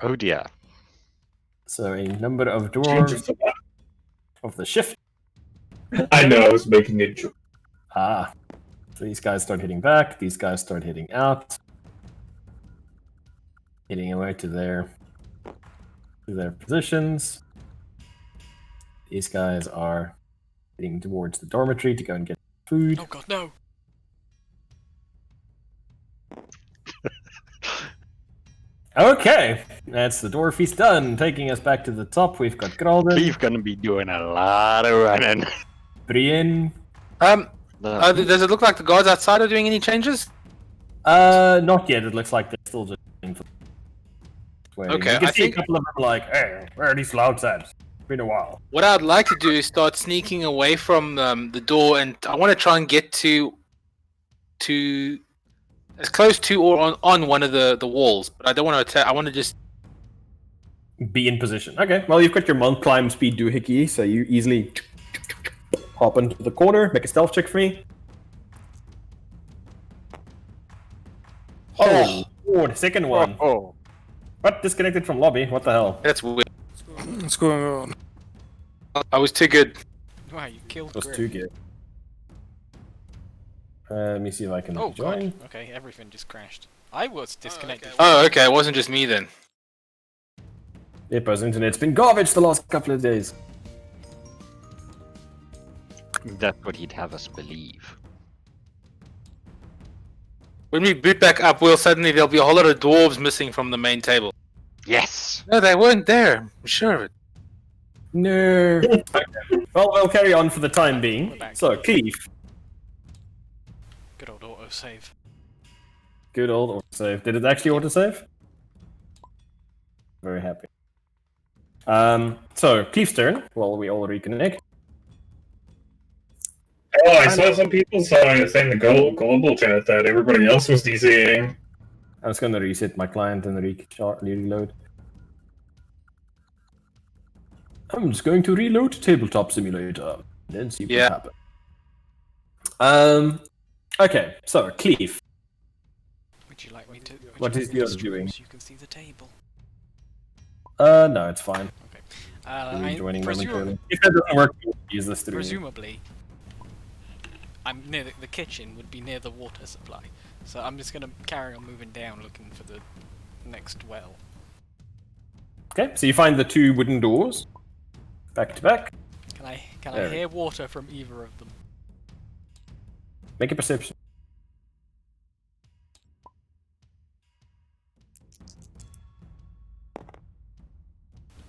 S4: Oh dear.
S1: So a number of
S5: Change
S1: dwarves
S5: of the-
S1: of the shift.
S5: I know, I was making a joke.
S1: Ah. So these guys start hitting back. These guys start hitting out. Hitting away to their positions. These guys are heading towards the dormitory to go and get food.
S3: Oh god, no!
S1: Okay, that's the dwarfies done. Taking us back to the top, we've got Gralden,
S4: He's gonna be doing a lot of running.
S1: Brienne.
S6: Does it look like the guards outside are doing any changes?
S1: Not yet. It looks like they're still just waiting.
S6: Okay,
S1: you can
S6: I
S1: see
S6: think-
S1: a couple of them like, hey, where are these louds at? It's been a while.
S6: What I'd like to do is start sneaking away from the door, and I want to try and get to as close to or on one of the walls. But I don't want to attack. I want to just.
S1: Be in position. Okay, well, you've got your monk climb speed doohickey, so you easily hop into the corner. Make a stealth check for me. Oh, the second one.
S4: Oh.
S1: What? Disconnected from lobby? What the hell?
S6: That's weird.
S2: What's going on?
S6: I was too good.
S3: Wow, you killed
S1: That was
S3: Grim.
S1: too good. Let me see if I can
S3: Oh
S1: join.
S3: god. Okay, everything just crashed. I was disconnected.
S6: Oh, okay. It wasn't just me then.
S1: Hippo's internet's been garbage the last couple of days.
S4: That's what he'd have us believe.
S6: When we boot back up, there'll be a whole lot of dwarves missing from the main table.
S4: Yes!
S6: No, they weren't there. I'm sure of it.
S1: No. Okay. Well, we'll carry on for the time
S3: We're
S1: being.
S3: back.
S1: So, Cleve.
S3: Good old autosave.
S1: Good old autosave. Did it actually autosave? Very happy. So, Cleve's turn, while we all reconnect.
S5: Oh, I saw some people saying in the global chat that everybody else was DCing.
S1: I was going to reset my client and reload. I'm just going to reload Tabletop Simulator, then see what happens. Okay, so, Cleve.
S3: Would you like me to?
S1: What is yours doing?
S3: So you can see the table.
S1: No, it's fine.
S3: Okay.
S1: I'm joining
S3: presume-
S1: momentarily. If that doesn't work, we'll use this to
S3: presumably, I'm near the kitchen would be near the water supply, so I'm just gonna carry on moving down, looking for the next well.
S1: Okay, so you find the two wooden doors, back to back.
S3: Can I
S1: There.
S3: hear water from either of them?
S1: Make a perception.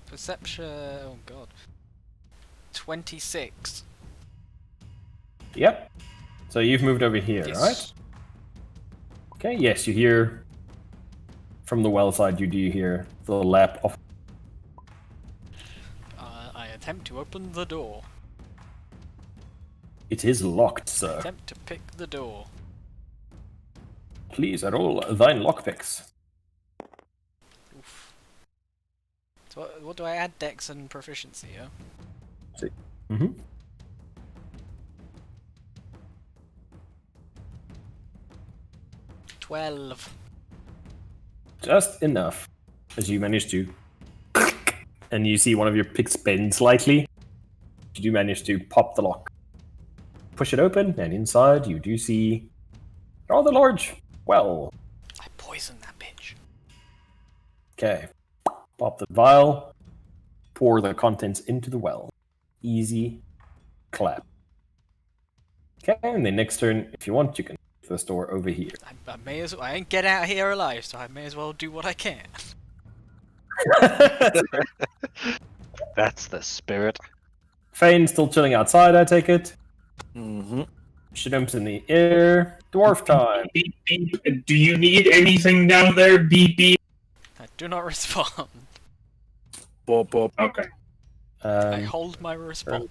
S3: Perception. Oh god. 26.
S1: Yep. So you've moved over here,
S3: Yes.
S1: right? Okay, yes, you hear from the well side, you do hear the lap of...
S3: I attempt to open the door.
S1: It is locked, sir.
S3: Attempt to pick the door.
S1: Please roll thine lockpicks.
S3: Oof. So what do I add? Dex and proficiency, yeah?
S1: Mm-hmm.
S3: $12.
S1: Just enough, as you manage to... And you see one of your picks bend slightly. You do manage to pop the lock. Push it open, and inside you do see a rather large well.
S3: I poisoned that bitch.
S1: Okay. Pop the vial. Pour the contents into the well. Easy clap. Okay, and then next turn, if you want, you can take the store over here.
S3: I may as well. I ain't get out here alive, so I may as well do what I can.
S4: That's the spirit.
S1: Fane still chilling outside, I take it.
S2: Mm-hmm.
S1: Shadum's in the air. Dwarf time.
S5: Beep, beep. Do you need anything down there? Beep, beep.
S3: I do not respond.
S2: Bop, bop.
S5: Okay.
S3: I hold my response.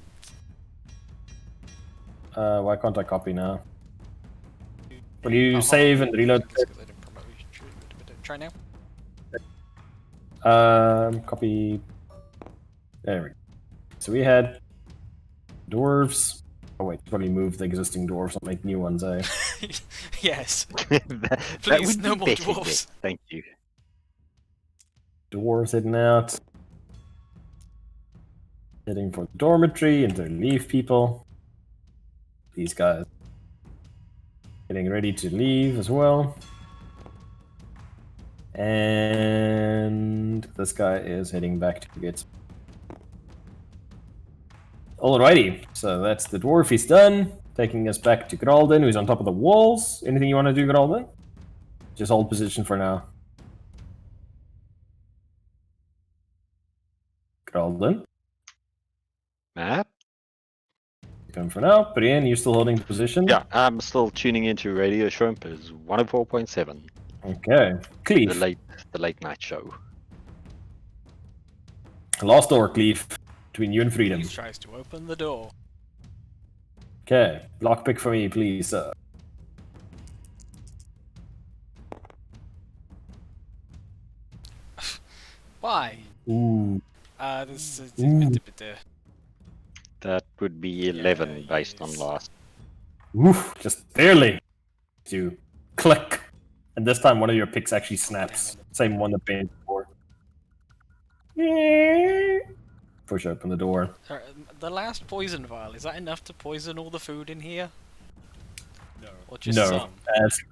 S1: Why can't I copy now? Will you
S3: Oh,
S1: save and reload?
S3: Because I didn't promote you. Try now.
S1: Copy. There we go. So we had dwarves. Oh wait, probably move the existing dwarves, not make new ones, eh?
S3: Yes.
S4: that
S3: Please,
S4: would
S3: no
S4: be
S3: more
S4: better,
S3: dwarves.
S4: yes. Thank you.
S1: Dwarves heading out. Heading for the dormitory and to leave people. These guys getting ready to leave as well. And this guy is heading back to get... Alrighty, so that's the dwarf, he's done. Taking us back to Gralden, who's on top of the walls. Anything you want to do, Gralden? Just hold position for now. Gralden.
S4: Map?
S1: Come for now. Brian, you're still holding position?
S4: Yeah, I'm still tuning into Radio Shrimp as 104.7.
S1: Okay. Cleve.
S4: The late night show.
S1: Last door, Cleve. Between you and Freedom.
S3: He tries to open the door.
S1: Okay. Lockpick for me, please, sir.
S3: Why?
S1: Ooh.
S3: This is
S1: Ooh.
S4: That would be 11
S3: Yeah,
S4: based on
S3: yes.
S4: last.
S1: Oof. Just barely. You click. And this time one of your picks actually snaps. Same one that banned before. Push open the door.
S3: Sorry, the last poison vial, is that enough to poison all the food in here? No. Or just
S1: No,
S3: some?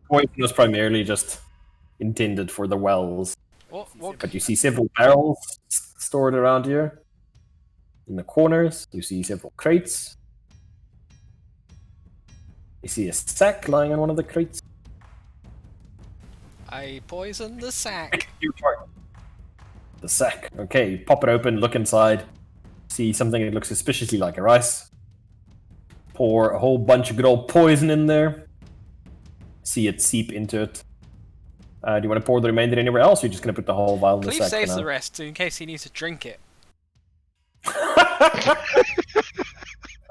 S1: poison was primarily just intended for the wells.
S3: What
S1: But you see several barrels stored around here. In the corners, you see several crates. You see a sack lying on one of the crates.
S3: I poisoned the sack.
S1: The sack. Okay, you pop it open, look inside. See something that looks suspiciously like a rice. Pour a whole bunch of good old poison in there. See it seep into it. Do you want to pour the remainder anywhere else, or are you just going to put the whole vial in the
S3: Cleve
S1: sack
S3: saves
S1: for
S3: the
S1: now?
S3: rest in case he needs to drink it.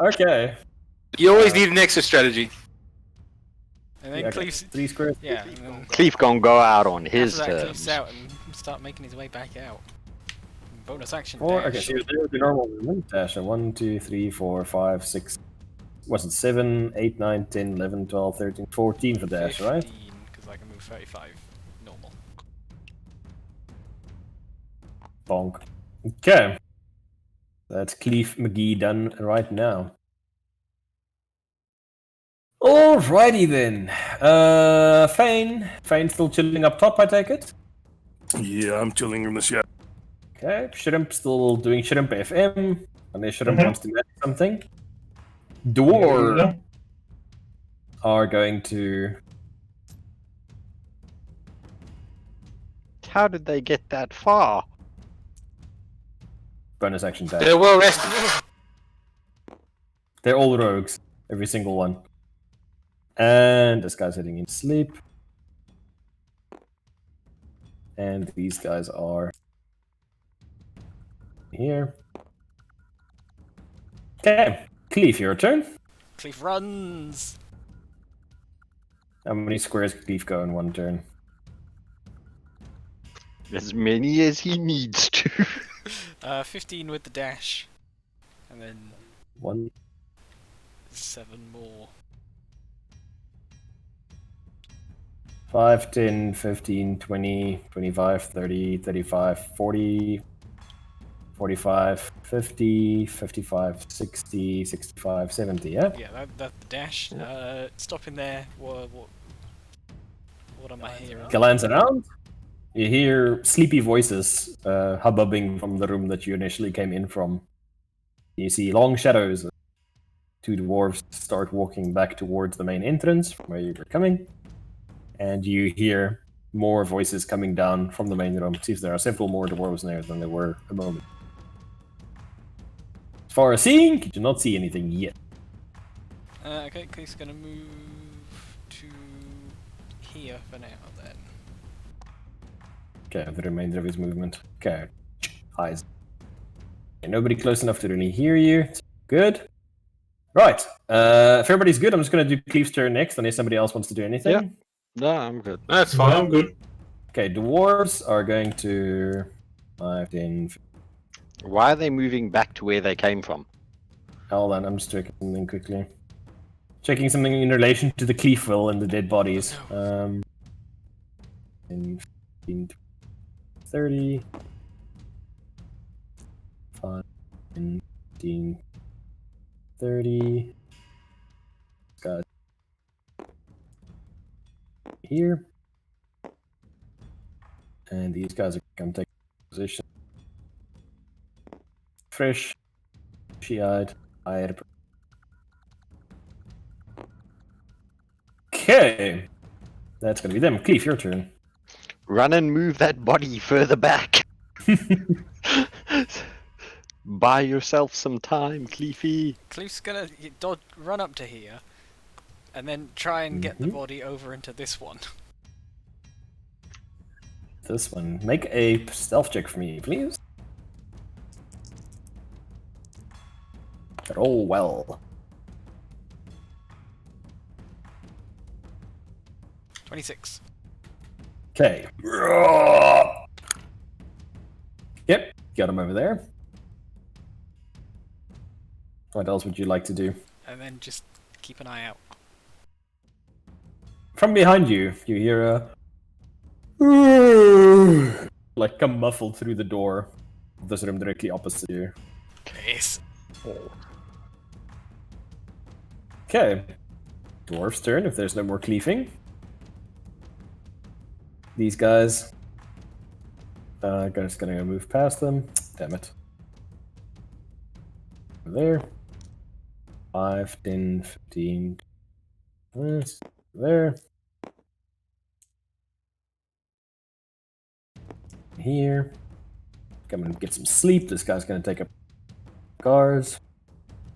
S1: Okay.
S6: You always need an extra strategy.
S3: And then
S1: Yeah, okay.
S3: Cleve's...
S1: 3 squares.
S3: Yeah, and then
S4: Cleve gonna go out on his
S3: after that, Cleve's
S4: terms.
S3: out and start making his way back out. Bonus action
S1: Four.
S3: dash.
S1: Okay, so you're the normal movement. Dash. 1, 2, 3, 4, 5, 6. Was it 7, 8, 9, 10, 11, 12, 13, 14 for dash, right?
S3: 15, because I can move 35. Normal.
S1: Bonk. Okay. That's Cleve McGee done right now. Alrighty then. Fane. Fane still chilling up top, I take it?
S2: Yeah, I'm chilling in the shadow.
S1: Okay. Shrimp still doing Shrimp FM. Unless Shrimp
S5: Mhm.
S1: wants to manage something.
S5: Yeah,
S1: Dwarf
S5: no.
S1: are going to...
S4: How did they get that far?
S1: Bonus action dash.
S6: They're well rested.
S1: They're all rogues. Every single one. And this guy's heading into sleep. And these guys are here. Okay. Cleve, your turn.
S3: Cleve runs!
S1: How many squares can Cleve go in one turn?
S4: As many as he needs to.
S3: 15 with the dash. And then
S1: 1.
S3: 7 more.
S1: 5, 10, 15, 20, 25, 30, 35, 40, 45, 50, 55, 60, 65, 70, yeah?
S3: Yeah, that's the dash. Stopping there. What am I hearing?
S1: Glance around. You hear sleepy voices hubbubbing from the room that you initially came in from. You see long shadows. 2 dwarves start walking back towards the main entrance from where you were coming. And you hear more voices coming down from the main room. It seems there are several more dwarves there than there were a moment. As far as seeing, you do not see anything yet.
S3: Okay, Cleve's gonna move to here for now then.
S1: Okay, the remainder of his movement. Okay. Eyes. Okay, nobody close enough to really hear you. It's good. Right. If everybody's good, I'm just going to do Cleve's turn next, unless somebody else wants to do anything.
S4: Yeah. No, I'm good.
S6: That's
S5: Well,
S6: fine.
S5: I'm good.
S1: Okay, dwarves are going to 5, 10,
S4: Why are they moving back to where they came from?
S1: hold on, I'm just checking something quickly. Checking something in relation to the Cleefville and the dead bodies. 10, 15, 30, 5, 10, 15, 30. Got here. And these guys are going to take position. Fresh, she-eyed, eyed. Okay. That's going to be them. Cleve, your turn.
S4: Run and move that body further back. Buy yourself some time, Cleefy.
S3: Cleve's gonna run up to here, and then try and get the body over into this one.
S1: This one. Make a stealth check for me, please. Roll well.
S3: 26.
S1: Okay. Yep, got him over there. What else would you like to do?
S3: And then just keep an eye out.
S1: From behind you, you hear a like come muffled through the door of this room directly opposite you.
S3: Please.
S1: Okay. Dwarf's turn if there's no more cleaving. These guys. Just gonna move past them. Damn it. There. 5, 10, 15. There. Here. I'm gonna get some sleep. This guy's gonna take up guards.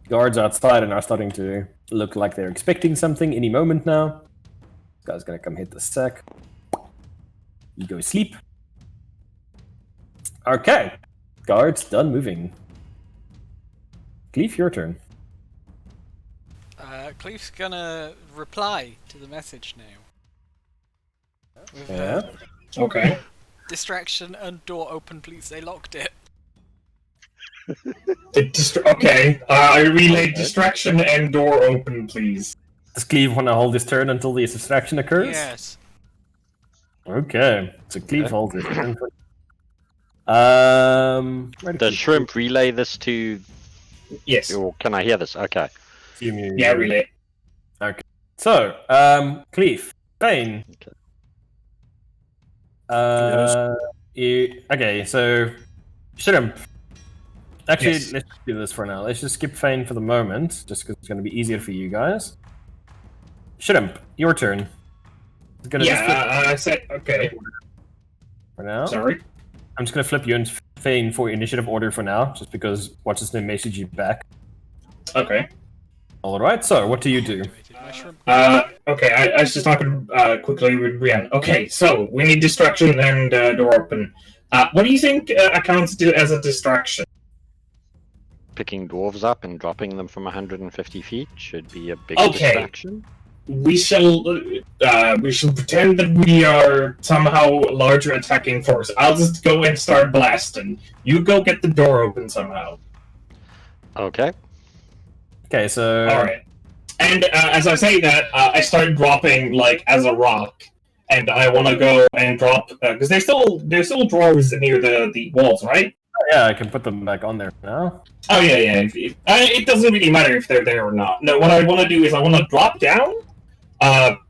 S1: Guards outside and are starting to look like they're expecting something any moment now. This guy's gonna come hit the sack. You go sleep. Okay. Guards done moving. Cleef, your turn.
S3: Cleef's gonna reply to the message now. With,
S1: Yeah.
S5: Okay.
S3: distraction and door open, please. They locked it.
S5: Okay. I relay distraction and door open, please.
S1: Does Cleef want to hold his turn until the distraction occurs?
S3: Yes.
S1: Okay. So Cleef holds his turn. Where did
S4: Does
S1: Cleef-
S4: Shrimp relay this to...
S5: Yes.
S4: Or can I hear this? Okay.
S5: Yeah, relay.
S1: So, Cleef, Bane.
S4: Okay.
S1: Okay, so Shrimp. Actually,
S5: Yes.
S1: let's do this for now. Let's just skip Fane for the moment, just because it's going to be easier for you guys. Shrimp, your turn. It's gonna just flip
S5: I said, okay.
S1: for now.
S5: Sorry.
S1: I'm just going to flip you and Fane for initiative order for now, just because watch this name message you back.
S5: Okay.
S1: Alright, so what do you do?
S5: Okay, I was just talking quickly with Brian. Okay, so we need distraction and door open. What do you think accounts as a distraction?
S4: Picking dwarves up and dropping them from 150 feet should be a big
S5: Okay.
S4: distraction.
S5: We shall pretend that we are somehow a larger attacking force. I'll just go and start blasting. You go get the door open somehow.
S4: Okay.
S1: Okay, so...
S5: Alright. And as I say that, I start dropping, like, as a rock. And I want to go and drop... Because there's still drawers near the walls, right?
S1: Yeah, I can put them back on there now.
S5: Oh, yeah. It doesn't really matter if they're there or not. No, what I want to do is I want to drop down,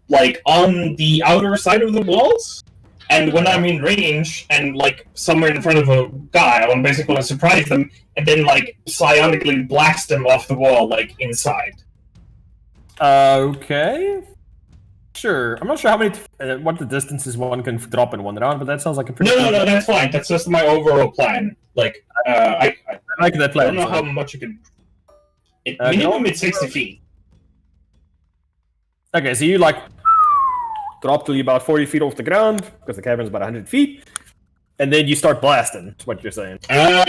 S5: like, on the outer side of the walls. And when I'm in range and, like, somewhere in front of a guy, I want to basically surprise them and then, like, psionically blast them off the wall, like, inside.
S1: Okay. Sure. I'm not sure how many, what the distances one can drop in one round, but that sounds like a pretty.
S5: No, that's fine. That's just my overall plan. Like, I
S1: like that
S5: I
S1: plan.
S5: don't know
S1: so-
S5: how much you can. Minimum it's 60 feet.
S1: Okay, so you like drop till you about 40 feet off the ground because the cavern's about 100 feet, and then you start blasting. That's what you're saying.
S5: No.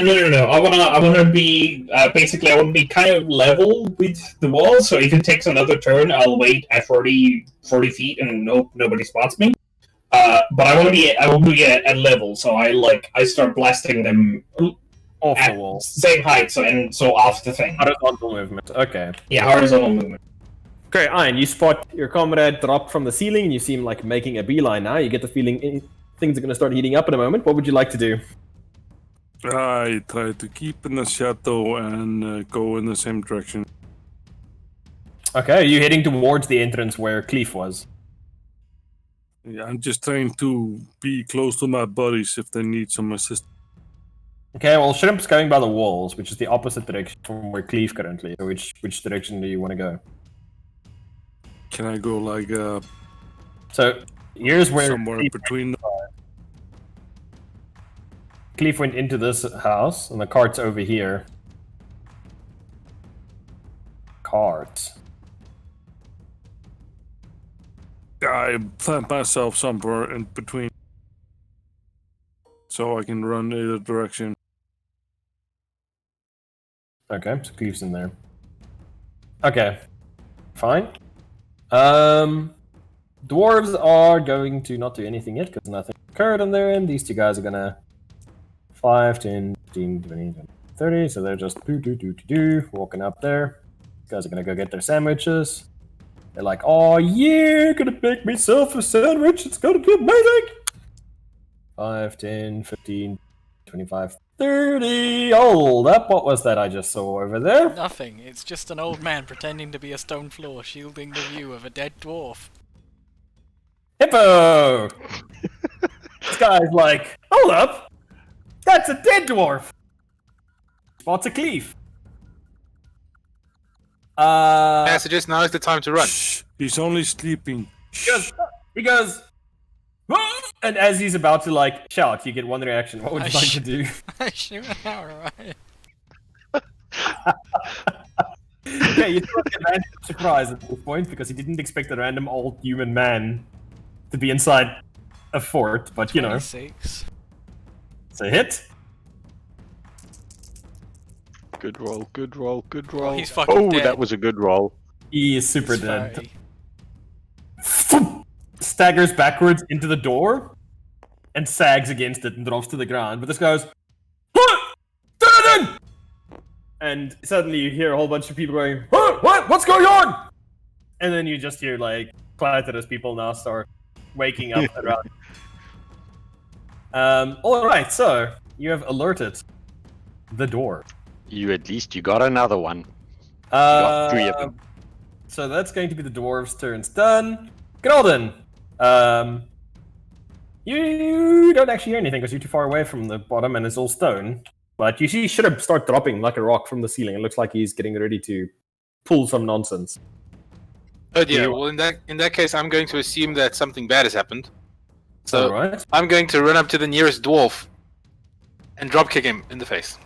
S5: I wanna be basically I wanna be kind of level with the wall. So if it takes another turn, I'll wait at 40 feet and nobody spots me. But I will be at level, so I start blasting them
S1: Off
S5: at
S1: the wall.
S5: same height, so off the thing.
S1: Horizontal movement. Okay.
S5: Yeah, horizontal movement.
S1: Okay, Ian, you spot your comrade drop from the ceiling, and you see him like making a beeline now. You get the feeling things are going to start heating up in a moment. What would you like to do?
S2: I try to keep in the shadow and go in the same direction.
S1: Okay, are you heading towards the entrance where Cleef was?
S2: Yeah, I'm just trying to be close to my buddies if they need some assistance.
S1: Okay, well, Shrimp's going by the walls, which is the opposite direction from where Cleef currently. So which direction do you want to go?
S2: Can I go like
S1: So here's where
S2: somewhere between?
S1: Cleef went into this house, and the cart's over here. Cart.
S2: I plant myself somewhere in between, so I can run either direction.
S1: Okay, so Cleef's in there. Okay, fine. Dwarves are going to not do anything yet because nothing occurred on their end. These two guys are gonna 5, 10, 15, 20, 30. So they're just walking up there. These guys are gonna go get their sandwiches. They're like, oh yeah, gonna make myself a sandwich. It's gonna be amazing. 5, 10, 15, 25, 30. Hold up. What was that I just saw over there?
S3: Nothing. It's just an old man pretending to be a stone floor, shielding the view of a dead dwarf.
S1: Hippo! This guy's like, hold up! That's a dead dwarf! Spots a cleave.
S6: I suggest now is the time to run.
S2: Shh, he's only sleeping.
S1: He goes, "Ah!" And as he's about to like shout, you get one reaction. What would you like to do?
S3: I shoot an arrow at it.
S1: Okay, you throw a random surprise at this point because he didn't expect a random old human man to be inside a fort, but you know,
S3: 26.
S1: it's a hit.
S4: Good roll, good roll, good roll.
S3: he's fucking
S4: oh,
S3: dead.
S4: that was a good roll.
S1: He is super
S3: It's
S1: dead.
S3: furry.
S1: Staggers backwards into the door and sags against it and drops to the ground. But this goes, "Huh! Dunedin!" And suddenly you hear a whole bunch of people going, "Huh? What? What's going on?" And then you just hear like Clyterus people now start waking up around. All right, so you have alerted the door.
S4: You got another one. You got 3 of them.
S1: So that's going to be the dwarves' turns done. Grolden, you don't actually hear anything because you're too far away from the bottom and it's all stone. But you see Shudder start dropping like a rock from the ceiling. It looks like he's getting ready to pull some nonsense.
S6: Oh dear. Well, in that case, I'm going to assume that something bad has happened. So
S1: Alright.
S6: I'm going to run up to the nearest dwarf and dropkick him in the face.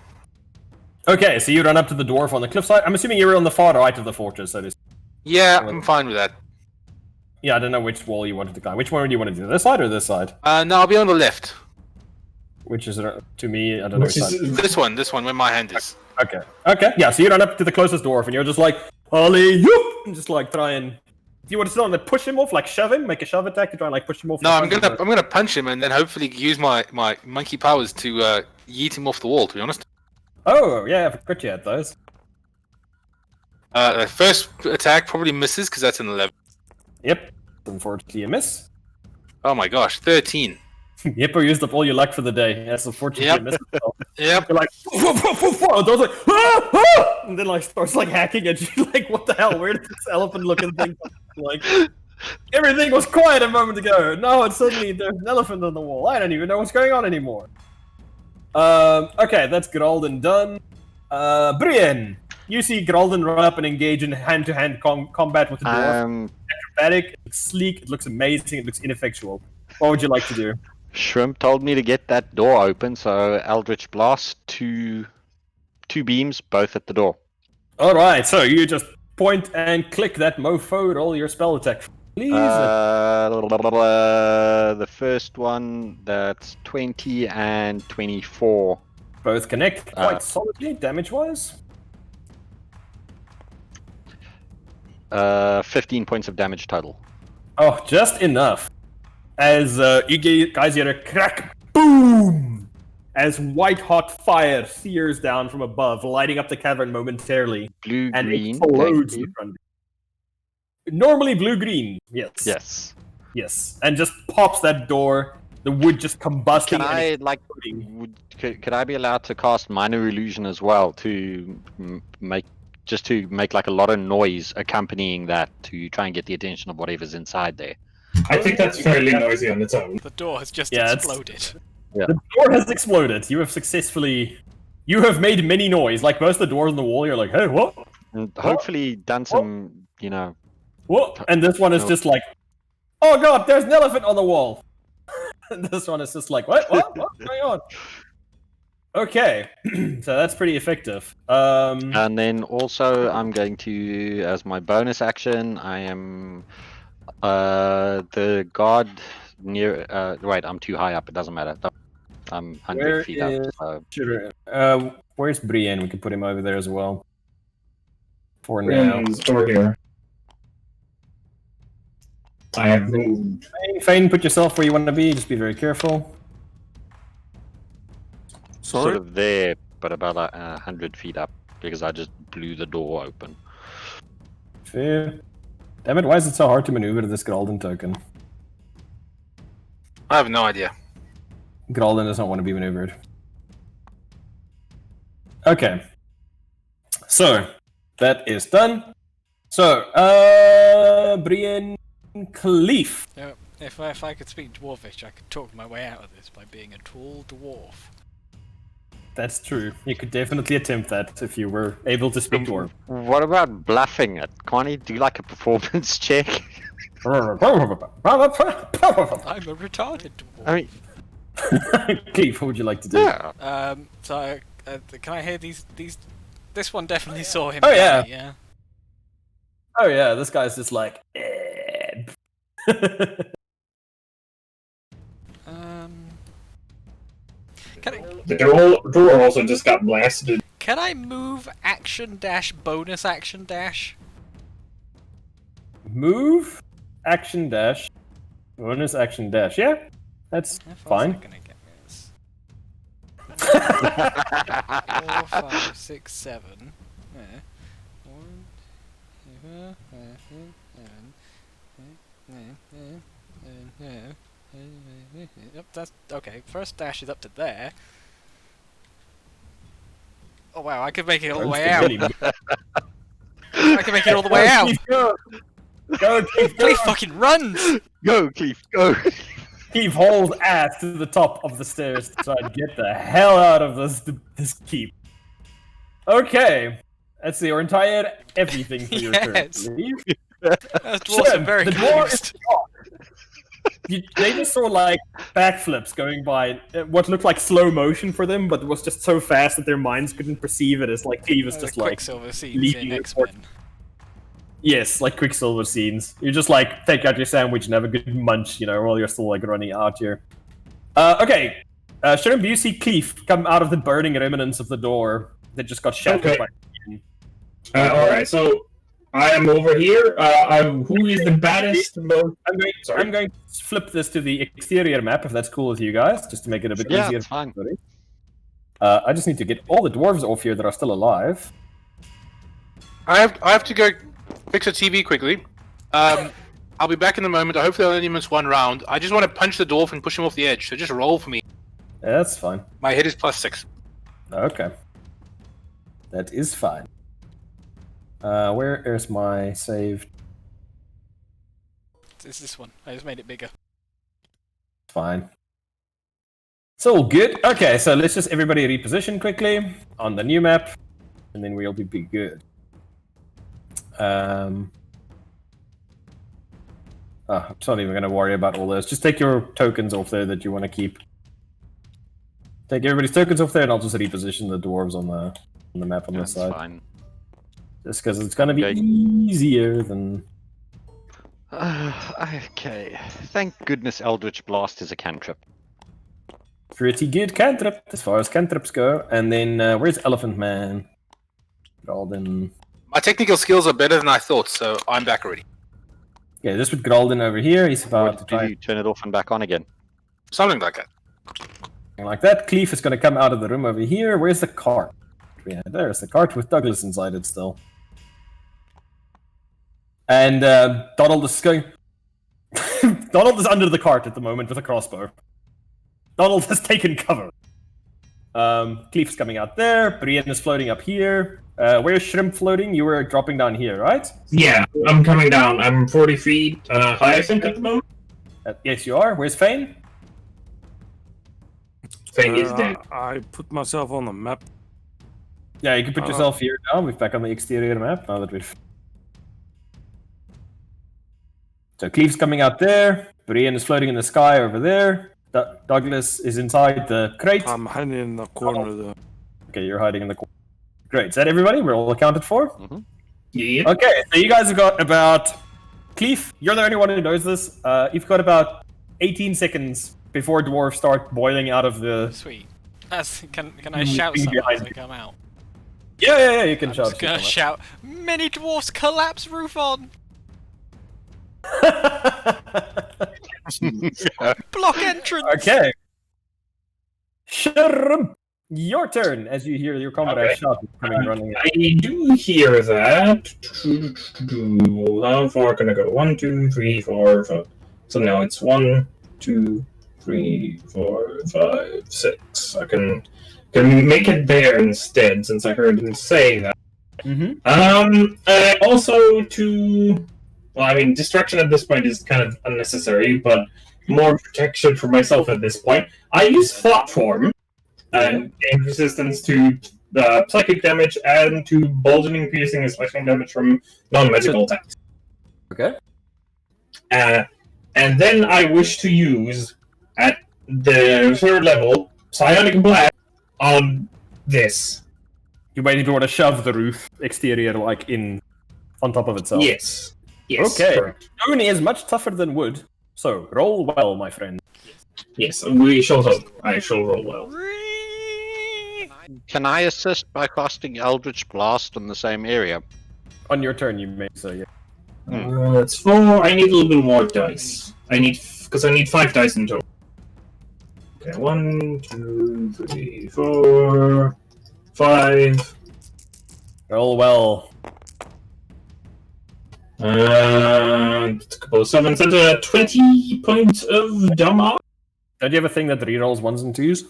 S1: Okay, so you run up to the dwarf on the cliffside. I'm assuming you're on the far right of the fortress, so
S6: Yeah, I'm fine with that.
S1: yeah, I don't know which wall you wanted to climb. Which one do you want to do? This side or this side?
S6: No, I'll be on the left.
S1: Which is, to me, I don't know which side.
S6: This one, where my hand is.
S1: Okay. Okay. Yeah. So you run up to the closest dwarf, and you're just like, "Ollie, yoop!" and just like try and. Do you want to still push him off, like shove him, make a shove attack to try and like push him off?
S6: No, I'm gonna punch him and then hopefully use my monkey powers to yeet him off the wall. To be honest.
S1: Oh yeah, I forgot you had those.
S6: The first attack probably misses because that's an 11.
S1: Yep. Unfortunately, a miss.
S6: Oh my gosh, 13.
S1: Yippo used up all your luck for the day. That's unfortunately a miss.
S6: Yep.
S1: You're like, and those like, "Ah, ah!" and then like starts like hacking at you. Like, what the hell? Where did this elephant-looking thing come from? Like, everything was quiet a moment ago. Now it's suddenly there's an elephant on the wall. I don't even know what's going on anymore. Okay, that's Gralden done. Brian, you see Gralden run up and engage in hand-to-hand combat with the dwarf. Acrobatic, it looks sleek, it looks amazing, it looks ineffectual. What would you like to do?
S4: Shrimp told me to get that door open, so Eldritch Blast, two beams, both at the door.
S1: Alright, so you just point and click that mofo, roll your spell attack. Please.
S4: The first one, that's 20 and 24.
S1: Both connect quite solidly, damage-wise.
S4: 15 points of damage total.
S1: Oh, just enough. As you guys hear a crack, boom! As white-hot fire sears down from above, lighting up the cavern momentarily.
S4: Blue,
S1: And
S4: green,
S1: explodes
S4: thank
S1: in front of you. Normally blue-green, yes.
S4: Yes.
S1: Yes, and just pops that door, the wood just combusting.
S4: Can I, like, could I be allowed to cast Minor Illusion as well to make like a lot of noise accompanying that to try and get the attention of whatever's inside there?
S5: I think that's fairly noisy on its own.
S3: The door has just
S1: Yeah,
S3: exploded.
S1: The door has exploded. You have made many noise. Like most of the doors on the wall, you're like, hey, what?
S4: And hopefully done some, you know...
S1: What? And this one is just like, oh god, there's an elephant on the wall. And this one is just like, what? What's going on? Okay, so that's pretty effective.
S4: And then also I'm going to, as my bonus action, I am the guard near... wait, I'm too high up, it doesn't matter. I'm 100 feet up. So.
S1: Sure. Where's Brienne? We could put him over there as well. For now.
S5: Over here. I have moved.
S1: Fane, put yourself where you want to be. Just be very careful.
S2: Sorry? Sort
S4: Sort of there, but about 100 feet up, because I just blew the door open.
S1: Fair. Damn it, why is it so hard to maneuver this Gralden token?
S6: I have no idea.
S1: Gralden does not want to be maneuvered. Okay. So, that is done. So, Brian Cleef.
S3: So, if I could speak Dwarvish, I could talk my way out of this by being a tall dwarf.
S1: That's true. You could definitely attempt that if you were able to speak dwarf.
S4: What about bluffing it? Can't he do like a performance check?
S3: I'm a retarded dwarf.
S4: I mean,
S1: Cleef, what would you like to do?
S4: yeah.
S3: So, can I hear these? This one definitely saw him.
S1: Oh, yeah.
S3: die, yeah.
S1: Oh yeah, this guy's just like.
S3: Can I,
S5: The door also just got blasted.
S3: can I move action dash bonus action dash?
S1: Move, action dash, bonus action dash. Yeah, that's
S3: How far is
S1: fine.
S3: that gonna get me? 4, 5, 6, 7. Yeah. 1, 2, 3, yep, that's okay. First dash is up to there. Oh wow, I could make it all the way out. I can make it all the way out.
S1: Go, Keith, go.
S3: Please fucking runs!
S4: Go, Cleve, go.
S1: Keith hauls ass to the top of the stairs to try and get the hell out of this keep. Okay, that's your entire everything for your turn.
S3: Yes.
S1: Leave.
S3: Those dwarves are very
S1: the door is
S3: confused.
S1: gone. They just saw like backflips going by, what looked like slow motion for them, but it was just so fast that their minds couldn't perceive it as like Cleve was just like
S3: Quicksilver scenes
S1: leaping
S3: in
S1: forward.
S3: X-Men.
S1: Yes, like Quicksilver scenes. You just like take out your sandwich and have a good munch, while you're still like running out here. Okay, Shrimp, you see Cleve come out of the burning remnants of the door that just got shattered
S5: Okay.
S1: by.
S5: Alright, so I am over here. Who is the baddest?
S1: I'm going to flip this to the exterior map if that's cool with you guys, just to make it a bit
S4: Yeah,
S1: easier.
S4: it's fine.
S1: I just need to get all the dwarves off here that are still alive.
S6: I have to go fix a TV quickly. I'll be back in a moment. Hopefully I'll only miss one round. I just want to punch the dwarf and push him off the edge, so just roll for me.
S1: Yeah, that's fine.
S6: My hit is +6.
S1: Okay. That is fine. Where is my saved?
S3: It's this one. I just made it bigger.
S1: Fine. It's all good. Okay, so let's just everybody reposition quickly on the new map, and then we'll be good. I'm not even going to worry about all this. Just take your tokens off there that you want to keep. Take everybody's tokens off there, and I'll just reposition the dwarves on the map on this
S4: That's
S1: side.
S4: fine.
S1: Just because it's going to be
S4: Okay.
S1: easier than...
S4: Okay. Thank goodness Eldritch Blast is a cantrip.
S1: Pretty good cantrip, as far as cantrips go. And then, where's Elephant Man? Gralden.
S6: My technical skills are better than I thought, so I'm back already.
S1: Yeah, just with Gralden over here. He's about to
S4: Did
S1: try
S4: you turn it off and back on again?
S6: Something like that.
S1: something like that. Cleve is going to come out of the room over here. Where's the cart? Yeah, there's the cart with Douglas inside it still. And Donald is going... Donald is under the cart at the moment with a crossbow. Donald has taken cover. Cleef's coming out there. Brienne is floating up here. Where's Shrimp floating? You were dropping down here, right?
S5: Yeah, I'm coming down. I'm 40 feet high, I think, at the moment.
S1: Yes, you are. Where's Fane?
S5: Thing is dead.
S2: I put myself on the map.
S1: Yeah, you can put yourself here now. We're back on the exterior map now that we've... So Cleef's coming out there. Brienne is floating in the sky over there. Douglas is inside the crate.
S2: I'm hiding in the corner there.
S1: Okay, you're hiding in the corner. Great. Is that everybody? We're all accounted for?
S4: Mm-hmm.
S5: Yeah.
S1: Okay, so you guys have got about... Cleef, you're the only one who knows this. You've got about 18 seconds before dwarves start boiling out of the...
S3: Sweet. Can I shout
S1: being
S3: something
S1: behind
S3: as I
S1: you.
S3: come out?
S1: Yeah, you can
S3: I'm
S1: shout.
S3: just gonna shout, many dwarfs collapse roof on! Block entrance!
S1: Okay. Shrimp, your turn as you hear your comrade
S5: Okay.
S1: shout coming running in.
S5: I do hear that. Hold on, 4 gonna go 1, 2, 3, 4, 5. So now it's 1, 2, 3, 4, 5, 6. I can Can make it there instead, since I heard him say that.
S1: Mm-hmm.
S5: Also to... Well, I mean, destruction at this point is kind of unnecessary, but more protection for myself at this point. I use Thought Form, and gain resistance to psychic damage and to bludgeoning, piercing, and slashing damage from non-magical attacks.
S1: Okay.
S5: And then I wish to use, at the third level, Psionic Blast on this.
S1: You might even want to shove the roof exterior like in on top of itself.
S5: Yes. Yes.
S1: Okay.
S5: Correct.
S1: Stone is much tougher than wood, so roll well, my friend.
S5: Yes, we shall hope. I shall roll well.
S4: Can I assist by casting Eldritch Blast in the same area?
S1: On your turn, you may. So yeah.
S5: That's 4. I need a little bit more dice. Because I need 5 dice in total. Okay, 1, 2, 3, 4, 5.
S1: Roll well.
S5: A couple of 7s. That's 20 points of damage.
S1: Don't you have a thing that rerolls 1s and 2s?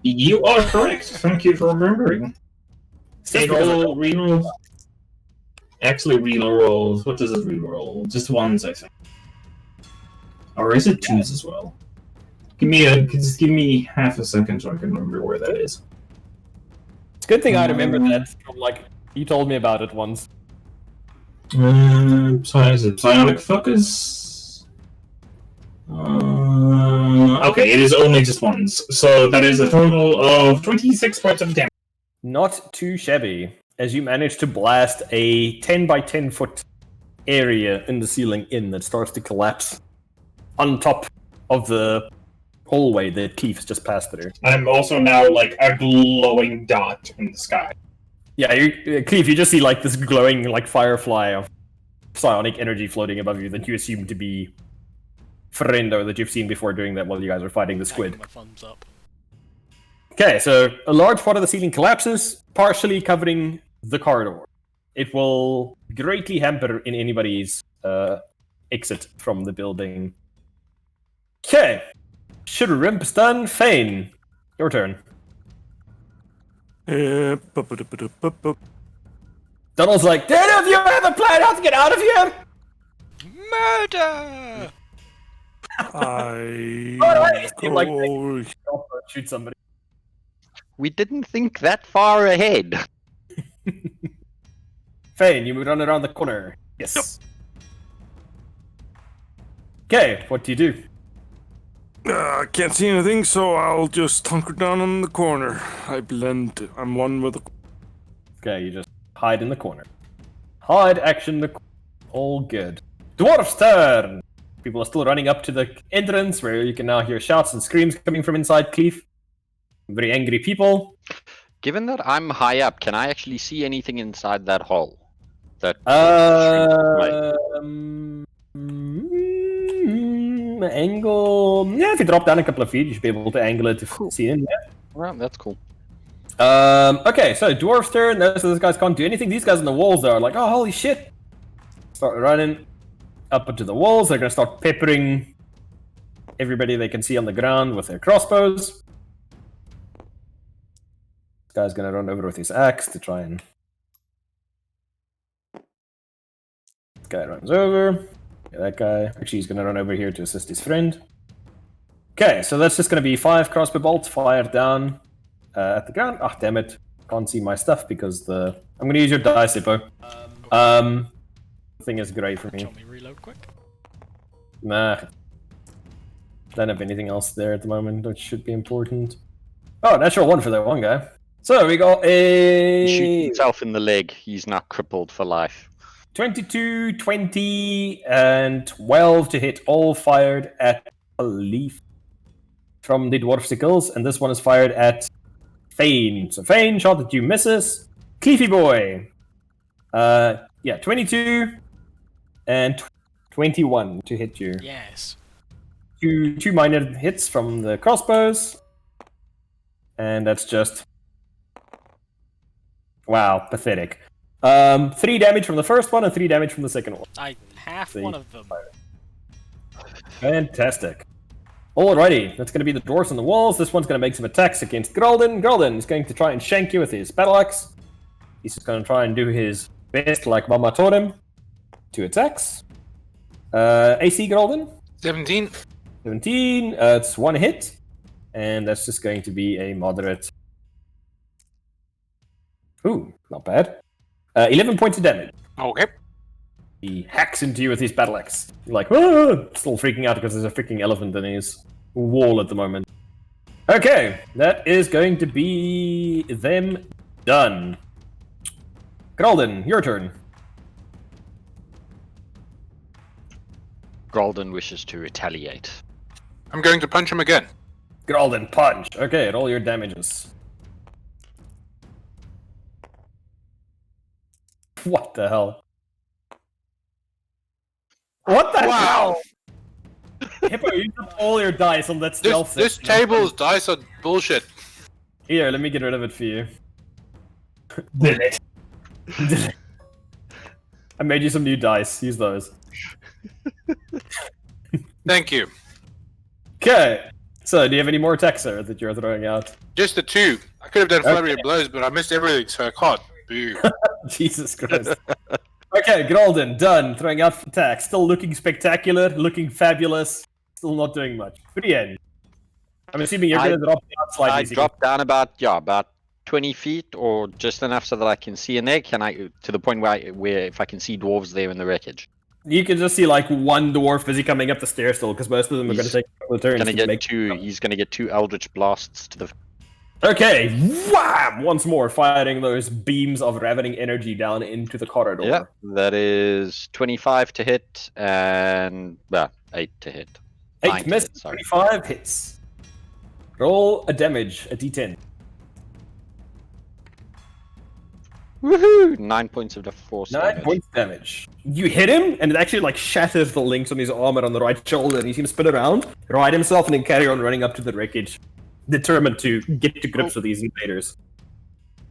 S5: You are correct. Thank you for remembering. Reroll. Actually, reroll rolls. What does it reroll? Just 1s, I think. Or is it 2s as well? Just give me half a second so I can remember where that is.
S1: It's a good thing I remember that from like you told me about it once.
S5: Is it Psionic Focus? Okay, it is only just 1s. So that is a total of 26 points of damage.
S1: Not too shabby, as you manage to blast a 10 by 10 foot area in the ceiling that starts to collapse on top of the hallway that Keith just passed through.
S5: I'm also now like a glowing dot in the sky.
S1: Yeah, Cleve, you just see like this glowing like firefly of psionic energy floating above you that you assume to be Ferrendo that you've seen before doing that while you guys are fighting the squid.
S3: My thumbs up.
S1: Okay, so a large part of the ceiling collapses, partially covering the corridor. It will greatly hamper in anybody's exit from the building. Okay, Shrimp done. Fane, your turn. Donald's like, did any of you have a plan how to get out of here?
S3: Murder!
S2: I
S1: Seem like they shoot somebody.
S4: We didn't think that far ahead.
S1: Fane, you run around the corner. Yes. Okay, what do you do?
S2: Can't see anything, so I'll just hunker down in the corner. I blend. I'm one with the.
S1: Okay, you just hide in the corner. Hide, action, all good. Dwarf's turn! People are still running up to the entrance, where you can now hear shouts and screams coming from inside Cleef. Very angry people.
S4: Given that I'm high up, can I actually see anything inside that hole? That
S1: angle. Yeah, if you drop down a couple of feet, you should be able to angle it to see in. Yeah.
S4: Well, that's cool.
S1: Okay, so Dwarf's turn. Those guys can't do anything. These guys on the walls are like, oh, holy shit. Start running up into the walls. They're going to start peppering everybody they can see on the ground with their crossbows. This guy's going to run over with his axe to try and... This guy runs over. Yeah, that guy. Actually, he's going to run over here to assist his friend. Okay, so that's just going to be 5 crossbow bolts fired down at the ground. Ah, damn it. Can't see my stuff because the... I'm going to use your dice, Hippo. The thing is great for me.
S3: Let me reload quick.
S1: Nah. Don't have anything else there at the moment, which should be important. Oh, natural 1 for that one guy. So we got a...
S4: He shoots himself in the leg. He's now crippled for life.
S1: 22, 20, and 12 to hit, all fired at a leaf from the Dwarfsicles, and this one is fired at Fane. So Fane, shot at you, misses. Cleefy boy. Yeah, 22 and 21 to hit you.
S3: Yes.
S1: Two minor hits from the crossbows, and that's just... Wow, pathetic. 3 damage from the first one and 3 damage from the second one.
S3: I half one of them.
S1: Fantastic. Alrighty, that's going to be the dwarves on the walls. This one's going to make some attacks against Gralden. Gralden is going to try and shank you with his battle axe. He's just going to try and do his best like Mama taught him. 2 attacks. AC Gralden?
S6: 17.
S1: 17. It's 1 hit. And that's just going to be a moderate. Ooh, not bad. 11 points of damage.
S6: Okay.
S1: He hacks into you with his battle axe. You're like, oh, still freaking out because there's a freaking elephant in his wall at the moment. Okay, that is going to be them done. Gralden, your turn.
S4: Gralden wishes to retaliate.
S6: I'm going to punch him again.
S1: Gralden, punch. Okay, roll your damages. What the hell? What the hell? Hippo, you used up all your dice on that stealth
S6: This
S1: session.
S6: table's dice are bullshit.
S1: Here, let me get rid of it for you.
S5: Did it?
S1: I made you some new dice. Use those.
S6: Thank you.
S1: Okay. So, do you have any more attacks, sir, that you're throwing out?
S6: Just the 2. I could have done flurry of blows, but I missed everything, so I can't. Boo.
S1: Jesus Christ. Okay, Gralden, done. Throwing out attacks. Still looking spectacular, looking fabulous. Still not doing much. Brienne. I'm assuming you're going to drop down
S4: I
S1: slightly.
S4: drop down about 20 feet or just enough so that I can see in there. Can I to the point where if I can see dwarves there in the wreckage?
S1: You can just see like one dwarf as he coming up the stairs still, because most of them are going to take a couple of turns.
S4: He's gonna get 2 eldritch blasts to the.
S1: Okay, wham! Once more, firing those beams of ravening energy down into the corridor.
S4: Yeah, that is 25 to hit and 8 to hit. 9
S1: 8
S4: to
S1: miss,
S4: hit, sorry.
S1: 25 hits. Roll a damage, a d10.
S4: Woohoo! 9 points of the force
S1: 9
S4: damage.
S1: points damage. You hit him, and it actually like shatters the links on his armor on the right shoulder, and he's gonna spin around, right himself, and then carry on running up to the wreckage, determined to get to grips with these invaders.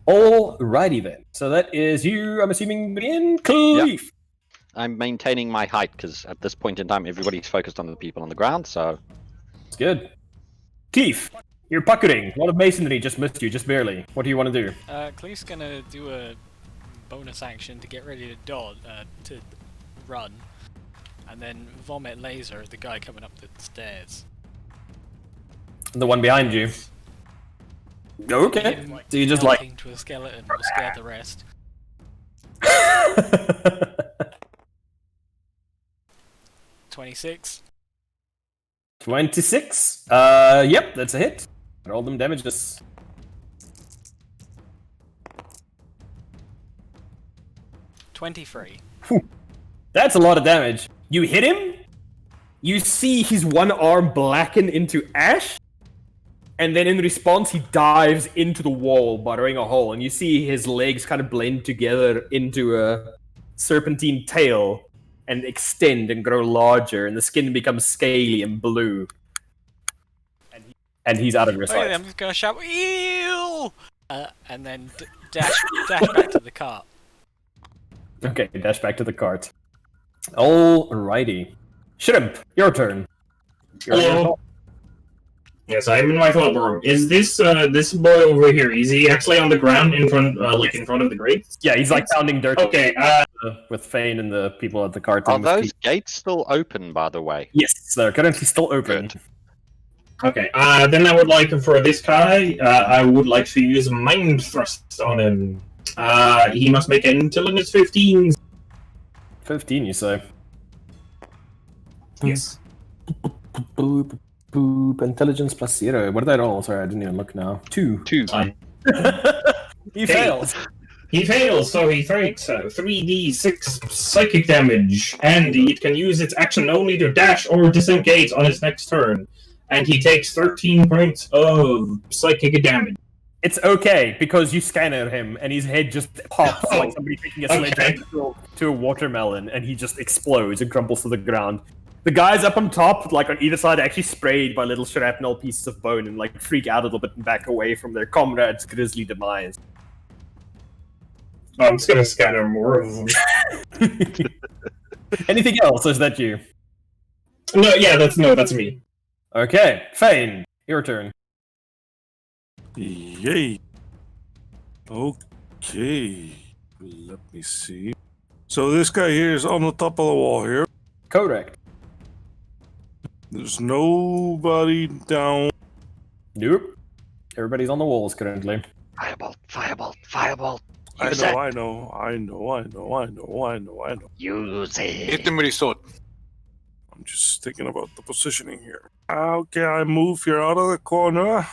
S1: Alrighty then. So that is you, I'm assuming, Brienne Cleef.
S4: I'm maintaining my height because at this point in time, everybody's focused on the people on the ground. So
S1: It's good. Cleef, you're puckering. A lot of masonry just missed you, just barely. What do you want to do?
S3: Cleef's gonna do a bonus action to get ready to dodge, to run, and then vomit laser at the guy coming up the stairs.
S1: The one behind you. Okay.
S3: Him
S1: So you just like...
S3: melting to a skeleton will scare the rest. 26.
S1: 26. Yep, that's a hit. Roll them damages.
S3: $23.
S1: That's a lot of damage. You hit him, you see his one arm blacken into ash, and then in response he dives into the wall, burrowing a hole, and you see his legs kind of blend together into a serpentine tail and extend and grow larger, and the skin becomes scaly and blue. And he's out of your
S3: Okay,
S1: sight.
S3: I'm just gonna shout, "Ew!" And then dash back to the cart.
S1: Okay, dash back to the cart. Alrighty. Shrimp, your turn. You're
S5: Hello. Yes, I'm in my thought room. Is this this boy over here? Is he actually on the ground in front, in front of the grate?
S1: Yeah, he's like pounding dirt.
S5: Okay.
S1: With Fane and the people at the cart.
S4: are
S1: and with
S4: those
S1: Keith.
S4: gates still open, by the way?
S1: Yes, they're currently still open.
S4: Good.
S5: Okay. Then I would like for this guy. I would like to use mind thrust on him. He must make an intelligence 15.
S1: 15, you say?
S5: Yes.
S1: Boop, boop. Intelligence plus 0. What did I roll? Sorry, I didn't even look now. 2.
S4: 2.
S1: He fails.
S5: He fails, so he takes 3d6 psychic damage, and it can use its action only to dash or disengage on its next turn. And he takes 13 points of psychic damage.
S1: It's okay, because you scanner him, and his head just pops
S5: Oh,
S1: like somebody taking a
S5: okay.
S1: sledgehammer to a watermelon, and he just explodes and crumbles to the ground. The guys up on top, like on either side, are actually sprayed by little shrapnel pieces of bone and like freak out a little bit and back away from their comrades' grisly demise.
S5: I'm just gonna scatter more of them.
S1: Anything else? Or is that you?
S5: No, that's me.
S1: Okay, Fane, your turn.
S2: Yay. Okay. Let me see. So this guy here is on the top of the wall here.
S1: Correct.
S2: There's nobody down.
S1: Nope. Everybody's on the walls currently.
S4: Firebolt, firebolt, firebolt.
S2: I
S4: Use
S2: know,
S4: it.
S2: I know, I know, I know, I know, I know, I know.
S4: Use
S6: Hit
S4: it.
S6: them with his sword.
S2: I'm just thinking about the positioning here. Okay, I move here out of the corner,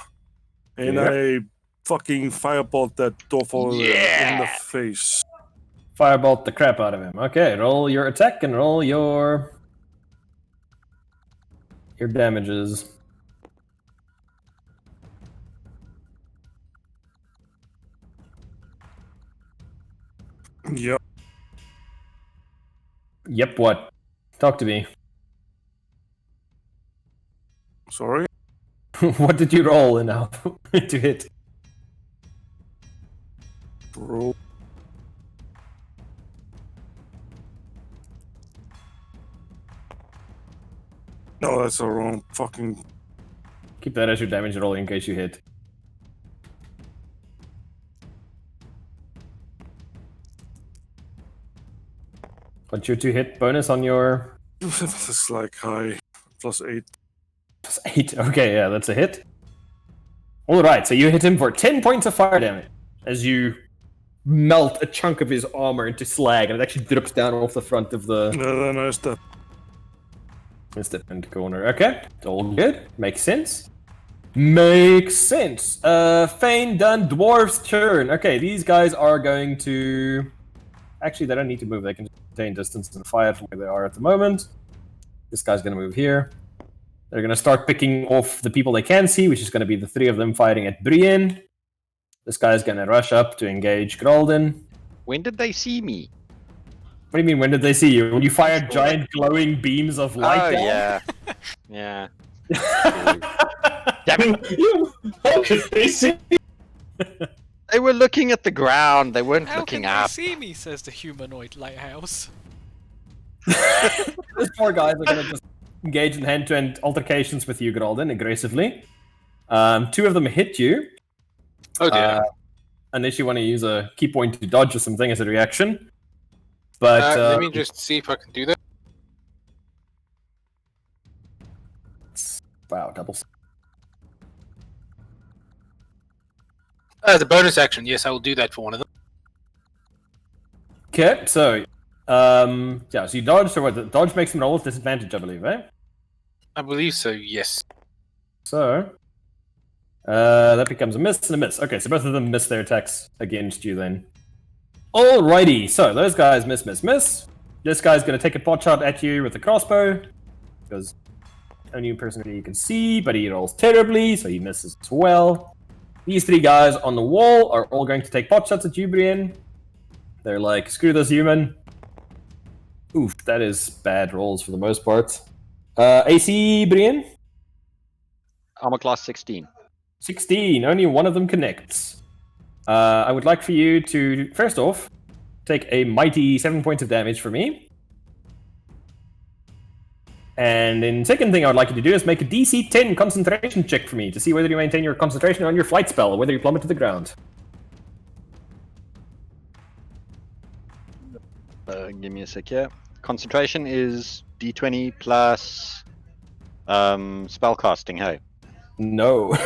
S2: and
S1: Yep.
S2: I fucking firebolt that dwarf over there in the
S4: Yeah.
S2: face.
S1: Firebolt the crap out of him. Okay, roll your attack and roll your damages.
S2: Yep.
S1: Yep, what? Talk to me.
S2: Sorry.
S1: What did you roll enough to hit?
S2: Bro. No, that's the wrong fucking.
S1: Keep that as your damage roll in case you hit. What's your 2-hit bonus on your
S2: That's like high. +8.
S1: +8? Okay, yeah, that's a hit. Alright, so you hit him for 10 points of fire damage as you melt a chunk of his armor into slag, and it actually drips down off the front of the
S2: Then I step.
S1: different corner. Okay, it's all good. Makes sense. Makes sense. Fane done. Dwarf's turn. Okay, these guys are going to. Actually, they don't need to move. They can just maintain distance and fire from where they are at the moment. This guy's going to move here. They're going to start picking off the people they can see, which is going to be the 3 of them fighting at Brienne. This guy's going to rush up to engage Gralden.
S4: When did they see me?
S1: What do you mean, when did they see you? When you fired giant glowing beams of light down?
S4: yeah. Yeah.
S5: Damn it! How could they see?
S4: They were looking at the ground. They weren't
S3: How
S4: looking
S3: can
S4: up.
S3: they see me? Says the humanoid lighthouse.
S1: These 4 guys are going to just engage in hand-to-hand altercations with you, Gralden, aggressively. 2 of them hit you.
S6: Oh dear.
S1: Unless you want to use a key point to dodge or something as a reaction. But
S6: Let me just see if I can do that.
S1: wow, double.
S6: As a bonus action, yes, I will do that for one of them.
S1: Okay, so yeah, so you dodge. So what? The dodge makes them roll with disadvantage, I believe, eh?
S6: I believe so, yes.
S1: So that becomes a miss and a miss. Okay, so both of them miss their attacks against you then. Alrighty, so those guys miss. This guy's going to take a pot shot at you with a crossbow, because only person you can see, but he rolls terribly, so he misses as well. These 3 guys on the wall are all going to take pot shots at you, Brienne. They're like, screw this human. Oof, that is bad rolls for the most part. AC, Brienne?
S4: Armor class 16.
S1: 16, only one of them connects. I would like for you to, first off, take a mighty 7 points of damage for me. And then second thing I would like you to do is make a DC 10 concentration check for me to see whether you maintain your concentration on your flight spell or whether you plummet to the ground.
S4: Give me a sec here. Concentration is D20 plus spellcasting, hey?
S1: No.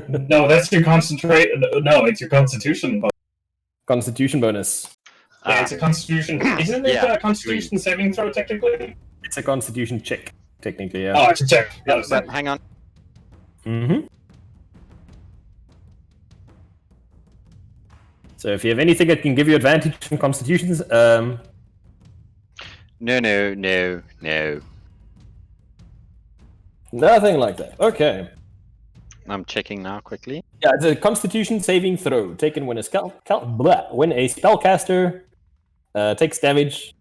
S5: No, that's your concentrate. No, it's your constitution. But
S1: Constitution bonus.
S5: yeah, it's a constitution. Isn't it
S4: Yeah,
S5: a constitution saving throw technically?
S1: It's a constitution check, technically, yeah.
S5: Oh, I should check.
S4: But hang on.
S1: Mm-hmm. So if you have anything that can give you advantage from constitutions,
S4: No.
S1: nothing like that. Okay.
S4: I'm checking now quickly.
S1: Yeah, it's a constitution saving throw taken when a spellcaster takes damage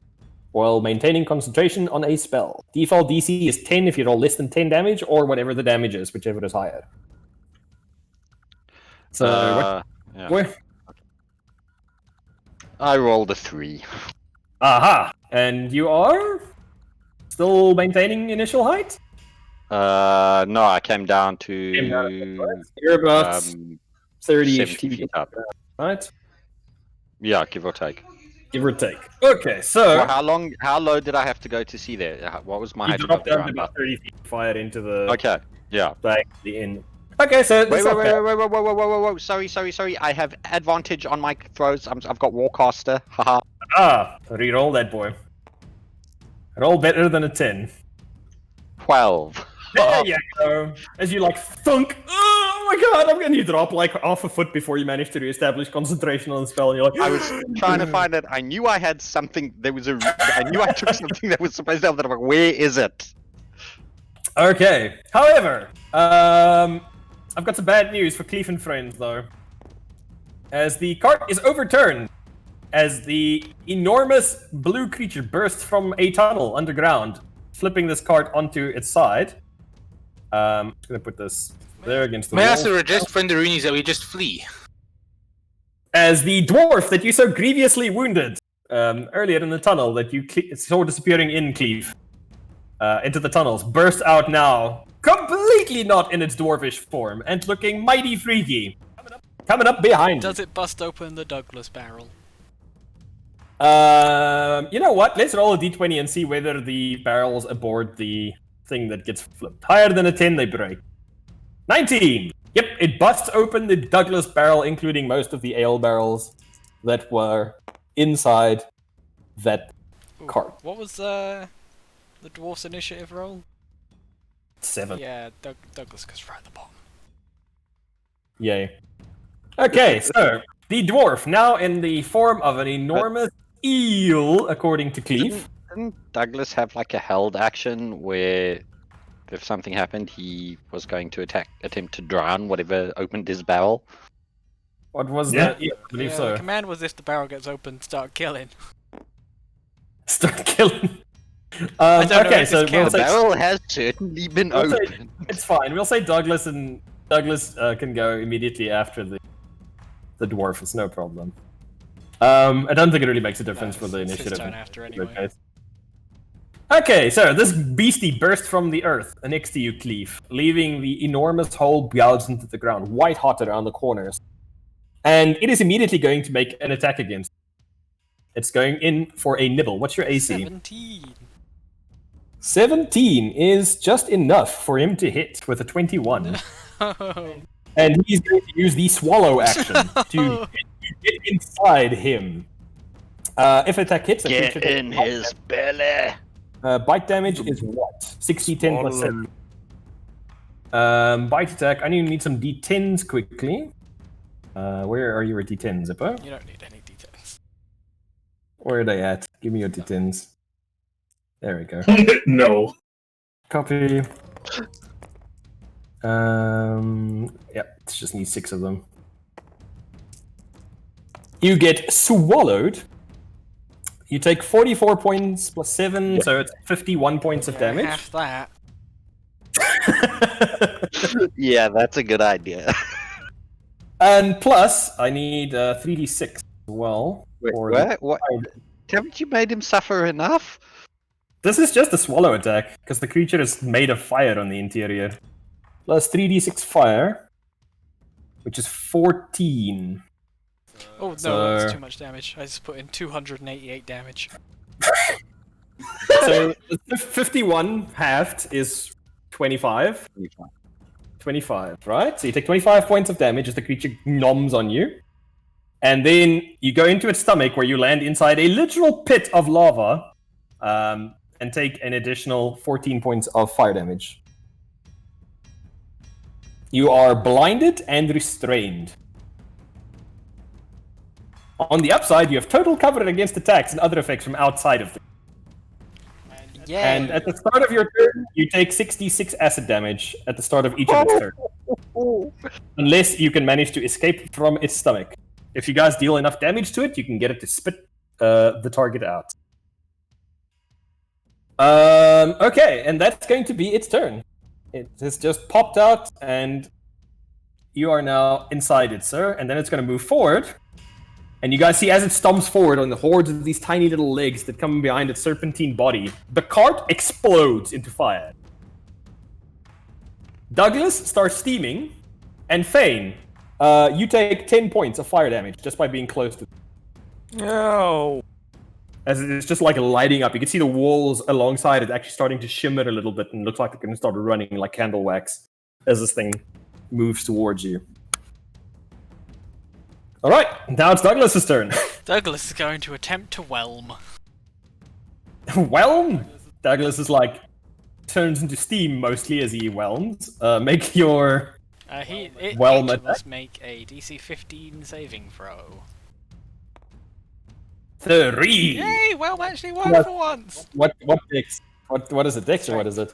S1: while maintaining concentration on a spell. Default DC is 10 if you roll less than 10 damage, or whatever the damage is, whichever is higher. So,
S4: Yeah.
S1: where?
S4: I rolled a 3.
S1: Aha! And you are still maintaining initial height?
S4: No, I came down
S1: Came down
S4: to
S1: You're about 30
S4: 70 feet up.
S1: right?
S4: Yeah, give or take.
S1: Give or take. Okay, so
S4: Well, how low did I have to go to see there? What was my
S1: you
S4: height above
S1: dropped
S4: the
S1: down to
S4: ground?
S1: about 30 feet, fired into the
S4: Okay, yeah.
S1: back the inn. Okay, so
S4: Wait,
S1: this
S4: wait, wait, wait, wait, wait, wait, wait, wait, wait, sorry. I have advantage on my throws. I've got Warcaster. Haha.
S1: Reroll that boy. Roll better than a 10.
S4: 12.
S1: There you go. As you like thunk. Oh my god, I'm gonna drop like half a foot before you manage to reestablish concentration on the spell, and you're like,
S4: I was trying to find it. I knew I had something. I knew I took something that was supposed to help. That I'm like, where is it?
S1: Okay. However, I've got some bad news for Cleef and friends though. As the cart is overturned, as the enormous blue creature bursts from a tunnel underground, flipping this cart onto its side. I'm just gonna put this there against the
S6: May I
S1: wall.
S6: also suggest, Frienderini, that we just flee?
S1: As the dwarf that you so grievously wounded earlier in the tunnel that you saw disappearing in Cleef into the tunnels bursts out now, completely not in its dwarvish form and looking mighty freaky. Coming up behind.
S3: Does it bust open the Douglas barrel?
S1: You know what? Let's roll a d20 and see whether the barrels aboard the thing that gets flipped. Higher than a 10, they break. 19! Yep, it busts open the Douglas barrel, including most of the ale barrels that were inside that
S3: Ooh,
S1: cart.
S3: What was the dwarf's initiative roll?
S1: 7.
S3: Yeah, Douglas goes right at the bottom.
S1: Yay. Okay, so the dwarf, now in the form of an enormous eel, according to Cleef.
S4: Didn't Douglas have like a held action where if something happened, he was going to attempt to drown whatever opened his barrel?
S1: What was
S5: Yeah.
S1: that? Yeah, I believe
S3: Yeah,
S1: so.
S3: the command was if the barrel gets open, start killing.
S1: Start killing.
S3: I don't know
S1: Okay,
S3: if
S1: so
S3: this
S1: we'll
S3: counts.
S4: The
S1: say,
S4: barrel has certainly been
S1: we'll say-
S4: opened.
S1: it's fine. We'll say Douglas can go immediately after the dwarf. It's no problem. I don't think it really makes a difference for the
S3: It's his
S1: initiative.
S3: turn after anyway.
S1: Okay. Okay, so this beastie burst from the earth next to you, Cleef, leaving the enormous hole gouged into the ground, white hot around the corners. And it is immediately going to make an attack against it. It's going in for a nibble. What's your AC?
S3: 17.
S1: 17 is just enough for him to hit with a 21.
S3: Oh,
S1: And he's going to use the swallow action to get inside him. If attack hits,
S4: Get in his belly.
S1: bite damage is what? 60, 10 plus 7. Bite attack. I need some d10s quickly. Where are your d10s, Zippo?
S3: you don't need any details.
S1: Where are they at? Give me your d10s. There we go.
S5: No.
S1: Copy. Yeah, it just needs 6 of them. You get swallowed. You take 44 points plus 7, so it's 51 points of damage.
S3: Half that.
S4: Yeah, that's a good idea.
S1: And plus, I need 3d6 as well.
S4: Wait,
S1: for the-
S4: what? Haven't you made him suffer enough?
S1: This is just a swallow attack, because the creature is made of fire on the interior. Plus 3d6 fire, which is 14.
S3: Oh no,
S1: So-
S3: that's too much damage. I just put in 288 damage.
S1: So 51 halved is 25. 25, right? So you take 25 points of damage as the creature gnoms on you. And then you go into its stomach where you land inside a literal pit of lava and take an additional 14 points of fire damage. You are blinded and restrained. On the upside, you have total cover against attacks and other effects from outside of the.
S3: Yeah.
S1: And at the start of your turn, you take 66 acid damage at the start of each of its turns. Unless you can manage to escape from its stomach. If you guys deal enough damage to it, you can get it to spit the target out. Okay, and that's going to be its turn. It has just popped out, and you are now inside it, sir. And then it's going to move forward. And you guys see as it stomps forward on the hordes of these tiny little legs that come behind its serpentine body, the cart explodes into fire. Douglas starts steaming, and Fane, you take 10 points of fire damage just by being close to.
S2: No.
S1: As it's just like lighting up. You can see the walls alongside it actually starting to shimmer a little bit and looks like they're going to start running like candle wax as this thing moves towards you. Alright, now it's Douglas's turn.
S3: Douglas is going to attempt to whelm.
S1: Whelm? Douglas is like, turns into steam mostly as he whelms. Make your whelm
S3: Each of
S1: attack.
S3: us make a DC 15 saving throw.
S1: 3.
S3: Yay! Whelm actually won
S1: What?
S3: for once!
S1: What dex? What is it? Dex or what is it?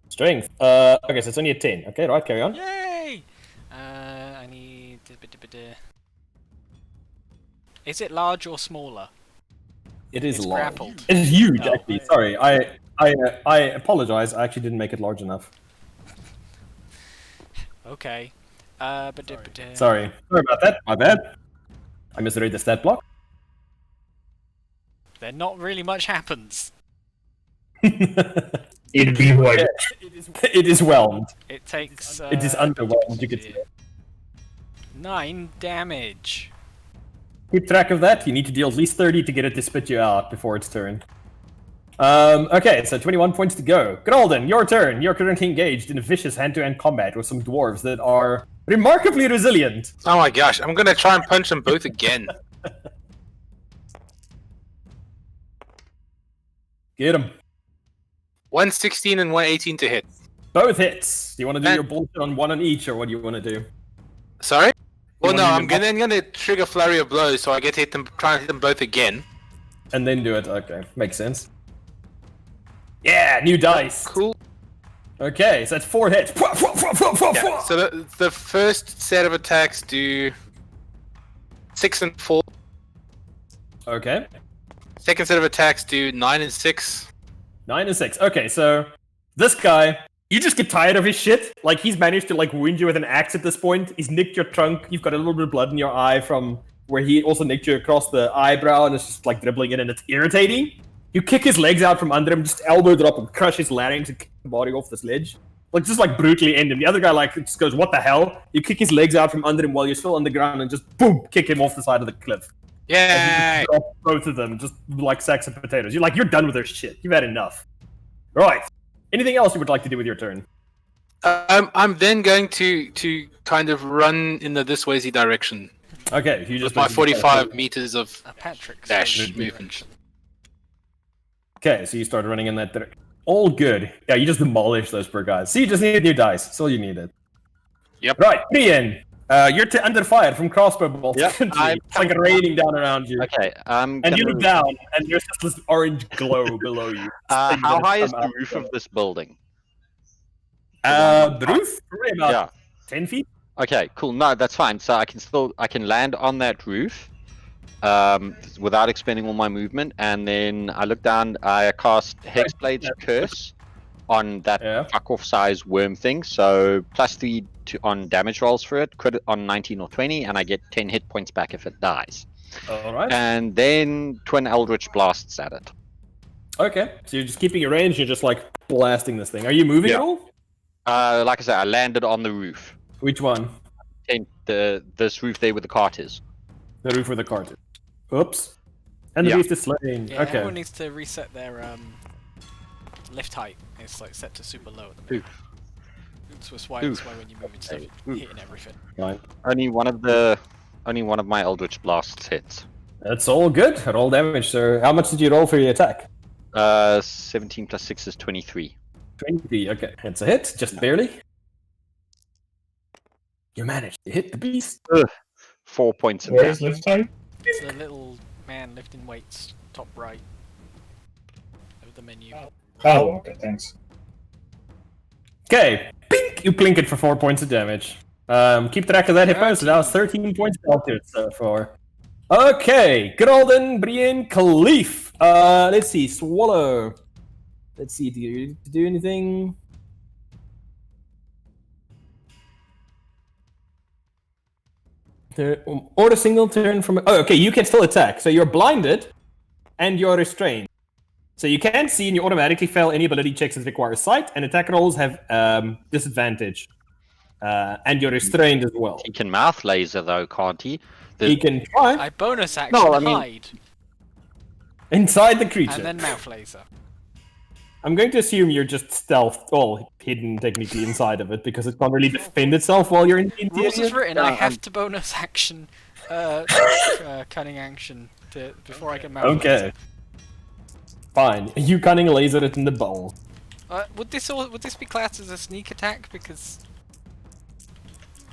S1: Strength. Okay, so it's only a 10. Okay, right, carry on.
S3: Yay! I need... Is it large or smaller?
S1: It is
S3: It's
S1: large.
S3: grappled.
S1: It's huge,
S3: Oh.
S1: actually. Sorry, I apologize. I actually didn't make it large enough.
S3: Okay.
S1: Sorry about that. My bad. I misread the stat block.
S3: Then not really much happens.
S5: It'd be what?
S1: It is whelmed.
S3: It takes...
S1: It is underwhelmed, you could say.
S3: 9 damage.
S1: Keep track of that. You need to deal at least 30 to get it to spit you out before its turn. Okay, so 21 points to go. Gralden, your turn. You're currently engaged in a vicious hand-to-hand combat with some dwarves that are remarkably resilient.
S6: Oh my gosh, I'm gonna try and punch them both again.
S1: Get them.
S6: 116 and 118 to hit.
S1: Both hits. Do you want to do
S6: And-
S1: your bullshit on one on each, or what do you want to do?
S6: Sorry? Well,
S1: You
S6: no,
S1: wanna
S6: I'm
S1: do
S6: gonna trigger flurry of blows, so I get to hit them, try and hit them both again.
S1: And then do it. Okay, makes sense. Yeah, new dice.
S6: Cool.
S1: Okay, so that's 4 hits.
S6: Yeah, so the first set of attacks do 6 and 4.
S1: Okay,
S6: Second set of attacks do 9 and 6.
S1: 9 and 6. Okay, so this guy, you just get tired of his shit. Like, he's managed to, like, wound you with an axe at this point. He's nicked your trunk. You've got a little bit of blood in your eye from where he also nicked you across the eyebrow, and it's just, like, dribbling in, and it's irritating. You kick his legs out from under him, just elbow drop and crush his larynx and kick the body off this ledge. Like, just, like, brutally end him. The other guy, like, just goes, what the hell? You kick his legs out from under him while you're still on the ground and just, boom, kick him off the side of the cliff.
S6: Yay!
S1: Drop both of them, just like sacks of potatoes. You're done with their shit. You've had enough. Right. Anything else you would like to do with your turn?
S6: I'm then going to kind of run in the this waysy direction.
S1: Okay, you
S6: With
S1: just
S6: my 45 meters of
S3: A Patrick's
S6: dash
S3: favorite
S6: movement.
S3: direction.
S1: Okay, so you start running in that direction. All good. Yeah, you just demolish those poor guys. See, you just need new dice. That's all you needed.
S6: Yep.
S1: Right, Ian. You're under fire from crossbow bolts.
S4: Yep,
S1: It's like raining down around you.
S4: Okay,
S1: And
S4: gonna-
S1: you look down, and there's just this orange glow below you. Thing
S4: how
S1: that
S4: high
S1: has
S4: is
S1: come
S4: the
S1: out.
S4: roof of this building?
S1: The roof? Probably about
S4: Yeah.
S1: 10 feet.
S4: Okay, cool. No, that's fine. So I can land on that roof, without expending all my movement, and then I look down. I cast Hexblade's Curse on that
S1: Yeah.
S4: fuck off size worm thing. So +3 on damage rolls for it. Crit it on 19 or 20, and I get 10 hit points back if it dies.
S1: Alright.
S4: And then twin Eldritch blasts at it.
S1: Okay, so you're just keeping your range, you're just like blasting this thing. Are you moving
S4: Yeah.
S1: at all?
S4: Like I said, I landed on the roof.
S1: Which one?
S4: And this roof there where the cart is.
S1: The roof with the cart. Oops. And the
S4: Yeah.
S1: beast is slain.
S3: Yeah,
S1: Okay.
S3: everyone needs to reset their lift height. It's like set to super low at the minute. That's why when you move and stuff,
S4: Oof.
S3: hitting everything.
S1: Fine.
S4: Only one of my Eldritch blasts hits.
S1: That's all good. Roll damage, sir. How much did you roll for your attack?
S4: 17 plus 6 is 23.
S1: 20. Okay, it's a hit, just barely. You managed to hit the beast.
S4: 4 points of
S5: Where's
S4: damage.
S5: lift time?
S3: It's the little man lifting weights, top right of the menu.
S5: Oh, okay, thanks.
S1: Okay, pink. You blink it for 4 points of damage. Keep track of that hit points. So that was 13 points dealt to it so far. Okay, Gralden, Brian, Khalif. Let's see, Swallow. Let's see, do you do anything? Or a single turn from. Oh, okay, you can still attack. So you're blinded, and you're restrained. So you can't see, and you automatically fail any ability checks that require sight, and attack rolls have disadvantage. And you're restrained as well.
S4: He can mouth laser though, can't he?
S1: He can try
S3: I bonus action
S4: I mean-
S3: hide
S1: inside the creature.
S3: and then mouth laser.
S1: I'm going to assume you're just stealth, hidden technically inside of it, because it can't really defend itself while you're in the interior.
S3: Rules is written. I have to bonus action, cunning action before I can mouth
S1: Okay.
S3: laser.
S1: Fine. You cunning laser it in the balls.
S3: Would this be classed as a sneak attack because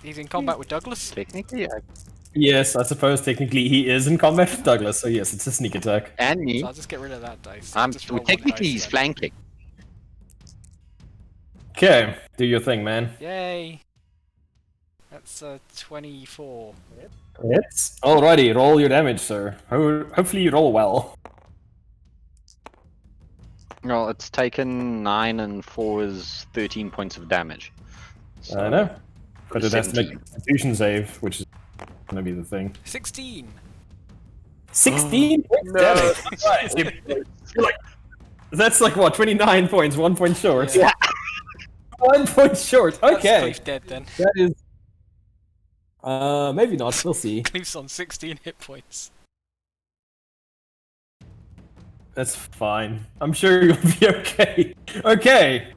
S3: he's in combat with Douglas?
S4: Technically,
S1: Yes, I suppose technically he is in combat with Douglas, so yes, it's a sneak attack.
S4: and me.
S3: So I'll just get rid of that dice.
S4: Well,
S3: Just roll one
S4: technically,
S3: dice
S4: he's
S3: then.
S4: flanking.
S1: Okay, do your thing, man.
S3: Yay! That's 24.
S1: Hits. Alrighty, roll your damage, sir. Hopefully you roll well.
S4: Well, it's taken 9 and 4 is 13 points of damage.
S1: I know. But it has to make
S4: 17.
S1: a constitution save, which is gonna be the thing.
S3: 16.
S1: 16 points damage. Nice. That's like what, 29 points, 1 point short.
S3: Yeah.
S1: 1 point short.
S3: That's
S1: Okay.
S3: Cleef dead then.
S1: That is maybe not, we'll see.
S3: Cleef's on 16 hit points.
S1: That's fine. I'm sure you'll be okay. Okay.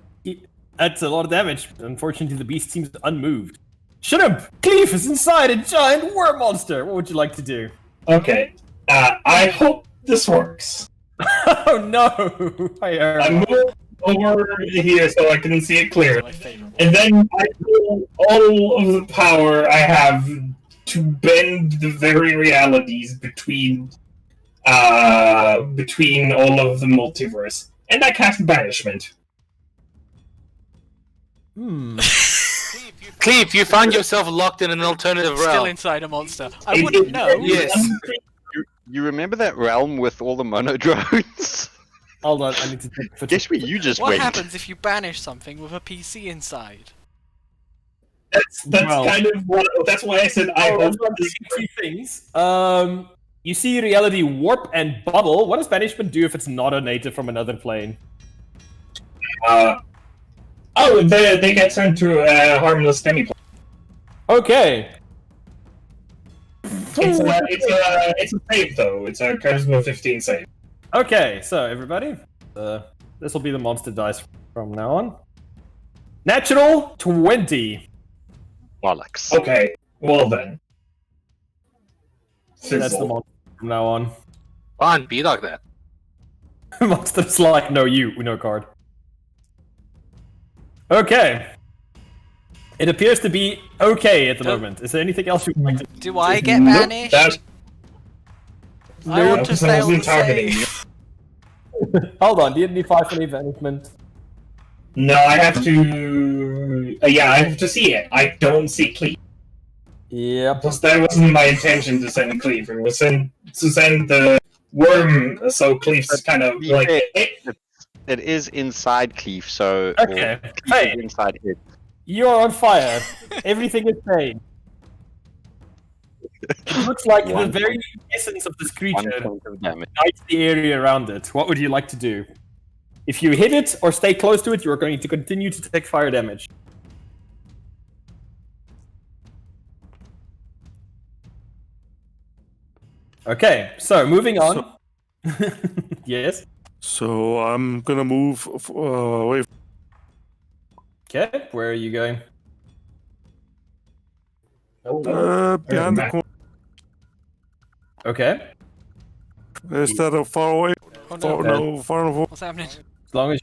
S1: That's a lot of damage. Unfortunately, the beast seems unmoved. Shrimp! Cleef is inside a giant worm monster! What would you like to do?
S5: Okay. I hope this works.
S1: Oh no! I
S5: I move over here so I can see it clearly.
S3: My favorite.
S5: And then I pull all of the power I have to bend the very realities between all of the multiverse. And I cast Banishment.
S6: Cleve, you find yourself locked in an alternative
S3: Still
S6: realm.
S3: inside a monster. I wouldn't know.
S6: Yes.
S4: You remember that realm with all the mono drones?
S1: Hold on, I need to take a
S4: Guess where you just
S3: What
S4: went.
S3: happens if you banish something with a PC inside?
S5: That's
S1: Well-
S5: kind of what. That's why I said I hope this
S1: two things. You see reality warp and bubble. What does banishment do if it's not a native from another plane?
S5: they get sent to a harmless demiplane.
S1: Okay.
S5: It's a save though. It's a charisma 15 save.
S1: Okay, so everybody, this will be the monster dice from now on. Natural 20.
S4: Bollocks.
S5: Okay, well then.
S1: That's the
S5: Fizzle.
S1: monster from now on.
S6: Fine, be like that.
S1: Monster's like, no, no card. Okay. It appears to be okay at the moment. Is there anything else you'd like to
S3: Do I get
S5: Nope,
S3: banished?
S5: that-
S3: I want to
S5: because
S3: stay
S5: I
S3: on the
S5: wasn't targeting
S3: save.
S1: Hold on, do you need 5 for any banishment?
S5: No, I have to. Yeah, I have to see it. I don't see Cleave.
S1: Yep.
S5: Plus, that wasn't my intention to send Cleave. It was to send the worm, so Cleave's kind of
S4: Be
S5: like.
S4: fair.
S5: It,
S4: It is inside Cleef, so
S1: Okay.
S4: or Cleef
S1: Hey.
S4: is inside it.
S1: You're on fire. Everything is pain. It looks like the
S4: One
S1: very essence of this
S4: 1
S1: creature
S4: point of damage.
S1: ignites the area around it. What would you like to do? If you hit it or stay close to it, you're going to continue to take fire damage. Okay, so moving on. Yes.
S2: So I'm gonna move away.
S1: Okay, where are you going?
S2: Behind the
S5: Matt.
S2: corner.
S1: Okay,
S2: Is that a far away?
S3: Oh
S2: Far,
S3: no,
S2: no, far enough.
S3: what's happening?
S1: as long as.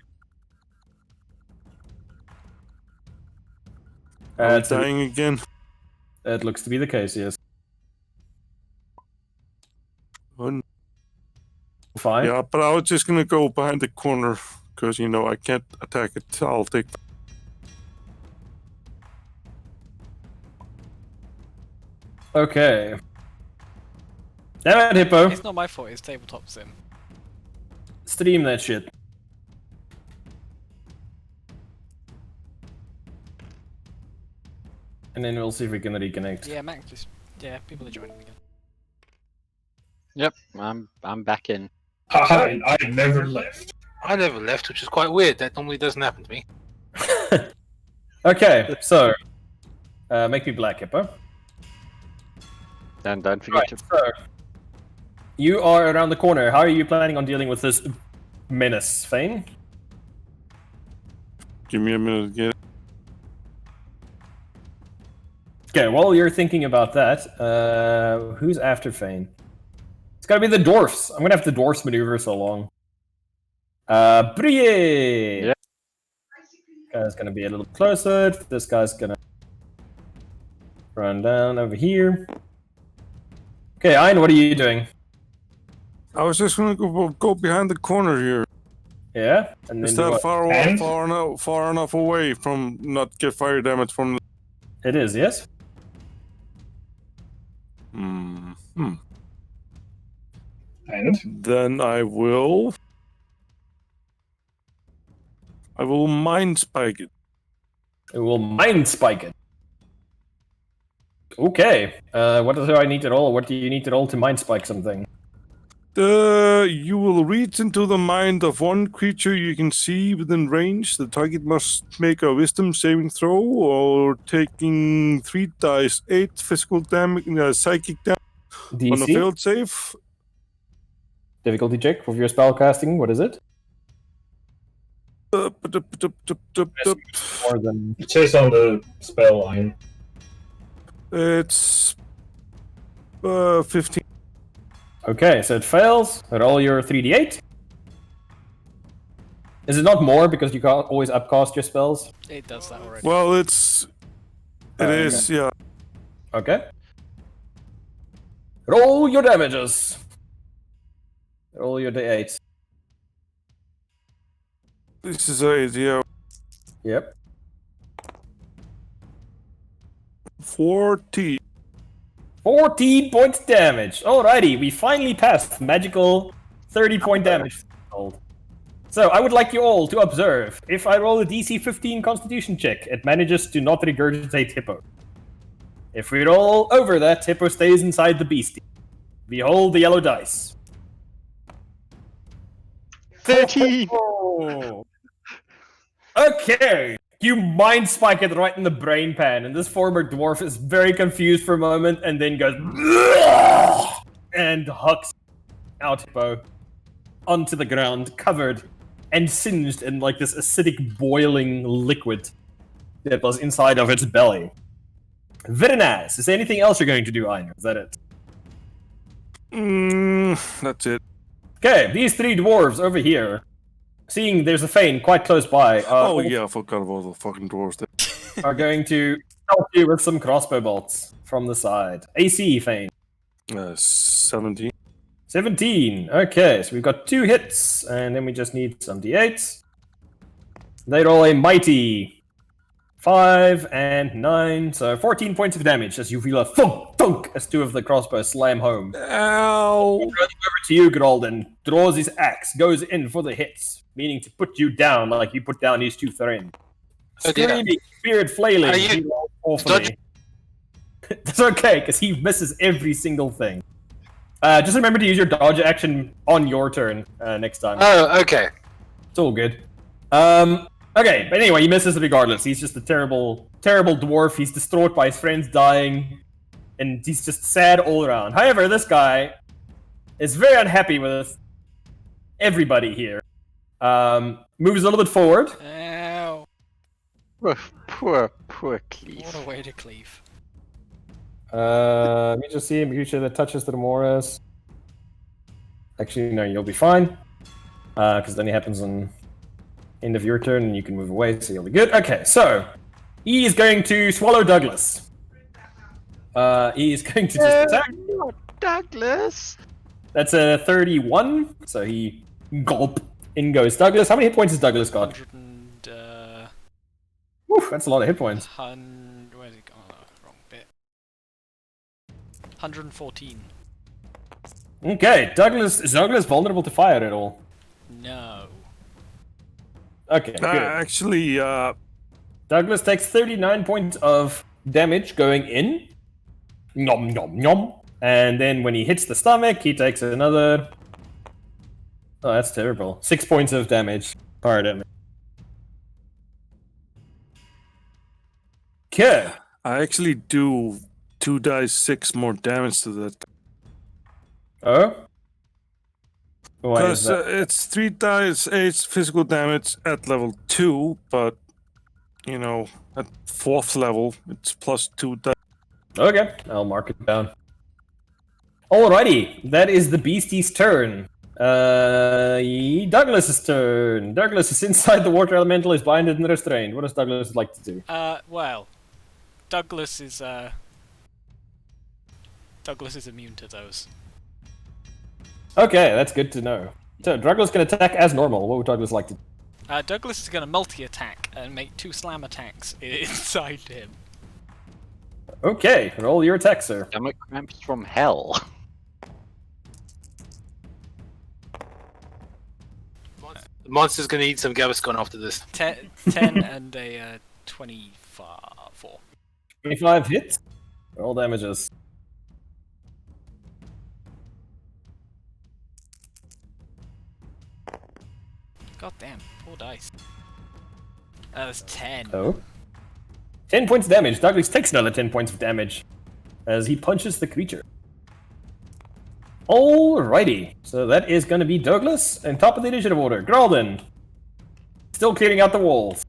S2: Are we
S1: It's a-
S2: dying again?
S1: it looks to be the case, yes.
S2: Oh, n-
S1: Fine.
S2: yeah, but I was just gonna go behind the corner because I can't attack it. I'll take.
S1: Okay. Damn it, Hippo.
S3: It's not my fault, it's tabletop sim.
S1: Stream that shit. And then we'll see if we can reconnect.
S3: Yeah, Mac just... Yeah, people are joining again.
S4: Yep, I'm back in.
S5: I never left.
S6: I never left, which is quite weird. That normally doesn't happen to me.
S1: Okay, so make me black, Hippo.
S4: And don't forget to.
S1: So you are around the corner. How are you planning on dealing with this menace, Fane?
S2: Give me a minute to get it.
S1: Okay, while you're thinking about that, who's after Fane? It's gotta be the dwarfs. I'm gonna have the dwarfs maneuver so long. Brie!
S4: Yeah.
S1: Guy's gonna be a little closer. This guy's gonna run down over here. Okay, Ein, what are you doing?
S2: I was just gonna go behind the corner here.
S1: Yeah? And
S2: Is
S1: then
S2: that
S1: what?
S2: far enough away from not get fire damage from the...
S1: It is, yes?
S2: Hmm.
S5: And
S2: Then I will mind spike it.
S1: It will mind spike it. Okay. What do I need at all? What do you need at all to mind spike something?
S2: You will reach into the mind of one creature you can see within range. The target must make a wisdom saving throw or taking 3 dice 8 physical damage, psychic damage on a
S1: DC?
S2: failed save.
S1: Difficulty check of your spell casting. What is it? More than...
S5: it says on the spell line.
S2: It's 15.
S1: Okay, so it fails. Roll your 3d8. Is it not more because you can't always upcast your spells?
S3: It does that already.
S2: Well, it is, yeah.
S1: Okay. Roll your damages. Roll your d8.
S2: This is 8, yeah.
S1: Yep.
S2: 40.
S1: 14 points damage. Alrighty, we finally passed magical 30-point damage threshold. So I would like you all to observe. If I roll a DC 15 Constitution check, it manages to not regurgitate Hippo. If we roll over that, Hippo stays inside the beastie. Behold the yellow dice.
S4: 13!
S1: Oh. Okay. You mind spike it right in the brain pan, and this former dwarf is very confused for a moment, and then goes and hucks out Hippo onto the ground, covered and singed in like this acidic boiling liquid that was inside of its belly. Very nice. Is there anything else you're going to do, Ein? Is that it?
S2: That's it.
S1: Okay, these 3 dwarves over here, seeing there's a Fane quite close by,
S2: Oh yeah, I forgot about the fucking dwarves there.
S1: are going to help you with some crossbow bolts from the side. AC, Fane.
S2: 17.
S1: 17. Okay, so we've got 2 hits, and then we just need some d8s. They roll a mighty 5 and 9, so 14 points of damage as you feel a thunk, thunk as 2 of the crossbows slam home.
S2: Ow!
S1: Running over to you, Geralden, draws his axe, goes in for the hits, meaning to put you down like you put down these 2 Thrin.
S6: Oh, dear.
S1: Screaming, beard flailing,
S6: Are you-
S1: he rolls awfully. That's okay, because he misses every single thing. Just remember to use your dodge action on your turn next time.
S6: Oh, okay.
S1: It's all good. Okay, but anyway, he misses regardless. He's just a terrible, terrible dwarf. He's distraught by his friends dying, and he's just sad all around. However, this guy is very unhappy with everybody here. Moves a little bit forward.
S3: Ow.
S4: Poor Cleve.
S3: What a way to cleave.
S1: Let me just see. Make sure that touches the Demoras. Actually, no, you'll be fine. Because then it happens on end of your turn and you can move away, so you'll be good. Okay, so he is going to swallow Douglas. He is going to just attack.
S4: Douglas!
S1: That's a 31, so he gulp. In goes Douglas. How many hit points has Douglas got?
S3: 100 and,
S1: Whew, that's a lot of hit points.
S3: where's it gone? Oh, wrong bit. 114.
S1: Okay, is Douglas vulnerable to fire at all?
S3: No.
S1: Okay, good.
S2: Actually,
S1: Douglas takes 39 points of damage going in. Nom nom nom. And then when he hits the stomach, he takes another Oh, that's terrible. 6 points of damage. Fire damage. Okay.
S2: I actually do 2 dice 6 more damage to that.
S1: Oh? Why is
S2: Because
S1: that?
S2: it's 3 dice 8 physical damage at level 2, but, you know, at 4th level, it's plus 2 dice.
S1: Okay, I'll mark it down. Alrighty, that is the beastie's turn. Douglas's turn. Douglas is inside the water elemental, is blinded and restrained. What does Douglas like to do?
S3: Well, Douglas is immune to those.
S1: Okay, that's good to know. So Douglas can attack as normal. What would Douglas like to do?
S3: Douglas is going to multi-attack and make 2 slam attacks inside him.
S1: Okay, roll your attack, sir.
S4: Stomach cramps from hell.
S6: The monster's gonna eat some Gaviscon after this.
S3: 10 and a 24.
S1: 25 hits. Roll damages.
S3: God damn, poor dice. That's 10.
S1: Oh. 10 points of damage. Douglas takes another 10 points of damage as he punches the creature. Alrighty, so that is going to be Douglas, and top of the initiative order, Gralden. Still clearing out the walls.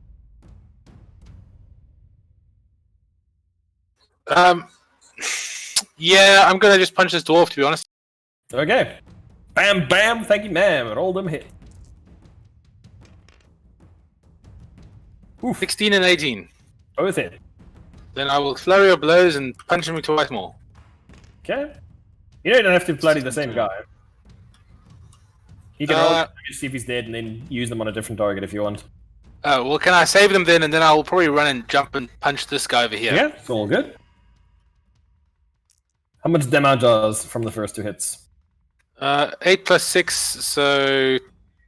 S6: Yeah, I'm gonna just punch this dwarf, to be honest.
S1: Okay. Bam, bam, thank you, ma'am. Roll them hit.
S6: 16 and 18.
S1: Both hit.
S6: Then I will flurry of blows and punch him twice more.
S1: Okay. You don't have to bloody the same guy. You can roll see if he's dead and then use them on a different target if you want.
S6: Oh, well, can I save them then, and then I'll probably run and jump and punch this guy over here.
S1: Yeah, it's all good. How much damage does from the first 2 hits?
S6: 8 plus 6, so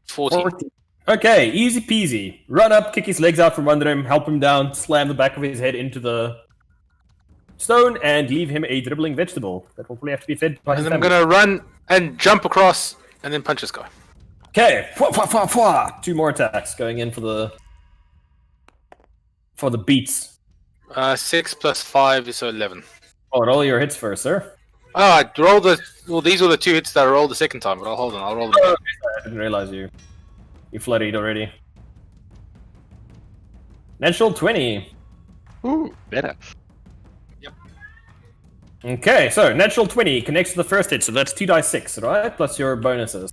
S6: 14.
S1: Okay, easy peasy. Run up, kick his legs out from under him, help him down, slam the back of his head into the stone, and leave him a dribbling vegetable that will probably have to be fed by his
S6: And I'm
S1: family.
S6: gonna run and jump across and then punch this guy.
S1: Okay, fwa, fwa, fwa, fwa. 2 more attacks going in for the beats.
S6: 6 plus 5 is 11.
S1: Oh, roll your hits first, sir.
S6: Oh, I rolled the... Well, these were the 2 hits that I rolled the second time, but hold on, I'll roll them again.
S1: I didn't realize you flurried already. Natural 20.
S4: Ooh, better.
S1: Okay, so natural 20 connects to the first hit, so that's 2 dice 6, right? Plus your bonuses.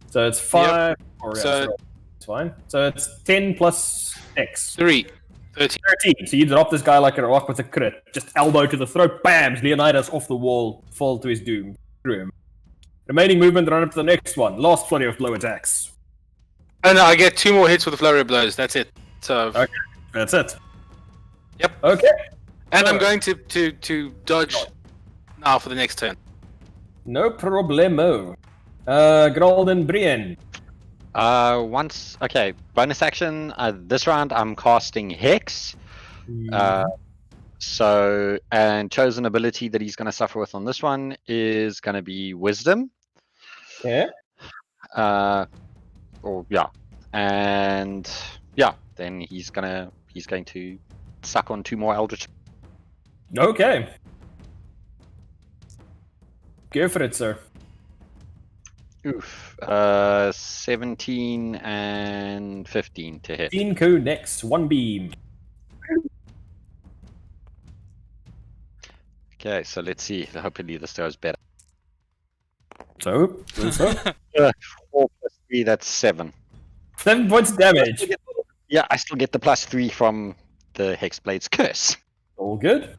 S1: So it's 5. Or, yeah,
S6: So-
S1: it's fine. So it's 10 plus X.
S6: 3. 13.
S1: 13. So you drop this guy like a rock with a crit. Just elbow to the throat. Bam! Leonidas off the wall. Fall to his doom. Through him. Remaining movement, run up to the next one. Last flurry of blow attacks.
S6: Oh no, I get 2 more hits with the flurry of blows, that's it. So...
S1: Okay, that's it.
S6: Yep.
S1: Okay.
S6: And I'm going to dodge now for the next turn.
S1: No problemo. Gralden Brienne.
S4: Okay, bonus action. This round I'm casting Hex. So, and chosen ability that he's going to suffer with on this one is going to be Wisdom.
S1: Yeah.
S4: And yeah, then he's going to suck on 2 more Eldritch.
S1: Okay. Go for it, sir.
S4: Oof. 17 and 15 to hit.
S1: 15 co next. 1 beam.
S4: Okay, so let's see. Hopefully this goes better.
S1: So.
S4: 4 plus 3, that's 7.
S1: 7 points of damage.
S4: Yeah, I still get the +3 from the Hexblade's curse.
S1: All good.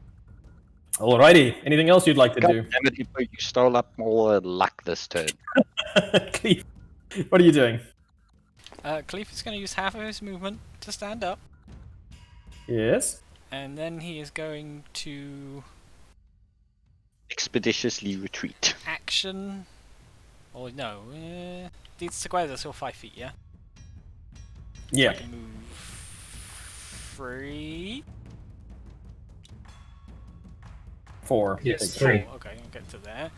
S1: Alrighty. Anything else you'd like to
S4: God
S1: do?
S4: damn it, Hippo, you stole up all the luck this turn.
S1: Cleve, what are you doing?
S3: Cleve is going to use half of his movement to stand up,
S1: Yes.
S3: and then he is going to
S4: Expeditiously retreat.
S3: action. Or no, these squares are still 5 feet, yeah?
S1: Yeah.
S3: I can move 3.
S1: 4.
S5: Yes,
S1: Take
S5: 3.
S3: Okay, I'll get to there.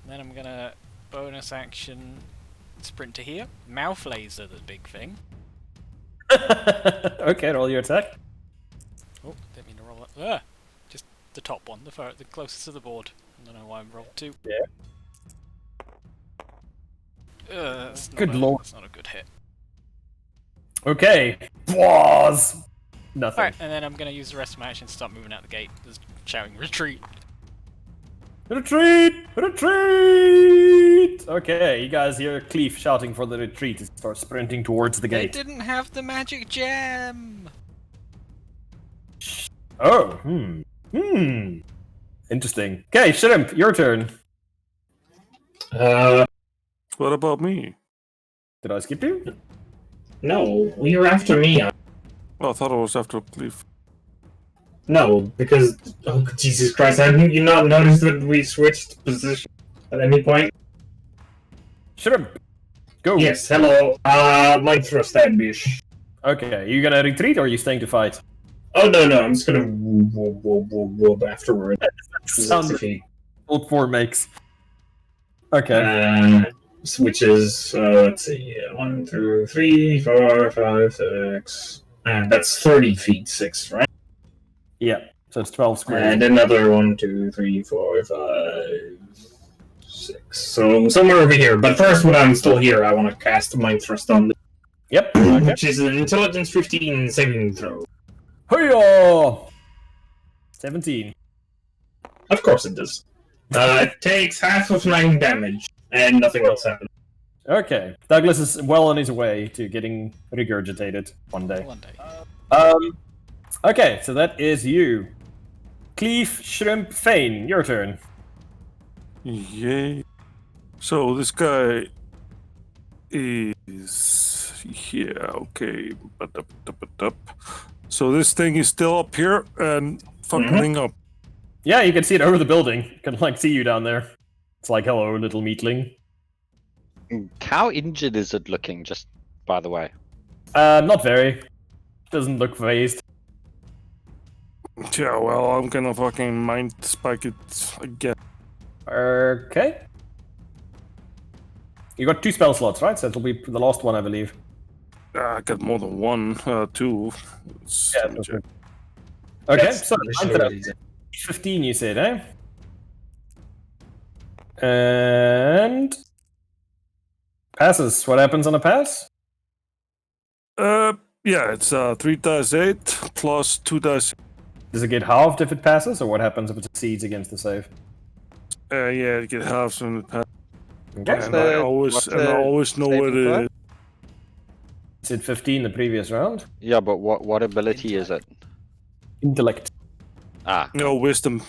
S3: Then I'm gonna bonus action, sprint to here. Mouth laser, the big thing.
S1: Okay, roll your attack.
S3: Oh, didn't mean to roll it. Just the top one, the closest to the board. I don't know why I rolled 2.
S1: Yeah.
S3: That's
S1: Good lord.
S3: That's not a good hit.
S1: Okay. Pause. Nothing.
S3: Alright, and then I'm going to use the rest of my action to start moving out the gate. Just shouting, retreat!
S1: Retreat! Retreat! Okay, you guys hear Cleef shouting for the retreat and start sprinting towards the
S3: They
S1: gate.
S3: didn't have the magic gem!
S1: Oh, Interesting. Okay, Shrimp, your turn.
S2: What about me?
S1: Did I skip you?
S5: No, you're after me.
S2: Well, I thought I was after Cliff.
S5: No, because oh Jesus Christ! Hadn't you not noticed that we switched position at any point?
S1: Shrimp, go.
S5: Yes. Hello. Mind thrust ambush.
S1: Okay, you gonna retreat or are you staying to fight?
S5: Oh no, I'm just gonna whoop afterward.
S1: Sounds old 4 makes. Okay.
S5: Which is let's see, 1, 2, 3, 4, 5, 6, and that's 30 feet 6, right?
S1: Yeah, so it's 12 squares.
S5: And another 1, 2, 3, 4, 5, 6. So somewhere over here. But first, when I'm still here, I want to cast Mind Thrust on the
S1: Yep. Okay.
S5: which is an Intelligence 15 saving throw.
S1: Hiya! 17.
S5: Of course it does. It takes half of 9 damage, and nothing else happens.
S1: Okay, Douglas is well on his way to getting regurgitated one day.
S3: One day.
S1: Okay, so that is you. Cleef, Shrimp, Fane, your turn.
S2: Yay. So this guy is here. Okay. So this thing is still up here and fucking up.
S1: Yeah, you can see it over the building. You can like see you down there. It's like, hello, little meatling.
S4: How injured is it looking, just by the way?
S1: Not very. Doesn't look phased.
S2: Yeah, well, I'm gonna fucking mind spike it again.
S1: Okay. You got 2 spell slots, right? So it'll be the last one, I believe.
S2: I got more than 1, 2.
S1: Yeah,
S2: Let me check.
S1: Okay, so 15 you said, eh? And... passes. What happens on a pass?
S2: Yeah, it's 3 dice 8 plus 2 dice.
S1: Does it get halved if it passes, or what happens if it succeeds against the save?
S2: Yeah, it get halves when it passes.
S1: Okay.
S2: And I always know what it is.
S1: It's at 15 the previous round.
S4: Yeah, but what ability is it?
S1: Intellect.
S4: Ah,
S2: No, wisdom.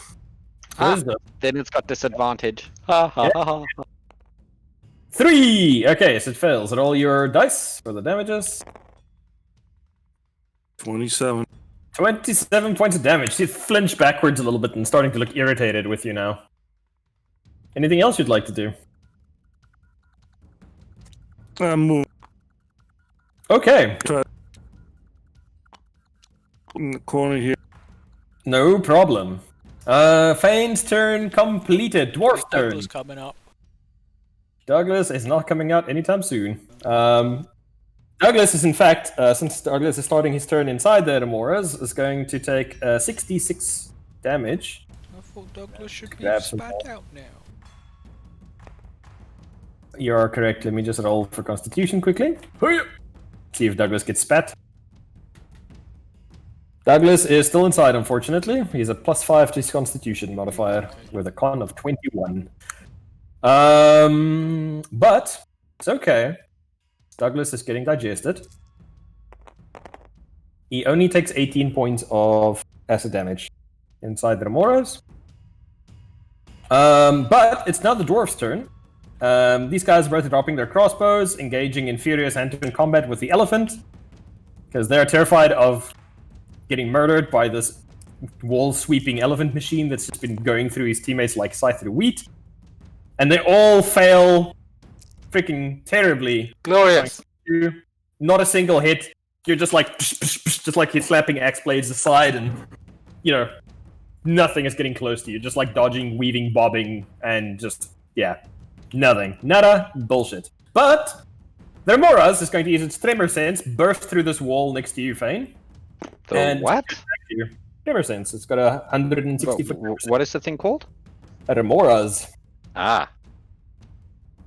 S1: Wisdom.
S4: then it's got disadvantage. Ha ha ha ha.
S1: 3! Okay, so it fails. And all your dice for the damages.
S2: 27.
S1: 27 points of damage. See it flinch backwards a little bit and starting to look irritated with you now. Anything else you'd like to do?
S2: Move
S1: Okay.
S2: in the corner here.
S1: No problem. Fane's turn completed. Dwarf's turn.
S3: Douglas coming up.
S1: Douglas is not coming out anytime soon. Douglas is, in fact, since Douglas is starting his turn inside the Remoras, is going to take 66 damage.
S3: I thought Douglas should be
S1: Grab some
S3: spat out now.
S1: You are correct. Let me just roll for Constitution quickly. See if Douglas gets spat. Douglas is still inside, unfortunately. He's a +5 to his Constitution modifier with a con of 21. But it's okay. Douglas is getting digested. He only takes 18 points of acid damage inside the Remoras. But it's now the dwarf's turn. These guys are both dropping their crossbows, engaging in furious hand-to-hand combat with the elephant, because they're terrified of getting murdered by this wall-sweeping elephant machine that's just been going through his teammates like scythe through wheat. And they all fail freaking terribly.
S6: Glorious.
S1: Not a single hit. You're just like, just like you're slapping axe blades aside, and you know, nothing is getting close to you. Just like dodging, weaving, bobbing, and just Nothing. Nada. Bullshit. But the Remoras is going to use its Tremor Sense, burst through this wall next to you, Fane.
S4: The
S1: And
S4: what?
S1: Tremor Sense. It's got a 160 foot.
S4: What is the thing called?
S1: Remoras.
S4: Ah.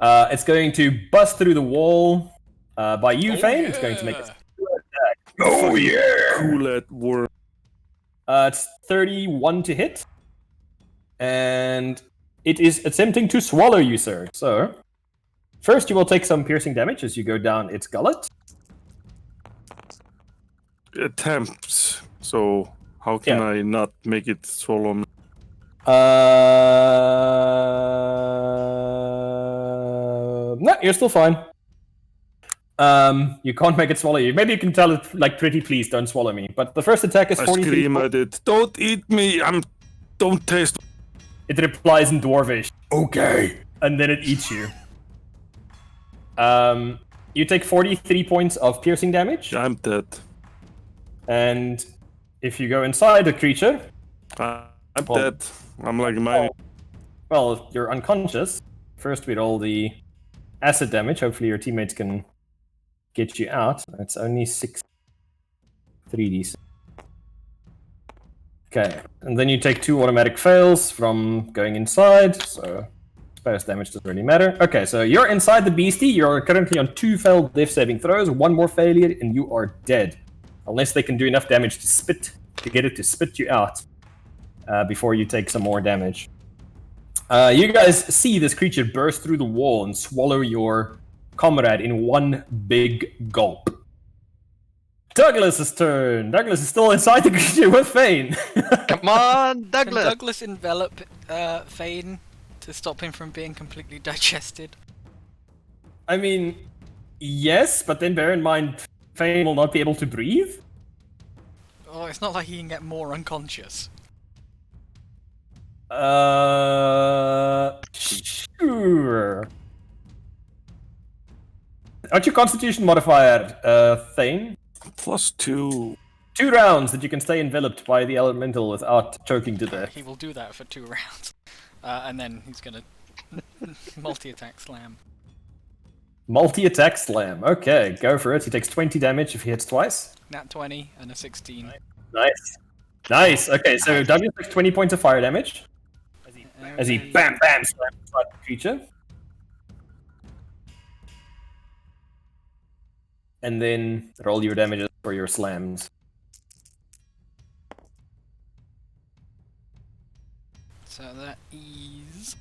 S1: It's going to bust through the wall by you, Fane. It's going to make a attack.
S2: Oh yeah! Cool at work.
S1: It's 31 to hit. And it is attempting to swallow you, sir. So, first you will take some piercing damage as you go down its gullet.
S2: Attempts. So how can I not make it swallow me?
S1: No, you're still fine. You can't make it swallow you. Maybe you can tell it, like, pretty please, don't swallow me. But the first attack is
S2: I
S1: 43.
S2: scream at it. Don't eat me. Don't taste.
S1: It replies in Dwarvish.
S2: Okay.
S1: And then it eats you. You take 43 points of piercing damage.
S2: I'm dead.
S1: And if you go inside the creature...
S2: I'm dead. I'm like my...
S1: Well, you're unconscious. First we roll the acid damage. Hopefully your teammates can get you out. It's only 6 3d6. Okay, and then you take 2 automatic fails from going inside, so space damage doesn't really matter. Okay, so you're inside the beastie. You're currently on 2 failed death saving throws, 1 more failure, and you are dead. Unless they can do enough damage to get it to spit you out before you take some more damage. You guys see this creature burst through the wall and swallow your comrade in one big gulp. Douglas's turn. Douglas is still inside the creature with Fane.
S4: Come on, Douglas!
S3: Can Douglas envelop Fane to stop him from being completely digested?
S1: I mean, yes, but then bear in mind, Fane will not be able to breathe.
S3: Oh, it's not like he can get more unconscious.
S1: Sure. What's your constitution modifier, Thane?
S2: +2.
S1: 2 rounds that you can stay enveloped by the elemental without choking to death.
S3: He will do that for 2 rounds. And then he's gonna multi-attack slam.
S1: Multi-attack slam. Okay, go for it. He takes 20 damage if he hits twice.
S3: Nat 20 and a 16.
S1: Nice. Nice. Okay, so Douglas takes 20 points of fire damage as he bam bam slams inside the creature. And then roll your damages for your slams.
S3: So that is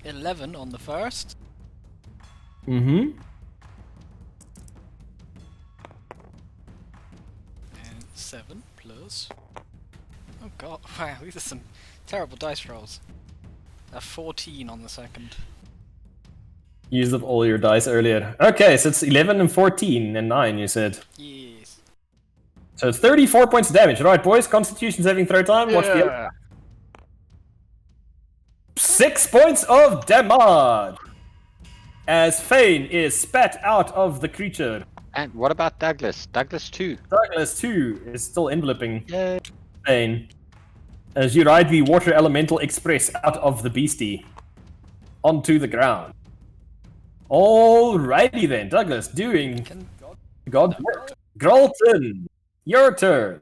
S3: 11 on the first.
S1: Mm-hmm.
S3: And 7 plus... Oh god, wow, these are some terrible dice rolls. 14 on the second.
S1: Used up all your dice earlier. Okay, so it's 11 and 14 and 9, you said.
S3: Yes.
S1: So it's 34 points of damage. Right, boys, Constitution saving throw time. What's the other? 6 points of damage! As Fane is spat out of the creature.
S4: And what about Douglas? Douglas too.
S1: Douglas, too, is still enveloping
S4: Yay.
S1: Fane. As you ride the Water Elemental Express out of the beastie onto the ground. Alrighty then, Douglas, doing God's work. Grolton, your turn.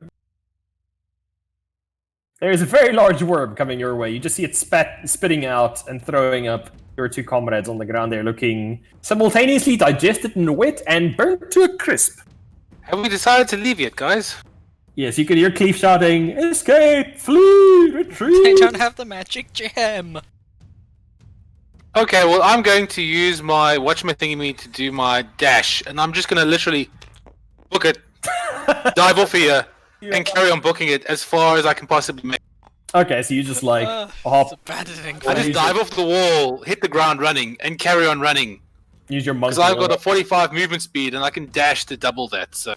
S1: There is a very large worm coming your way. You just see it spitting out and throwing up your 2 comrades on the ground. They're looking simultaneously digested and wet and burnt to a crisp.
S6: Have we decided to leave yet, guys?
S1: Yes, you can hear Cleve shouting, "Escape! Flee! Retreat!"
S3: They don't have the magic gem!
S6: Okay, well, I'm going to use my whatchamacthingy to do my dash, and I'm just going to literally book it, dive off here, and carry on booking it as far as I can possibly make.
S1: Okay, so you just like
S3: It's
S1: hop,
S3: abandoning.
S6: I just dive off the wall, hit the ground running, and carry on running.
S1: use your monkey.
S6: Because I've got a 45 movement speed, and I can dash to double that, so...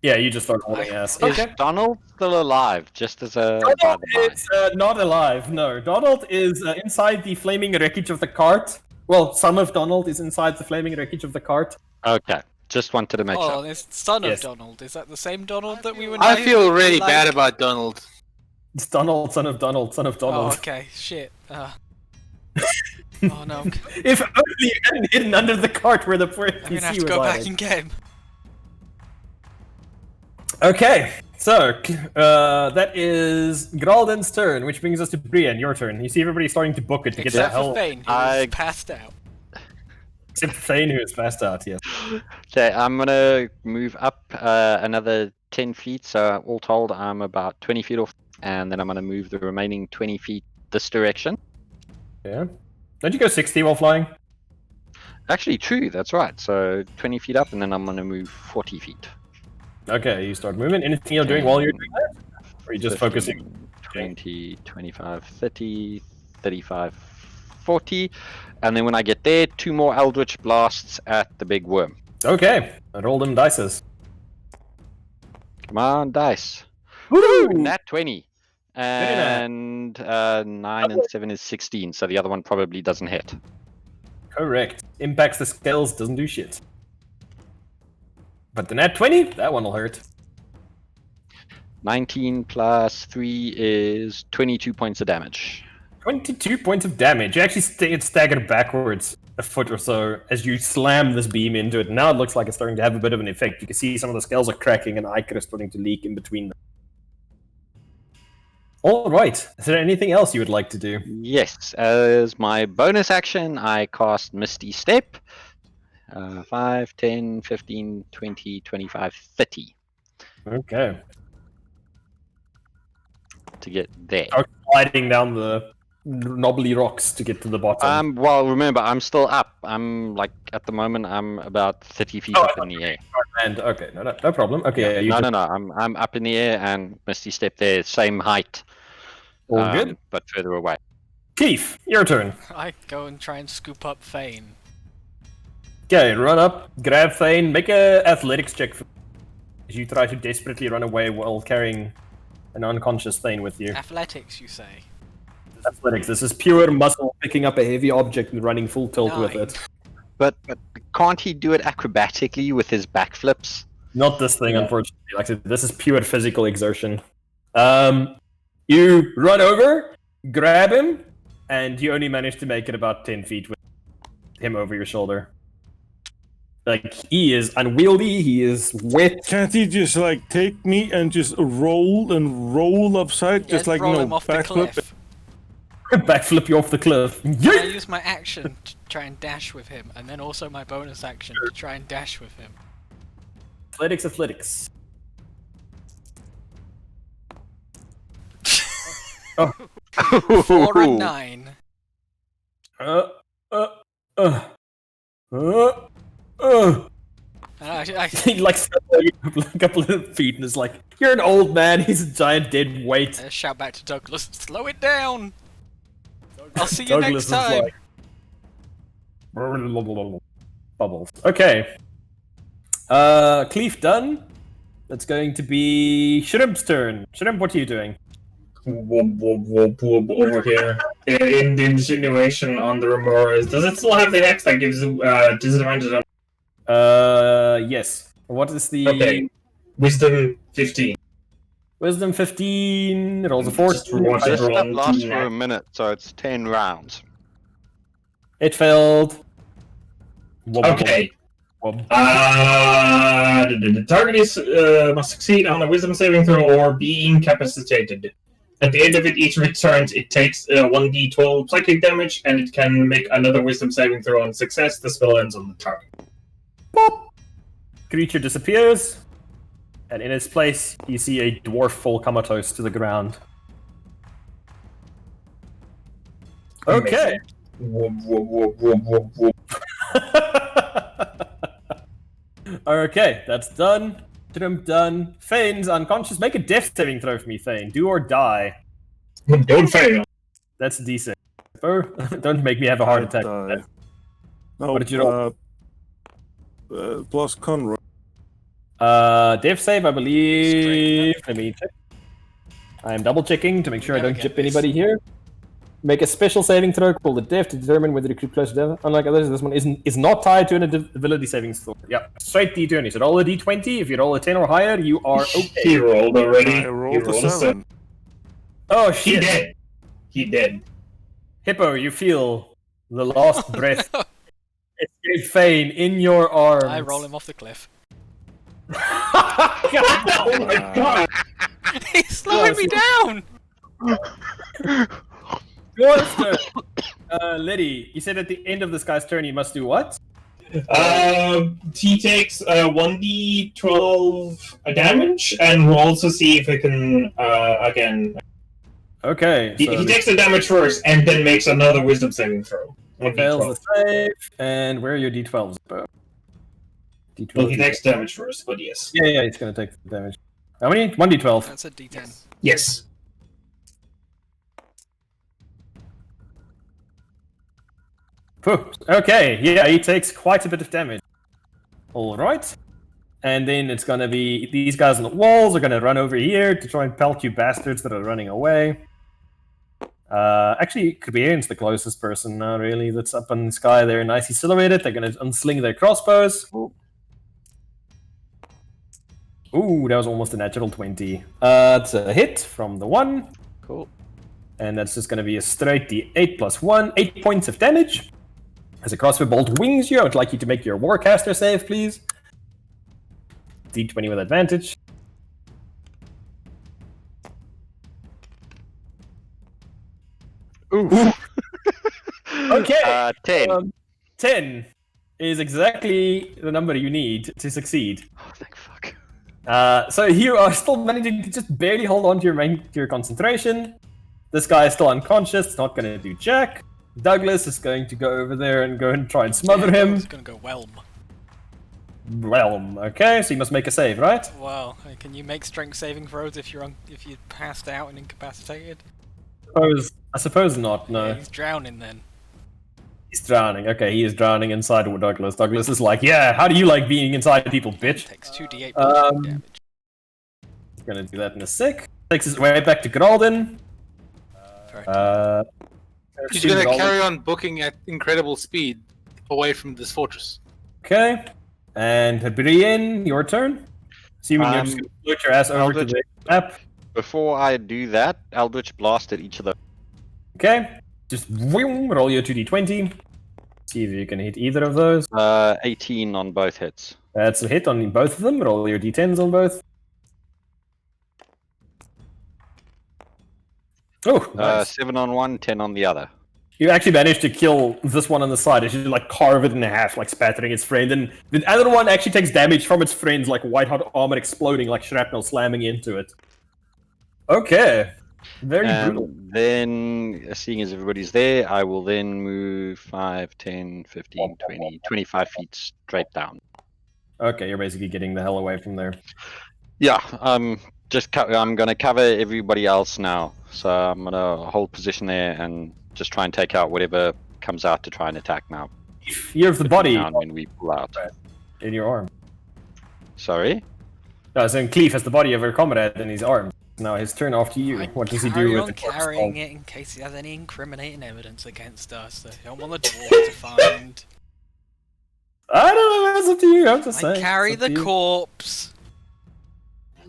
S1: Yeah, you just start holding ass.
S4: Is
S1: Okay.
S4: Donald still alive? Just as a...
S1: Donald is not alive, no. Donald is inside the flaming wreckage of the cart. Well, some of Donald is inside the flaming wreckage of the cart.
S4: Okay, just wanted to make
S3: Oh,
S4: sure.
S3: this son of
S1: Yes.
S3: Donald. Is that the same Donald that we were
S6: I feel really
S3: like?
S6: bad about Donald.
S1: It's Donald, son of Donald, son of Donald.
S3: Oh, okay. Shit. Oh no.
S1: If only you hadn't hidden under the cart where the
S3: I'm gonna have
S1: NPC
S3: to
S1: was
S3: go back
S1: hiding.
S3: in game.
S1: Okay, so that is Gralden's turn, which brings us to Brienne, your turn. You see everybody starting to book it to get the
S3: Except for
S1: hell.
S3: Thane, who is passed out.
S1: Except Thane, who is passed out, yes.
S4: Okay, I'm gonna move up another 10 feet, so all told I'm about 20 feet off, and then I'm gonna move the remaining 20 feet this direction.
S1: Yeah. Don't you go 60 while flying?
S4: Actually, true, that's right. So 20 feet up, and then I'm gonna move 40 feet.
S1: Okay, you start moving. Anything you're doing while you're doing that? Or are you just
S4: 15,
S1: focusing?
S4: 20, 25, 30, 35, 40. And then when I get there, 2 more Eldritch Blasts at the big worm.
S1: Okay, I roll them dices.
S4: Come on, dice.
S1: Woo!
S4: Nat 20.
S1: nice.
S4: And 9 and 7 is 16, so the other one probably doesn't hit.
S1: Correct. Impacts the scales, doesn't do shit. But the nat 20, that one will hurt.
S4: 19 plus 3 is 22 points of damage.
S1: 22 points of damage. You actually it's staggered backwards a foot or so as you slam this beam into it. Now it looks like it's starting to have a bit of an effect. You can see some of the scales are cracking and ichor is starting to leak in between them. Alright, is there anything else you would like to do?
S4: Yes, as my bonus action, I cast Misty Step. 5, 10, 15, 20, 25, 30
S1: Okay.
S4: to get there.
S1: Start sliding down the knobbly rocks to get to the bottom.
S4: Well, remember, I'm still up. I'm like, at the moment, I'm about 30 feet up in the air.
S1: And okay, no problem. Okay, yeah,
S4: No, I'm up in the air and Misty Step there, same height.
S1: All good.
S4: But further away.
S1: Keith, your turn.
S3: I go and try and scoop up Thane.
S1: Okay, run up, grab Thane, make a athletics check as you try to desperately run away while carrying an unconscious Thane with you.
S3: Athletics, you say?
S1: Athletics. This is pure muscle picking up a heavy object and running full tilt with
S3: 9.
S1: it.
S4: But can't he do it acrobatically with his backflips?
S1: Not this thing, unfortunately. Like I said, this is pure physical exertion. You run over, grab him, and you only manage to make it about 10 feet with him over your shoulder. Like, he is unwieldy, he is wet.
S2: Can't he just like take me and just roll upside, just like
S3: roll him off the
S2: backflip?
S3: cliff.
S1: Backflip you off the cliff.
S3: I
S1: Yeah!
S3: use my action to try and dash with him, and then also my bonus action to try and dash with him.
S1: Athletics. Oh.
S3: 4 and 9.
S1: He like steps over a couple of feet and is like, "You're an old man. He's a giant dead weight."
S3: I shout back to Douglas, slow it down! I'll see you
S1: Douglas
S3: next time!
S1: is like, bubbles. Okay. Cleef done. That's going to be Shrimp's turn. Shrimp, what are you doing?
S5: Over here. In the insinuation on the Remoras, does it still have the X that gives disadvantage on?
S1: Yes. What is the
S5: Okay. Wisdom 15.
S1: Wisdom 15? Rolls a 4.
S5: Just watch
S4: This
S5: it roll
S4: stuff
S5: on
S4: lasts
S5: two
S4: for a
S5: now.
S4: minute, so it's 10 rounds.
S1: It failed.
S5: Okay.
S1: Wob.
S5: The target must succeed on a Wisdom saving throw or be incapacitated. At the end of it, each returns, it takes 1d12 psychic damage, and it can make another Wisdom saving throw on success. The spell ends on the target.
S1: Pop. Creature disappears, and in its place, you see a dwarf fall comatose to the ground. Okay. Okay, that's done. Done. Thane's unconscious. Make a death saving throw for me, Thane. Do or die.
S5: Don't fail.
S1: That's decent. Don't make me have a heart attack.
S2: No,
S1: What did you roll?
S2: Plus con.
S1: Death save, I believe. Let me check. I am double checking to make sure I
S3: Never
S1: don't
S3: get
S1: jip
S3: this.
S1: anybody here. Make a special saving throw called the death to determine whether you creep close to death. Unlike others, this one is not tied to an ability saving throw. Yeah, straight D20. So roll a D20. If you roll a 10 or higher, you are
S5: He
S1: okay.
S5: rolled already.
S2: I rolled
S5: He
S2: a 7.
S1: Oh
S5: He
S1: shit!
S5: dead. He dead.
S1: Hippo, you feel the last breath escape Fane in your arms.
S3: I roll him off the cliff.
S5: Oh my god!
S3: He's slowing me down!
S1: Dwarf's turn. Liddy, you said at the end of this guy's turn he must do what?
S5: He takes 1d12 damage, and we'll also see if he can, again...
S1: Okay,
S5: He takes the damage first, and then makes another wisdom saving throw.
S1: fails the save, and where are your d12s, bro? D12.
S5: Well, he takes damage first, but yes.
S1: Yeah, he's gonna take the damage. How many? 1d12.
S3: That's a d10.
S5: Yes.
S1: Phew. Okay, yeah, he takes quite a bit of damage. Alright. And then it's gonna be... These guys on the walls are gonna run over here to try and pelt you bastards that are running away. Actually, Kabir's the closest person now, really, that's up in the sky there, nicely silhouetted. They're gonna unsling their crossbows. Ooh, that was almost a natural 20. It's a hit from the 1.
S4: Cool.
S1: And that's just gonna be a straight d8 plus 1. 8 points of damage. As a crossbow bolt wings you, I would like you to make your Warcaster save, please. D20 with advantage.
S4: Ooh.
S1: Okay.
S4: 10.
S1: 10 is exactly the number you need to succeed.
S4: Oh, thank fuck.
S1: So you are still managing to just barely hold on to your concentration. This guy is still unconscious, not going to do jack. Douglas is going to go over there and go and try and smother him.
S3: He's gonna go whelm.
S1: Realm. Okay, so you must make a save, right?
S3: Well, can you make strength saving throws if you're passed out and incapacitated?
S1: I suppose not, no.
S3: Yeah, he's drowning then.
S1: He's drowning. Okay, he is drowning inside with Douglas. Douglas is like, yeah, how do you like being inside people, bitch?
S3: Takes 2d8 damage.
S1: He's gonna do that in a sec. Takes his way back to Geralden.
S6: He's going to carry on booking at incredible speed away from this fortress.
S1: Okay. And Brienne, your turn. Assuming you're just gonna float your ass over to the map.
S4: Before I do that, Eldritch Blast at each of them.
S1: Okay. Just roll your 2d20. See if you can hit either of those.
S4: 18 on both hits.
S1: That's a hit on both of them. Roll your d10s on both. Oh, nice.
S4: 7 on one, 10 on the other.
S1: You actually managed to kill this one on the side as you like carve it in half, like spattering its friend, and the other one actually takes damage from its friend's like white hot armor exploding, like shrapnel slamming into it. Okay, very brutal.
S4: Then, seeing as everybody's there, I will then move 5, 10, 15, 20, 25 feet straight down.
S1: Okay, you're basically getting the hell away from there.
S4: Yeah, I'm going to cover everybody else now. So I'm going to hold position there and just try and take out whatever comes out to try and attack now.
S1: You have the body
S4: When we pull out.
S1: in your arm.
S4: Sorry?
S1: No, so Cleef has the body of her comrade in his arms. Now his turn after you. What does he do with the corpse?
S3: Carrying it in case he has any incriminating evidence against us that I don't want the dwarf to find.
S1: I don't know, that's up to you, I'm just saying.
S3: I carry
S1: It's up
S3: the
S1: to you.
S3: corpse.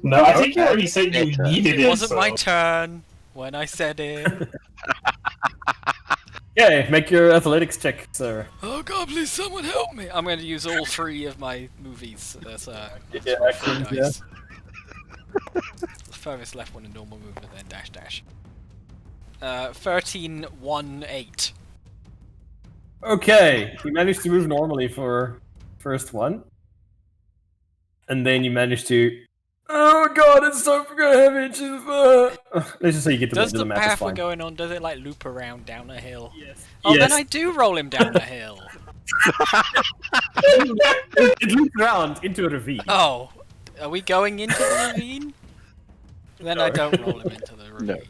S5: No, I think you already said you needed it.
S3: It wasn't
S5: so.
S3: my turn when I said it.
S1: Yeah, make your athletics check, sir.
S3: Oh god, please someone help me! I'm going to use all 3 of my movies. That's
S1: Yeah,
S3: three
S1: yeah.
S3: dice. The furthest left one in normal movement, then dash dash. 13, 1, 8.
S1: Okay, you managed to move normally for first one. And then you managed to... Oh god, it's so heavy. Let's just say you get to
S3: Does
S1: the
S3: the
S1: map, it's
S3: path we're
S1: fine.
S3: going on, does it like loop around down a hill?
S1: Yes.
S3: Oh,
S1: Yes.
S3: then I do roll him down the hill.
S1: It loops around into a ravine.
S3: Oh, are we going into the ravine? Then I don't roll him into the ravine.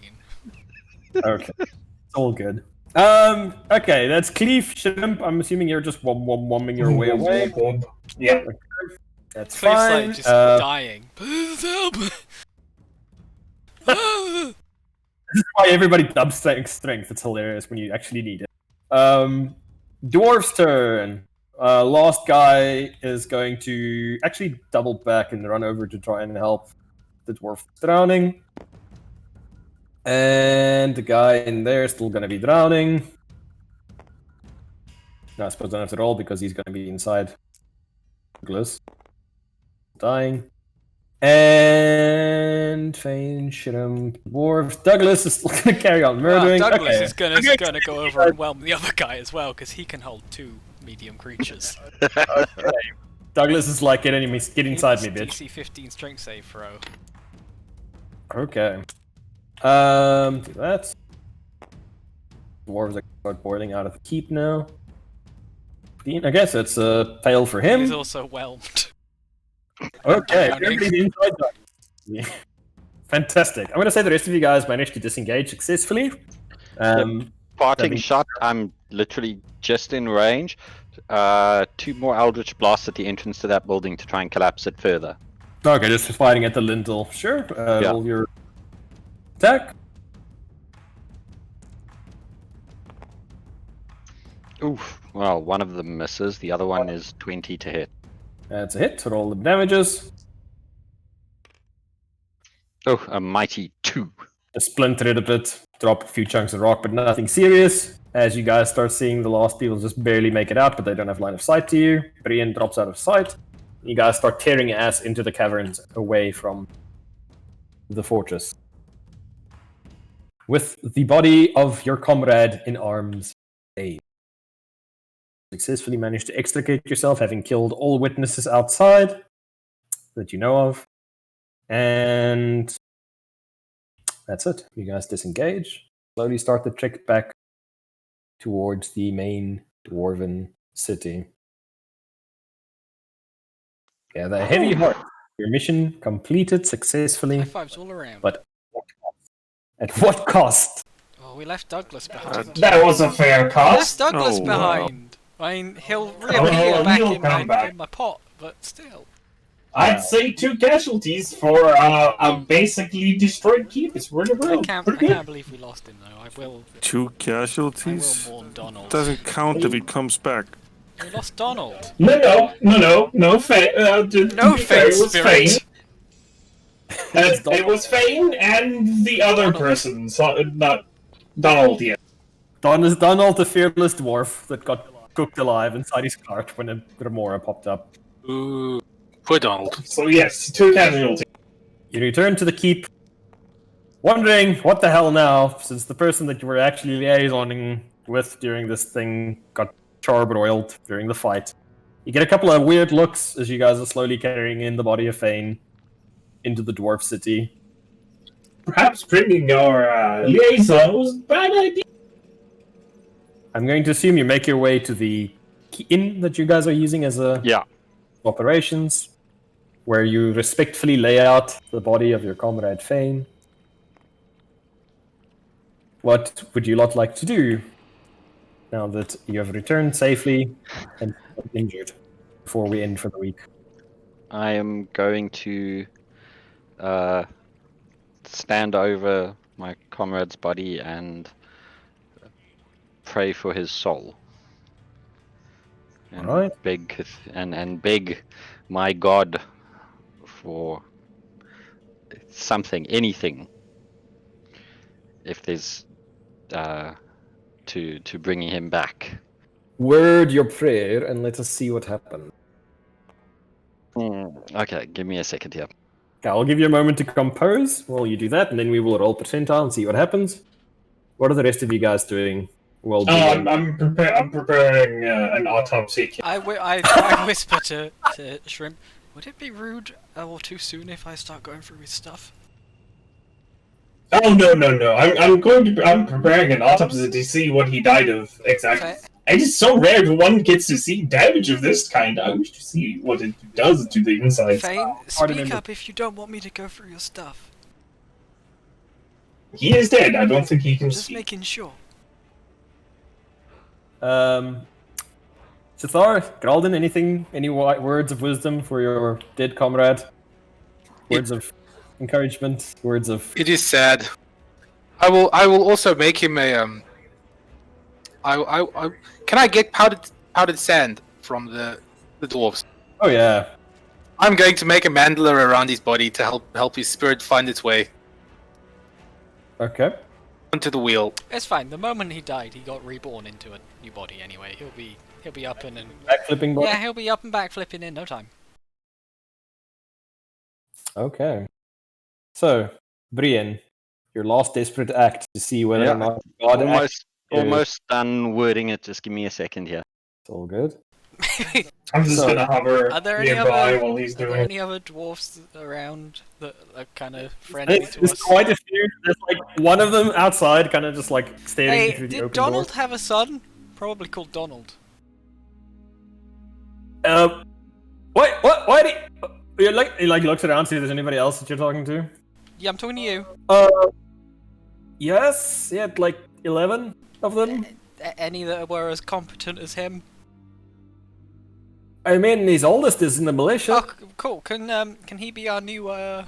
S1: Okay, it's all good. Okay, that's Cleef, Shrimp. I'm assuming you're just womming your way away.
S5: Yeah.
S1: That's
S3: Cleef's
S1: fine.
S3: like just dying. Please help me.
S1: This is why everybody dubs strength. It's hilarious when you actually need it. Dwarf's turn. Last guy is going to actually double back and run over to try and help the dwarf drowning. And the guy in there is still gonna be drowning. No, I suppose I don't have to roll because he's gonna be inside. Douglas. Dying. And Fane, Shit'em, Dwarf. Douglas is still gonna carry on murdering.
S3: Douglas
S1: Okay.
S3: is gonna go over and whelm the other guy as well, because he can hold 2 medium creatures.
S1: Douglas is like, get inside me, bitch.
S3: DC 15 strength save throw.
S1: Okay. Do that. Dwarves are start boiling out of the keep now. I guess it's a fail for him.
S3: He's also whelmed.
S1: Okay,
S3: Drowning.
S1: everybody's inside Douglas. Yeah. Fantastic. I'm going to say the rest of you guys managed to disengage successfully.
S4: Parting
S1: That'd be-
S4: shot, I'm literally just in range. 2 more Eldritch Blasts at the entrance to that building to try and collapse it further.
S1: Okay, just fighting at the lintel. Sure.
S4: Yeah.
S1: Roll your attack.
S4: Oof. Well, one of them misses. The other one is 20 to hit.
S1: That's a hit. Roll the damages.
S4: Oh, a mighty 2.
S1: Just splinter it a bit. Drop a few chunks of rock, but nothing serious. As you guys start seeing the last people just barely make it out, but they don't have line of sight to you. Brian drops out of sight. You guys start tearing your ass into the caverns away from the fortress. With the body of your comrade in arms, Dave. Successfully managed to extricate yourself, having killed all witnesses outside that you know of. And that's it. You guys disengage. Slowly start the trek back towards the main dwarven city. Yeah, the heavy heart. Your mission completed successfully.
S3: High fives all around.
S1: But at what cost?
S3: Oh, we left Douglas behind.
S5: That was a fair
S3: We left
S5: cost.
S3: Douglas
S2: Oh, wow.
S3: behind. I mean, he'll reappear back
S5: he'll
S3: in
S5: come back.
S3: my pot, but still.
S5: I'd say 2 casualties for a basically destroyed keep. It's really
S3: I
S5: well.
S3: can't
S5: Pretty good.
S3: believe we lost him though. I will
S2: 2 casualties?
S3: mourn Donald.
S2: Doesn't count if he comes back.
S3: We lost Donald.
S5: No. No, Fane.
S3: No Fane spirit.
S5: It was Fane and the other
S3: Donald.
S5: person, so not Donald yet.
S1: Donald, the fearless dwarf that got cooked alive inside his cart when a remora popped up.
S6: Ooh, poor Donald.
S5: So yes, 2 casualties.
S1: You return to the keep, wondering what the hell now, since the person that you were actually liaisoning with during this thing got charbroiled during the fight. You get a couple of weird looks as you guys are slowly carrying in the body of Fane into the dwarf city.
S5: Perhaps bringing your liaison was a bad idea.
S1: I'm going to assume you make your way to the inn that you guys are using as a
S4: Yeah.
S1: operations, where you respectfully lay out the body of your comrade Fane. What would you lot like to do now that you have returned safely and injured before we end for the week?
S4: I am going to stand over my comrade's body and pray for his soul. And
S1: Alright.
S4: beg my God for something, anything. If there's to bringing him back.
S1: Word your prayer and let us see what happens.
S4: Okay, give me a second here.
S1: Okay, I'll give you a moment to compose while you do that, and then we will roll percentile and see what happens. What are the rest of you guys doing? Well,
S5: I'm preparing an autopsy kit.
S3: I whisper to Shrimp, would it be rude or too soon if I start going through his stuff?
S5: Oh no! I'm preparing an autopsy to see what he died of exactly.
S3: Okay.
S5: It is so rare that one gets to see damage of this kind. I wish to see what it does to the insides.
S3: Fane,
S1: pardon
S3: speak
S1: me.
S3: up if you don't want me to go through your stuff.
S5: He is dead. I don't think he can
S3: Just
S5: speak.
S3: making sure.
S1: Sithar, Gralden, any words of wisdom for your dead comrade? Words of encouragement, words of...
S6: It is sad. I will also make him a can I get powdered sand from the dwarves?
S1: Oh yeah.
S6: I'm going to make a mandala around his body to help his spirit find its way.
S1: Okay.
S6: Onto the wheel.
S3: It's fine. The moment he died, he got reborn into a new body anyway. He'll be up and
S1: Backflipping body?
S3: yeah, he'll be up and backflipping in no time.
S1: Okay. So, Brian, your last desperate act to see whether
S4: Yeah,
S1: or not God
S4: Almost done wording it. Just give me a second here.
S1: It's all good.
S5: I'm just
S1: So,
S5: gonna hover
S3: Are there any
S5: nearby
S3: other?
S5: while he's
S3: Are there
S5: doing it.
S3: any other dwarfs around that are kind of friendly to
S1: There's
S3: us?
S1: quite a few. There's like one of them outside, kind of just like staring
S3: Hey,
S1: through the
S3: did
S1: open
S3: Donald
S1: door.
S3: have a son? Probably called Donald.
S1: What? Why did he like looks around, see if there's anybody else that you're talking to?
S3: Yeah, I'm talking to you.
S1: Yes. He had like 11 of them.
S3: Any that were as competent as him?
S1: I mean, his oldest is in the militia.
S3: Oh, cool. Can he be our new our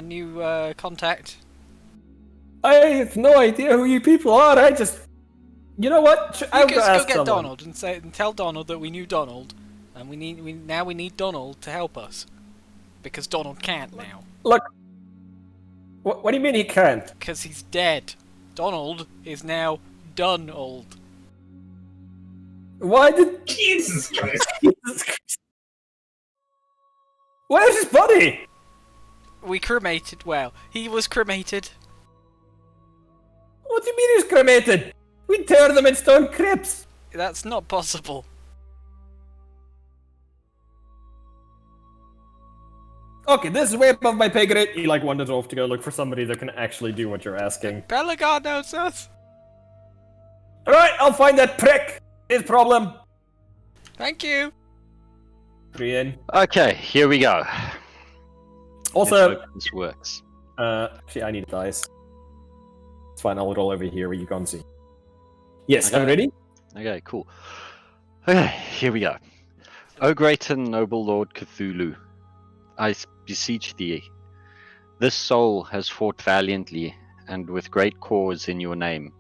S3: new contact?
S1: I have no idea who you people are. I just, you know what?
S3: You
S1: I'll
S3: can
S1: go
S3: just go
S1: ask
S3: get
S1: someone.
S3: Donald and tell Donald that we knew Donald, and we need Donald to help us because Donald can't now
S1: Look. What do you mean he can't?
S3: because he's dead. Donald is now done old.
S1: Why did
S5: Jesus Christ!
S1: Jesus Christ. Where's his body?
S3: We cremated. Well, he was cremated.
S1: What do you mean he was cremated? We tear them in stone crypts.
S3: That's not possible.
S1: Okay, this is way above my pay grade. He like wanders off to go look for somebody that can actually do what you're asking.
S3: Belagard knows us.
S1: Alright, I'll find that prick. His problem.
S3: Thank you.
S1: Brian.
S4: Okay, here we go.
S1: Also,
S4: Let's hope this works.
S1: actually, I need dice. It's fine, I'll roll over here where you can't see. Yes,
S4: Okay.
S1: I'm ready.
S4: Okay, cool. Okay, here we go. O great and noble Lord Cthulhu, I beseech thee, this soul has fought valiantly and with great cause in your name,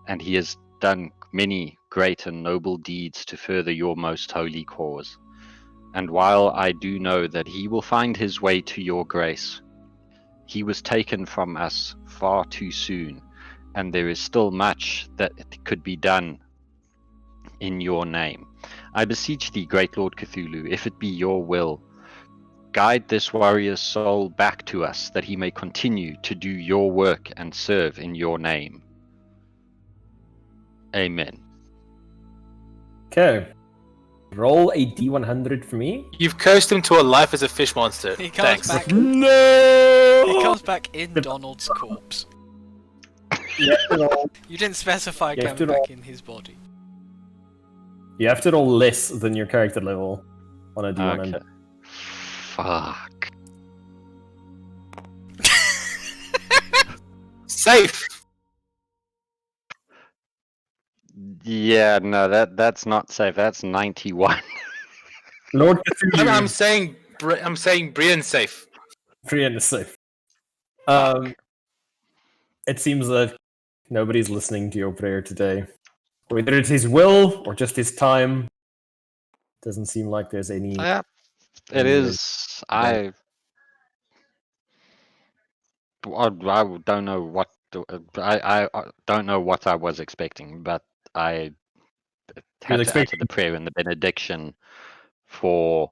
S4: and he has done many great and noble deeds to further your most holy cause. And while I do know that he will find his way to your grace, he was taken from us far too soon, and there is still much that could be done in your name. I beseech thee, great Lord Cthulhu, if it be your will, guide this warrior's soul back to us, that he may continue to do your work and serve in your name. Amen.
S1: Okay. Roll a d100 for me.
S6: You've cursed him to a life as a fish monster.
S3: He comes
S6: Thanks.
S3: back.
S2: No!
S3: He comes back in Donald's corpse.
S1: You have to roll,
S3: You didn't specify
S1: You have
S3: coming
S1: to roll.
S3: back in his body.
S1: you have to roll less than your character level on a d100.
S4: Okay. Fuck.
S6: Safe.
S4: Yeah, no, that's not safe. That's 91.
S1: Lord Cthulhu.
S6: I'm saying Brian's safe.
S1: Brian is safe. It seems that nobody's listening to your prayer today. Whether it's his will or just his time, doesn't seem like there's any.
S4: Yeah, it is. I don't know what I don't know what I was expecting, but I had to utter
S1: expecting-
S4: the prayer and the benediction for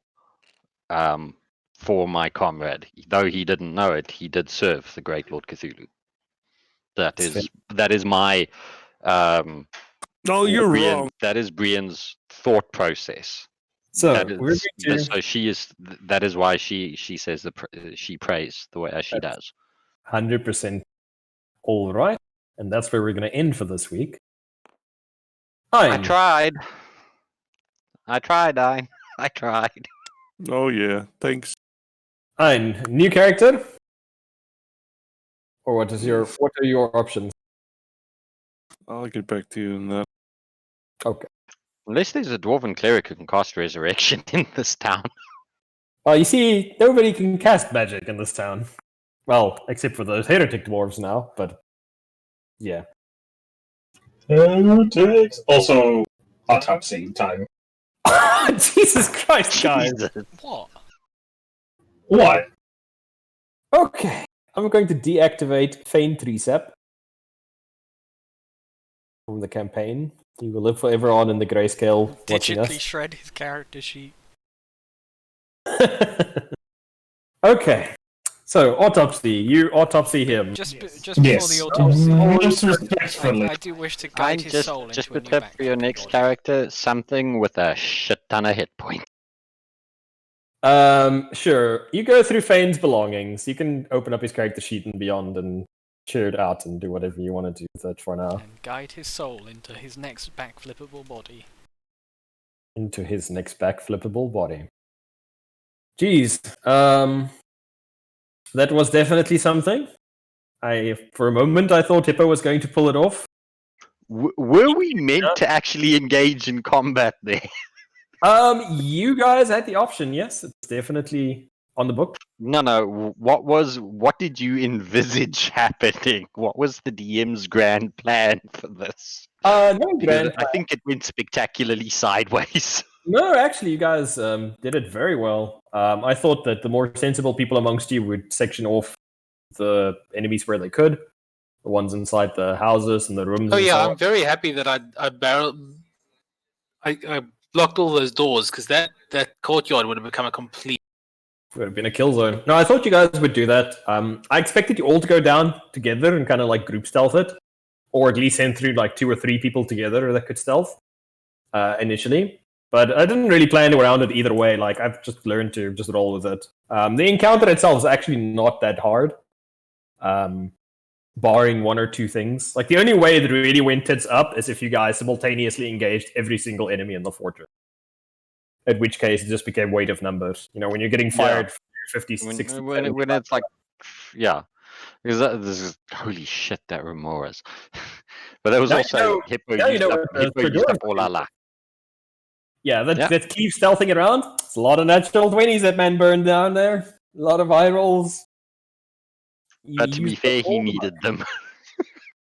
S4: my comrade. Though he didn't know it, he did serve the great Lord Cthulhu. That is my
S2: No, you're
S4: Brian,
S2: wrong.
S4: that is Brian's thought process.
S1: So
S4: That
S1: we're
S4: is,
S1: going to
S4: so she is. That is why she says she prays the way as she does.
S1: 100% all right, and that's where we're going to end for this week. Hein,
S4: I tried, Dine. I tried.
S2: Oh yeah, thanks.
S1: Hein, new character, or what are your options?
S2: I'll get back to you on that.
S1: Okay.
S4: Unless there's a dwarven cleric who can cast resurrection in this town.
S1: You see, nobody can cast magic in this town. Well, except for those heretic dwarves now, but yeah.
S5: Heretics. Also, autopsy time.
S1: Jesus Christ, guys.
S4: Jesus.
S3: What?
S5: What?
S1: Okay. I'm going to deactivate Feint Recep from the campaign. He will live forever on in the grayscale watching
S3: Digitally
S1: us.
S3: shred his character sheet.
S1: Okay. So, autopsy. You autopsy him.
S3: Just before
S5: Yes.
S3: the autopsy,
S5: Most respectfully.
S3: I do wish to guide his
S4: just
S3: soul
S4: just
S3: into a
S4: put
S3: new
S4: that for your
S3: backflipping
S4: next
S3: body.
S4: character, something with a shit ton of hit points.
S1: Sure. You go through Fane's belongings. You can open up his character sheet and beyond and cheer it out and do whatever you want to do with it for now.
S3: And guide his soul into his next backflippable body.
S1: Into his next backflippable body. Jeez. That was definitely something. For a moment, I thought Hippo was going to pull it off.
S4: Were we meant to actually engage in combat there?
S1: You guys had the option. Yes, it's definitely on the book.
S4: No. What did you envisage happening? What was the DM's grand plan for this?
S1: No,
S4: Because
S1: grand.
S4: I think it went spectacularly sideways.
S1: No, actually, you guys did it very well. I thought that the more sensible people amongst you would section off the enemies where they could, the ones inside the houses and the rooms.
S6: Oh
S1: and
S6: yeah,
S1: so
S6: I'm
S1: on.
S6: very happy that I blocked all those doors because that courtyard would have become a complete.
S1: Would have been a kill zone. No, I thought you guys would do that. I expected you all to go down together and kind of like group stealth it, or at least send through like 2 or 3 people together that could stealth initially. But I didn't really plan around it either way. Like I've just learned to just roll with it. The encounter itself is actually not that hard, barring 1 or 2 things. Like the only way that really went tits up is if you guys simultaneously engaged every single enemy in the fortress. At which case, it just became weight of numbers. You know, when you're getting fired 50, 60,
S4: when it's like, yeah. Because this is holy shit that Remoras. But there was
S1: Now you
S4: also
S1: know-
S4: Hippo
S1: now you
S4: used
S1: know
S4: up
S1: what the
S4: Hippo used
S1: Fedora
S4: up all our luck.
S1: Yeah, that
S4: Yeah.
S1: that keeps stealthing around. It's a lot of natural 20s that man burned down there. A lot of eye rolls.
S4: But to be fair, he needed them.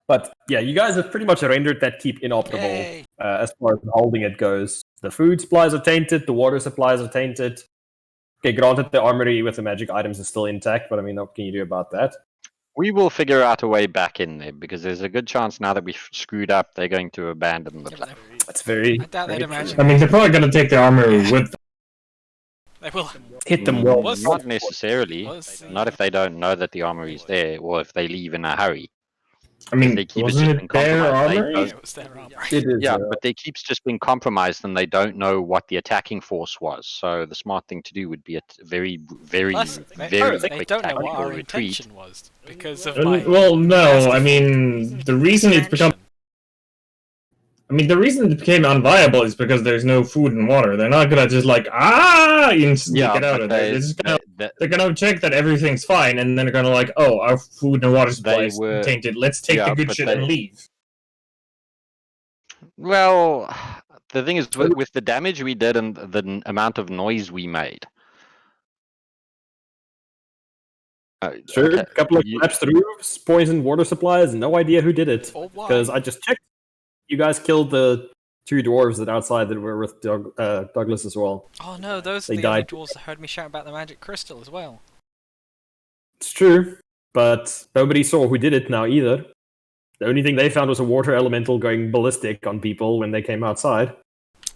S1: But yeah, you guys have pretty much rendered that keep inoperable
S3: Yay!
S1: as far as holding it goes. The food supplies are tainted, the water supplies are tainted. Okay, granted, the armory with the magic items is still intact, but I mean, what can you do about that?
S4: We will figure out a way back in there because there's a good chance now that we've screwed up, they're going to abandon the
S3: Yeah,
S4: plan.
S1: That's very.
S3: I doubt they'd
S1: very
S3: imagine.
S1: true.
S5: I mean, they're probably going to take the armor with them.
S3: They will.
S1: Hit them well.
S3: Was-
S4: Not necessarily.
S3: Was-
S4: Not if they don't know that the armory is there, or if they leave in a hurry.
S5: I mean,
S4: They keep
S5: wasn't
S4: just
S5: it
S4: been
S5: their
S4: compromised. They
S5: armor?
S4: don't-
S3: It was their armor.
S1: It is.
S4: Yeah, but they keeps just being compromised, and they don't know what the attacking force was. So the smart thing to do would be a very, very,
S3: Plus,
S4: very
S3: they
S4: quick
S3: don't know what
S4: tactical
S3: our
S4: retreat.
S3: intention was because of my.
S5: Well, no.
S3: nasty
S5: I mean, the reason it's become. I mean, the reason it became unviable is because there's no food and water. They're not gonna just like instantly
S4: Yeah,
S5: get out
S4: but
S5: of there.
S4: they,
S5: They're just gonna,
S4: they-
S5: they're gonna check that everything's fine, and then they're gonna like, oh, our food and water supply is
S4: were-
S5: tainted. Let's take
S4: yeah,
S5: the good
S4: but
S5: shit
S4: they-
S5: and leave.
S4: well, the thing is, with the damage we did and the amount of noise we made.
S1: Sure,
S4: okay,
S1: a couple of
S4: you-
S1: collapsed roofs, poisoned water supplies, no idea who did it.
S3: Or why?
S1: Because I just checked. You guys killed the 2 dwarves that outside that were with Douglas as well.
S3: Oh no, those
S1: They
S3: are the other
S1: died.
S3: dwarves that heard me shout about the magic crystal as well.
S1: It's true, but nobody saw who did it now either. The only thing they found was a water elemental going ballistic on people when they came outside.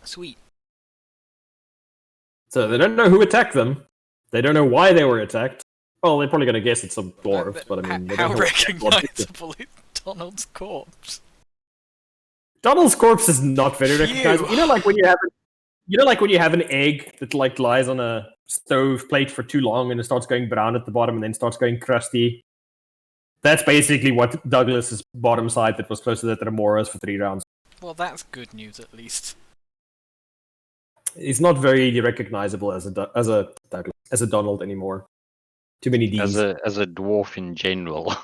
S3: Sweet.
S1: So they don't know who attacked them. They don't know why they were attacked. Well, they're probably going to guess it's some dwarves, but I mean... they
S3: how
S1: don't know what did it.
S3: recognizable is Donald's corpse?
S1: Donald's corpse is not very recognizable. You know, like when you have an egg that like lies on a stove plate for too long and it starts going brown at the bottom and then starts going crusty. That's basically what Douglas's bottom side that was close to the Remoras for 3 rounds.
S3: Well, that's good news at least.
S1: He's not very recognizable as a Donald anymore. Too many D's.
S4: as a dwarf in general.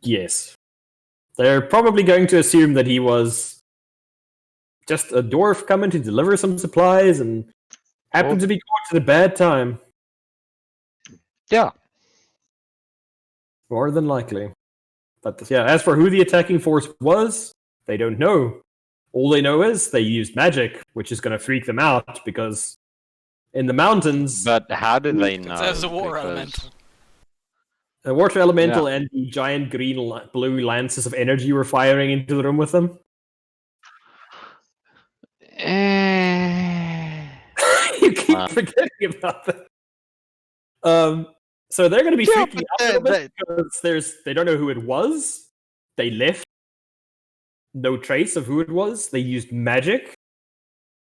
S1: Yes. They're probably going to assume that he was just a dwarf coming to deliver some supplies and happened to be caught at a bad time.
S4: Yeah.
S1: More than likely. But yeah, as for who the attacking force was, they don't know. All they know is they used magic, which is going to freak them out because in the mountains...
S4: But how do they know?
S3: There's a water
S4: Because-
S3: elemental.
S1: The water elemental and the giant blue lances of energy were firing into the room with them. You keep forgetting about that. So they're going to be freaking out a little bit because they don't know who it was. They left. No trace of who it was. They used magic.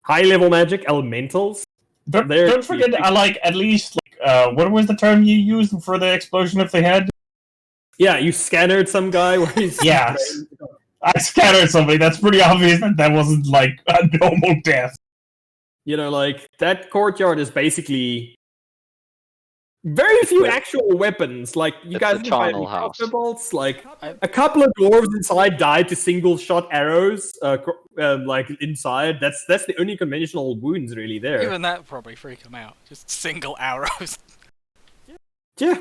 S1: High-level magic, elementals.
S5: Don't forget, at least, what was the term you used for the explosion if they had?
S1: Yeah, you scattered some guy.
S5: Yes. I scattered something. That's pretty obvious that wasn't, like, a normal death.
S1: You know, like, that courtyard is basically very few actual weapons. Like, you guys didn't find any crossbow bolts. Like, a couple of dwarves inside died to single-shot arrows, like, inside. That's the only conventional wounds, really, there.
S3: Even that would probably freak them out. Just single arrows.
S1: Yeah.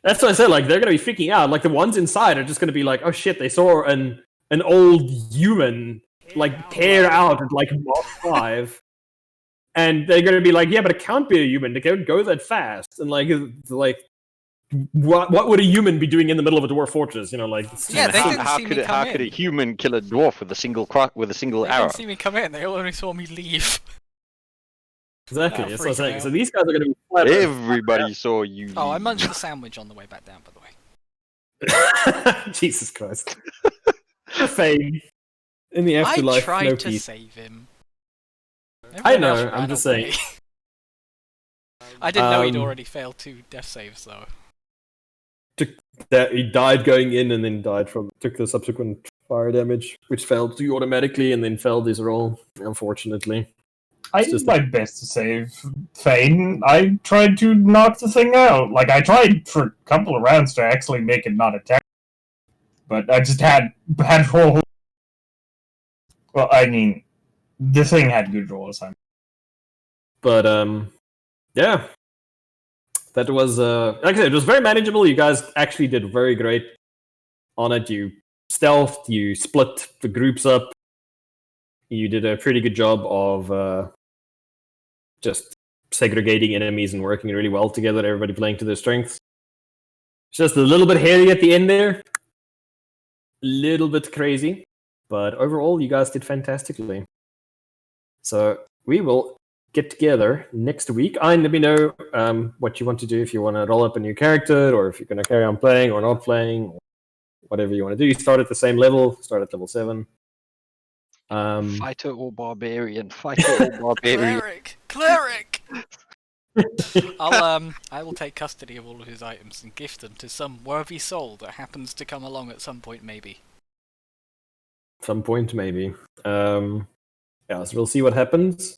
S1: That's what I said, like, they're gonna be freaking out. Like, the ones inside are just gonna be like, oh shit, they saw an old human, like, tear out at, like, Mach 5. And they're gonna be like, yeah, but it can't be a human. They can't go that fast. And, like, what would a human be doing in the middle of a dwarf fortress? You know, like...
S3: Yeah, they didn't see me come in.
S4: How could a human kill a dwarf with a single
S3: They
S4: arrow?
S3: didn't see me come in. They only saw me leave.
S1: Exactly, that's what I'm saying. So these guys are going to be...
S4: Everybody saw you.
S3: Oh, I munched the sandwich on the way back down, by the way.
S1: Jesus Christ. Fame. In the afterlife,
S3: I tried
S1: no
S3: to
S1: peace.
S3: save him.
S1: I
S3: Everyone
S1: know,
S3: else
S1: I'm
S3: ran
S1: just
S3: away.
S1: saying.
S3: I didn't know he'd already failed 2 death saves, though.
S1: He died going in and then took the subsequent fire damage, which failed to automatically and then failed his roll, unfortunately.
S5: I did my best to save Fane. I tried to knock the thing out. Like, I tried for a couple of rounds to actually make it not attack. But I just had roll. Well, I mean, the thing had good rolls.
S1: But, yeah. That was, like I said, it was very manageable. You guys actually did very great on it. You stealthed, you split the groups up. You did a pretty good job of just segregating enemies and working really well together, everybody playing to their strengths. It's just a little bit hairy at the end there. Little bit crazy. But overall, you guys did fantastically. So we will get together next week. And let me know what you want to do, if you want to roll up a new character, or if you're going to carry on playing or not playing, or whatever you want to do. You start at the same level, start at level 7.
S4: Fighter or barbarian? Fighter or barbarian?
S3: Cleric! I will take custody of all of his items and gift them to some worthy soul that happens to come along at some point, maybe.
S1: Some point, maybe. Yeah, so we'll see what happens.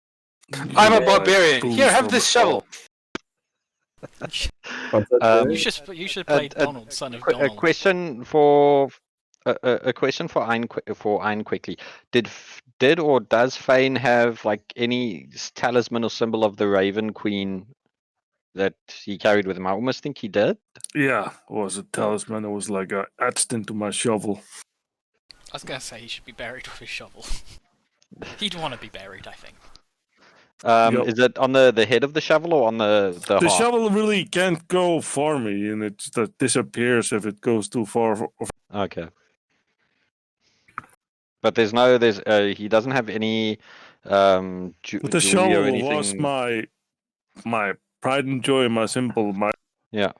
S6: I'm a barbarian. Here, have this shovel.
S3: You should play Donald, son of Donald.
S4: A question for Ein quickly. Did or does Fane have like any talisman or symbol of the Raven Queen that he carried with him? I almost think he did.
S2: Yeah, it was a talisman. It was like etched into my shovel.
S3: I was gonna say he should be buried with his shovel. He'd want to be buried, I think.
S2: Yep.
S4: Is it on the head of the shovel or on the
S2: The
S4: heart?
S2: shovel really can't go for me, and it just disappears if it goes too far.
S4: Okay. But he doesn't have any
S2: But the
S4: jewelry or
S2: shovel
S4: anything.
S2: was my pride and joy, my symbol, my...
S4: Yeah.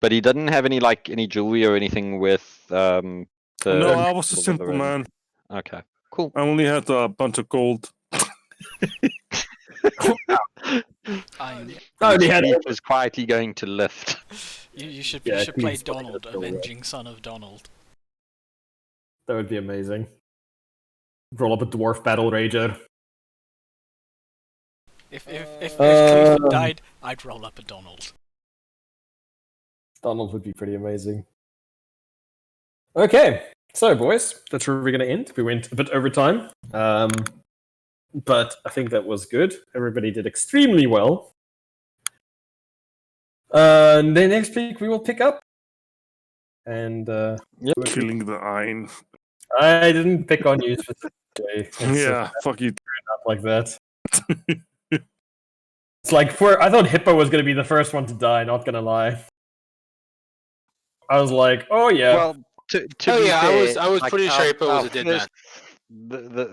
S4: But he didn't have any jewelry or anything with the...
S2: No, I was a simple man.
S4: Okay, cool.
S2: I only had a bunch of gold.
S4: He was quietly going to lift.
S3: You should play Donald, Avenging Son of Donald.
S1: That would be amazing. Roll up a dwarf battle rager.
S3: If Cleveland died, I'd roll up a Donald.
S1: Donald would be pretty amazing. Okay, so boys, that's where we're going to end. We went a bit over time, but I think that was good. Everybody did extremely well. Then next week we will pick up. And
S2: Killing the Ein.
S1: I didn't pick on you specifically.
S2: Yeah, fuck you.
S1: Not like that. It's like I thought Hippo was going to be the first one to die. Not going to lie. I was like, oh yeah.
S4: Well, to
S6: Oh
S4: be
S6: yeah,
S4: fair,
S6: I was pretty sure April was a dead man.
S4: first,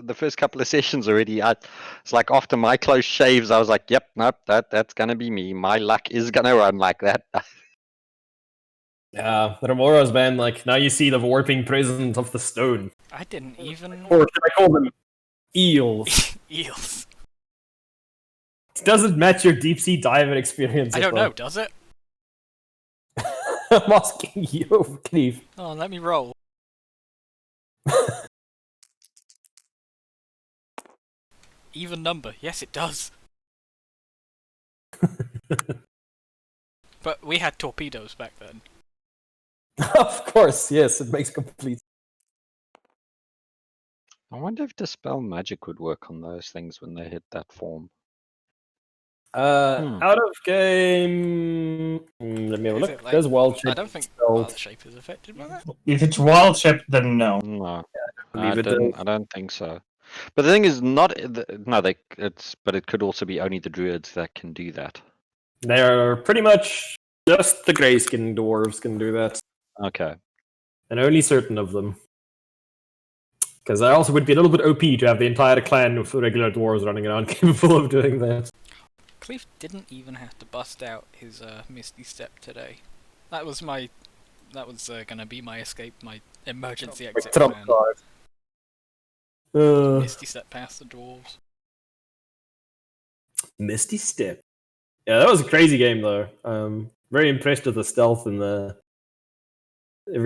S4: the first couple of sessions already, it's like after my close shaves, I was like, yep, nope, that's gonna be me. My luck is gonna run like that.
S1: Yeah, Remora's man, like, now you see the warping presence of the stone.
S3: I didn't even
S1: Or should I call them eels?
S3: eels.
S1: It doesn't match your deep sea diver experience.
S3: I don't know. Does it?
S1: I'm asking you, Cleve.
S3: Oh, let me roll. Even number. Yes, it does. But we had torpedoes back then.
S1: Of course, yes, it makes complete.
S4: I wonder if Dispel Magic would work on those things when they hit that form.
S1: Out of game. Let me have a
S3: Is
S1: look.
S3: it like-
S1: There's wild shape.
S3: I don't think
S1: spelled.
S3: wild shape is affected by that.
S5: If it's wild shape, then no.
S4: No,
S1: believe it
S4: I don't think so. But the thing is, but it could also be only the druids that can do that.
S1: They're pretty much just the grayskin dwarves can do that,
S4: Okay.
S1: and only certain of them. Because I also would be a little bit OP to have the entire clan of regular dwarves running around capable of doing that.
S3: Cleve didn't even have to bust out his Misty Step today. That was gonna be my escape, my emergency exit
S1: Trump
S3: plan.
S1: card.
S3: Misty Step past the dwarves.
S1: Misty Step. Yeah, that was a crazy game though. Very impressed with the stealth and the everything.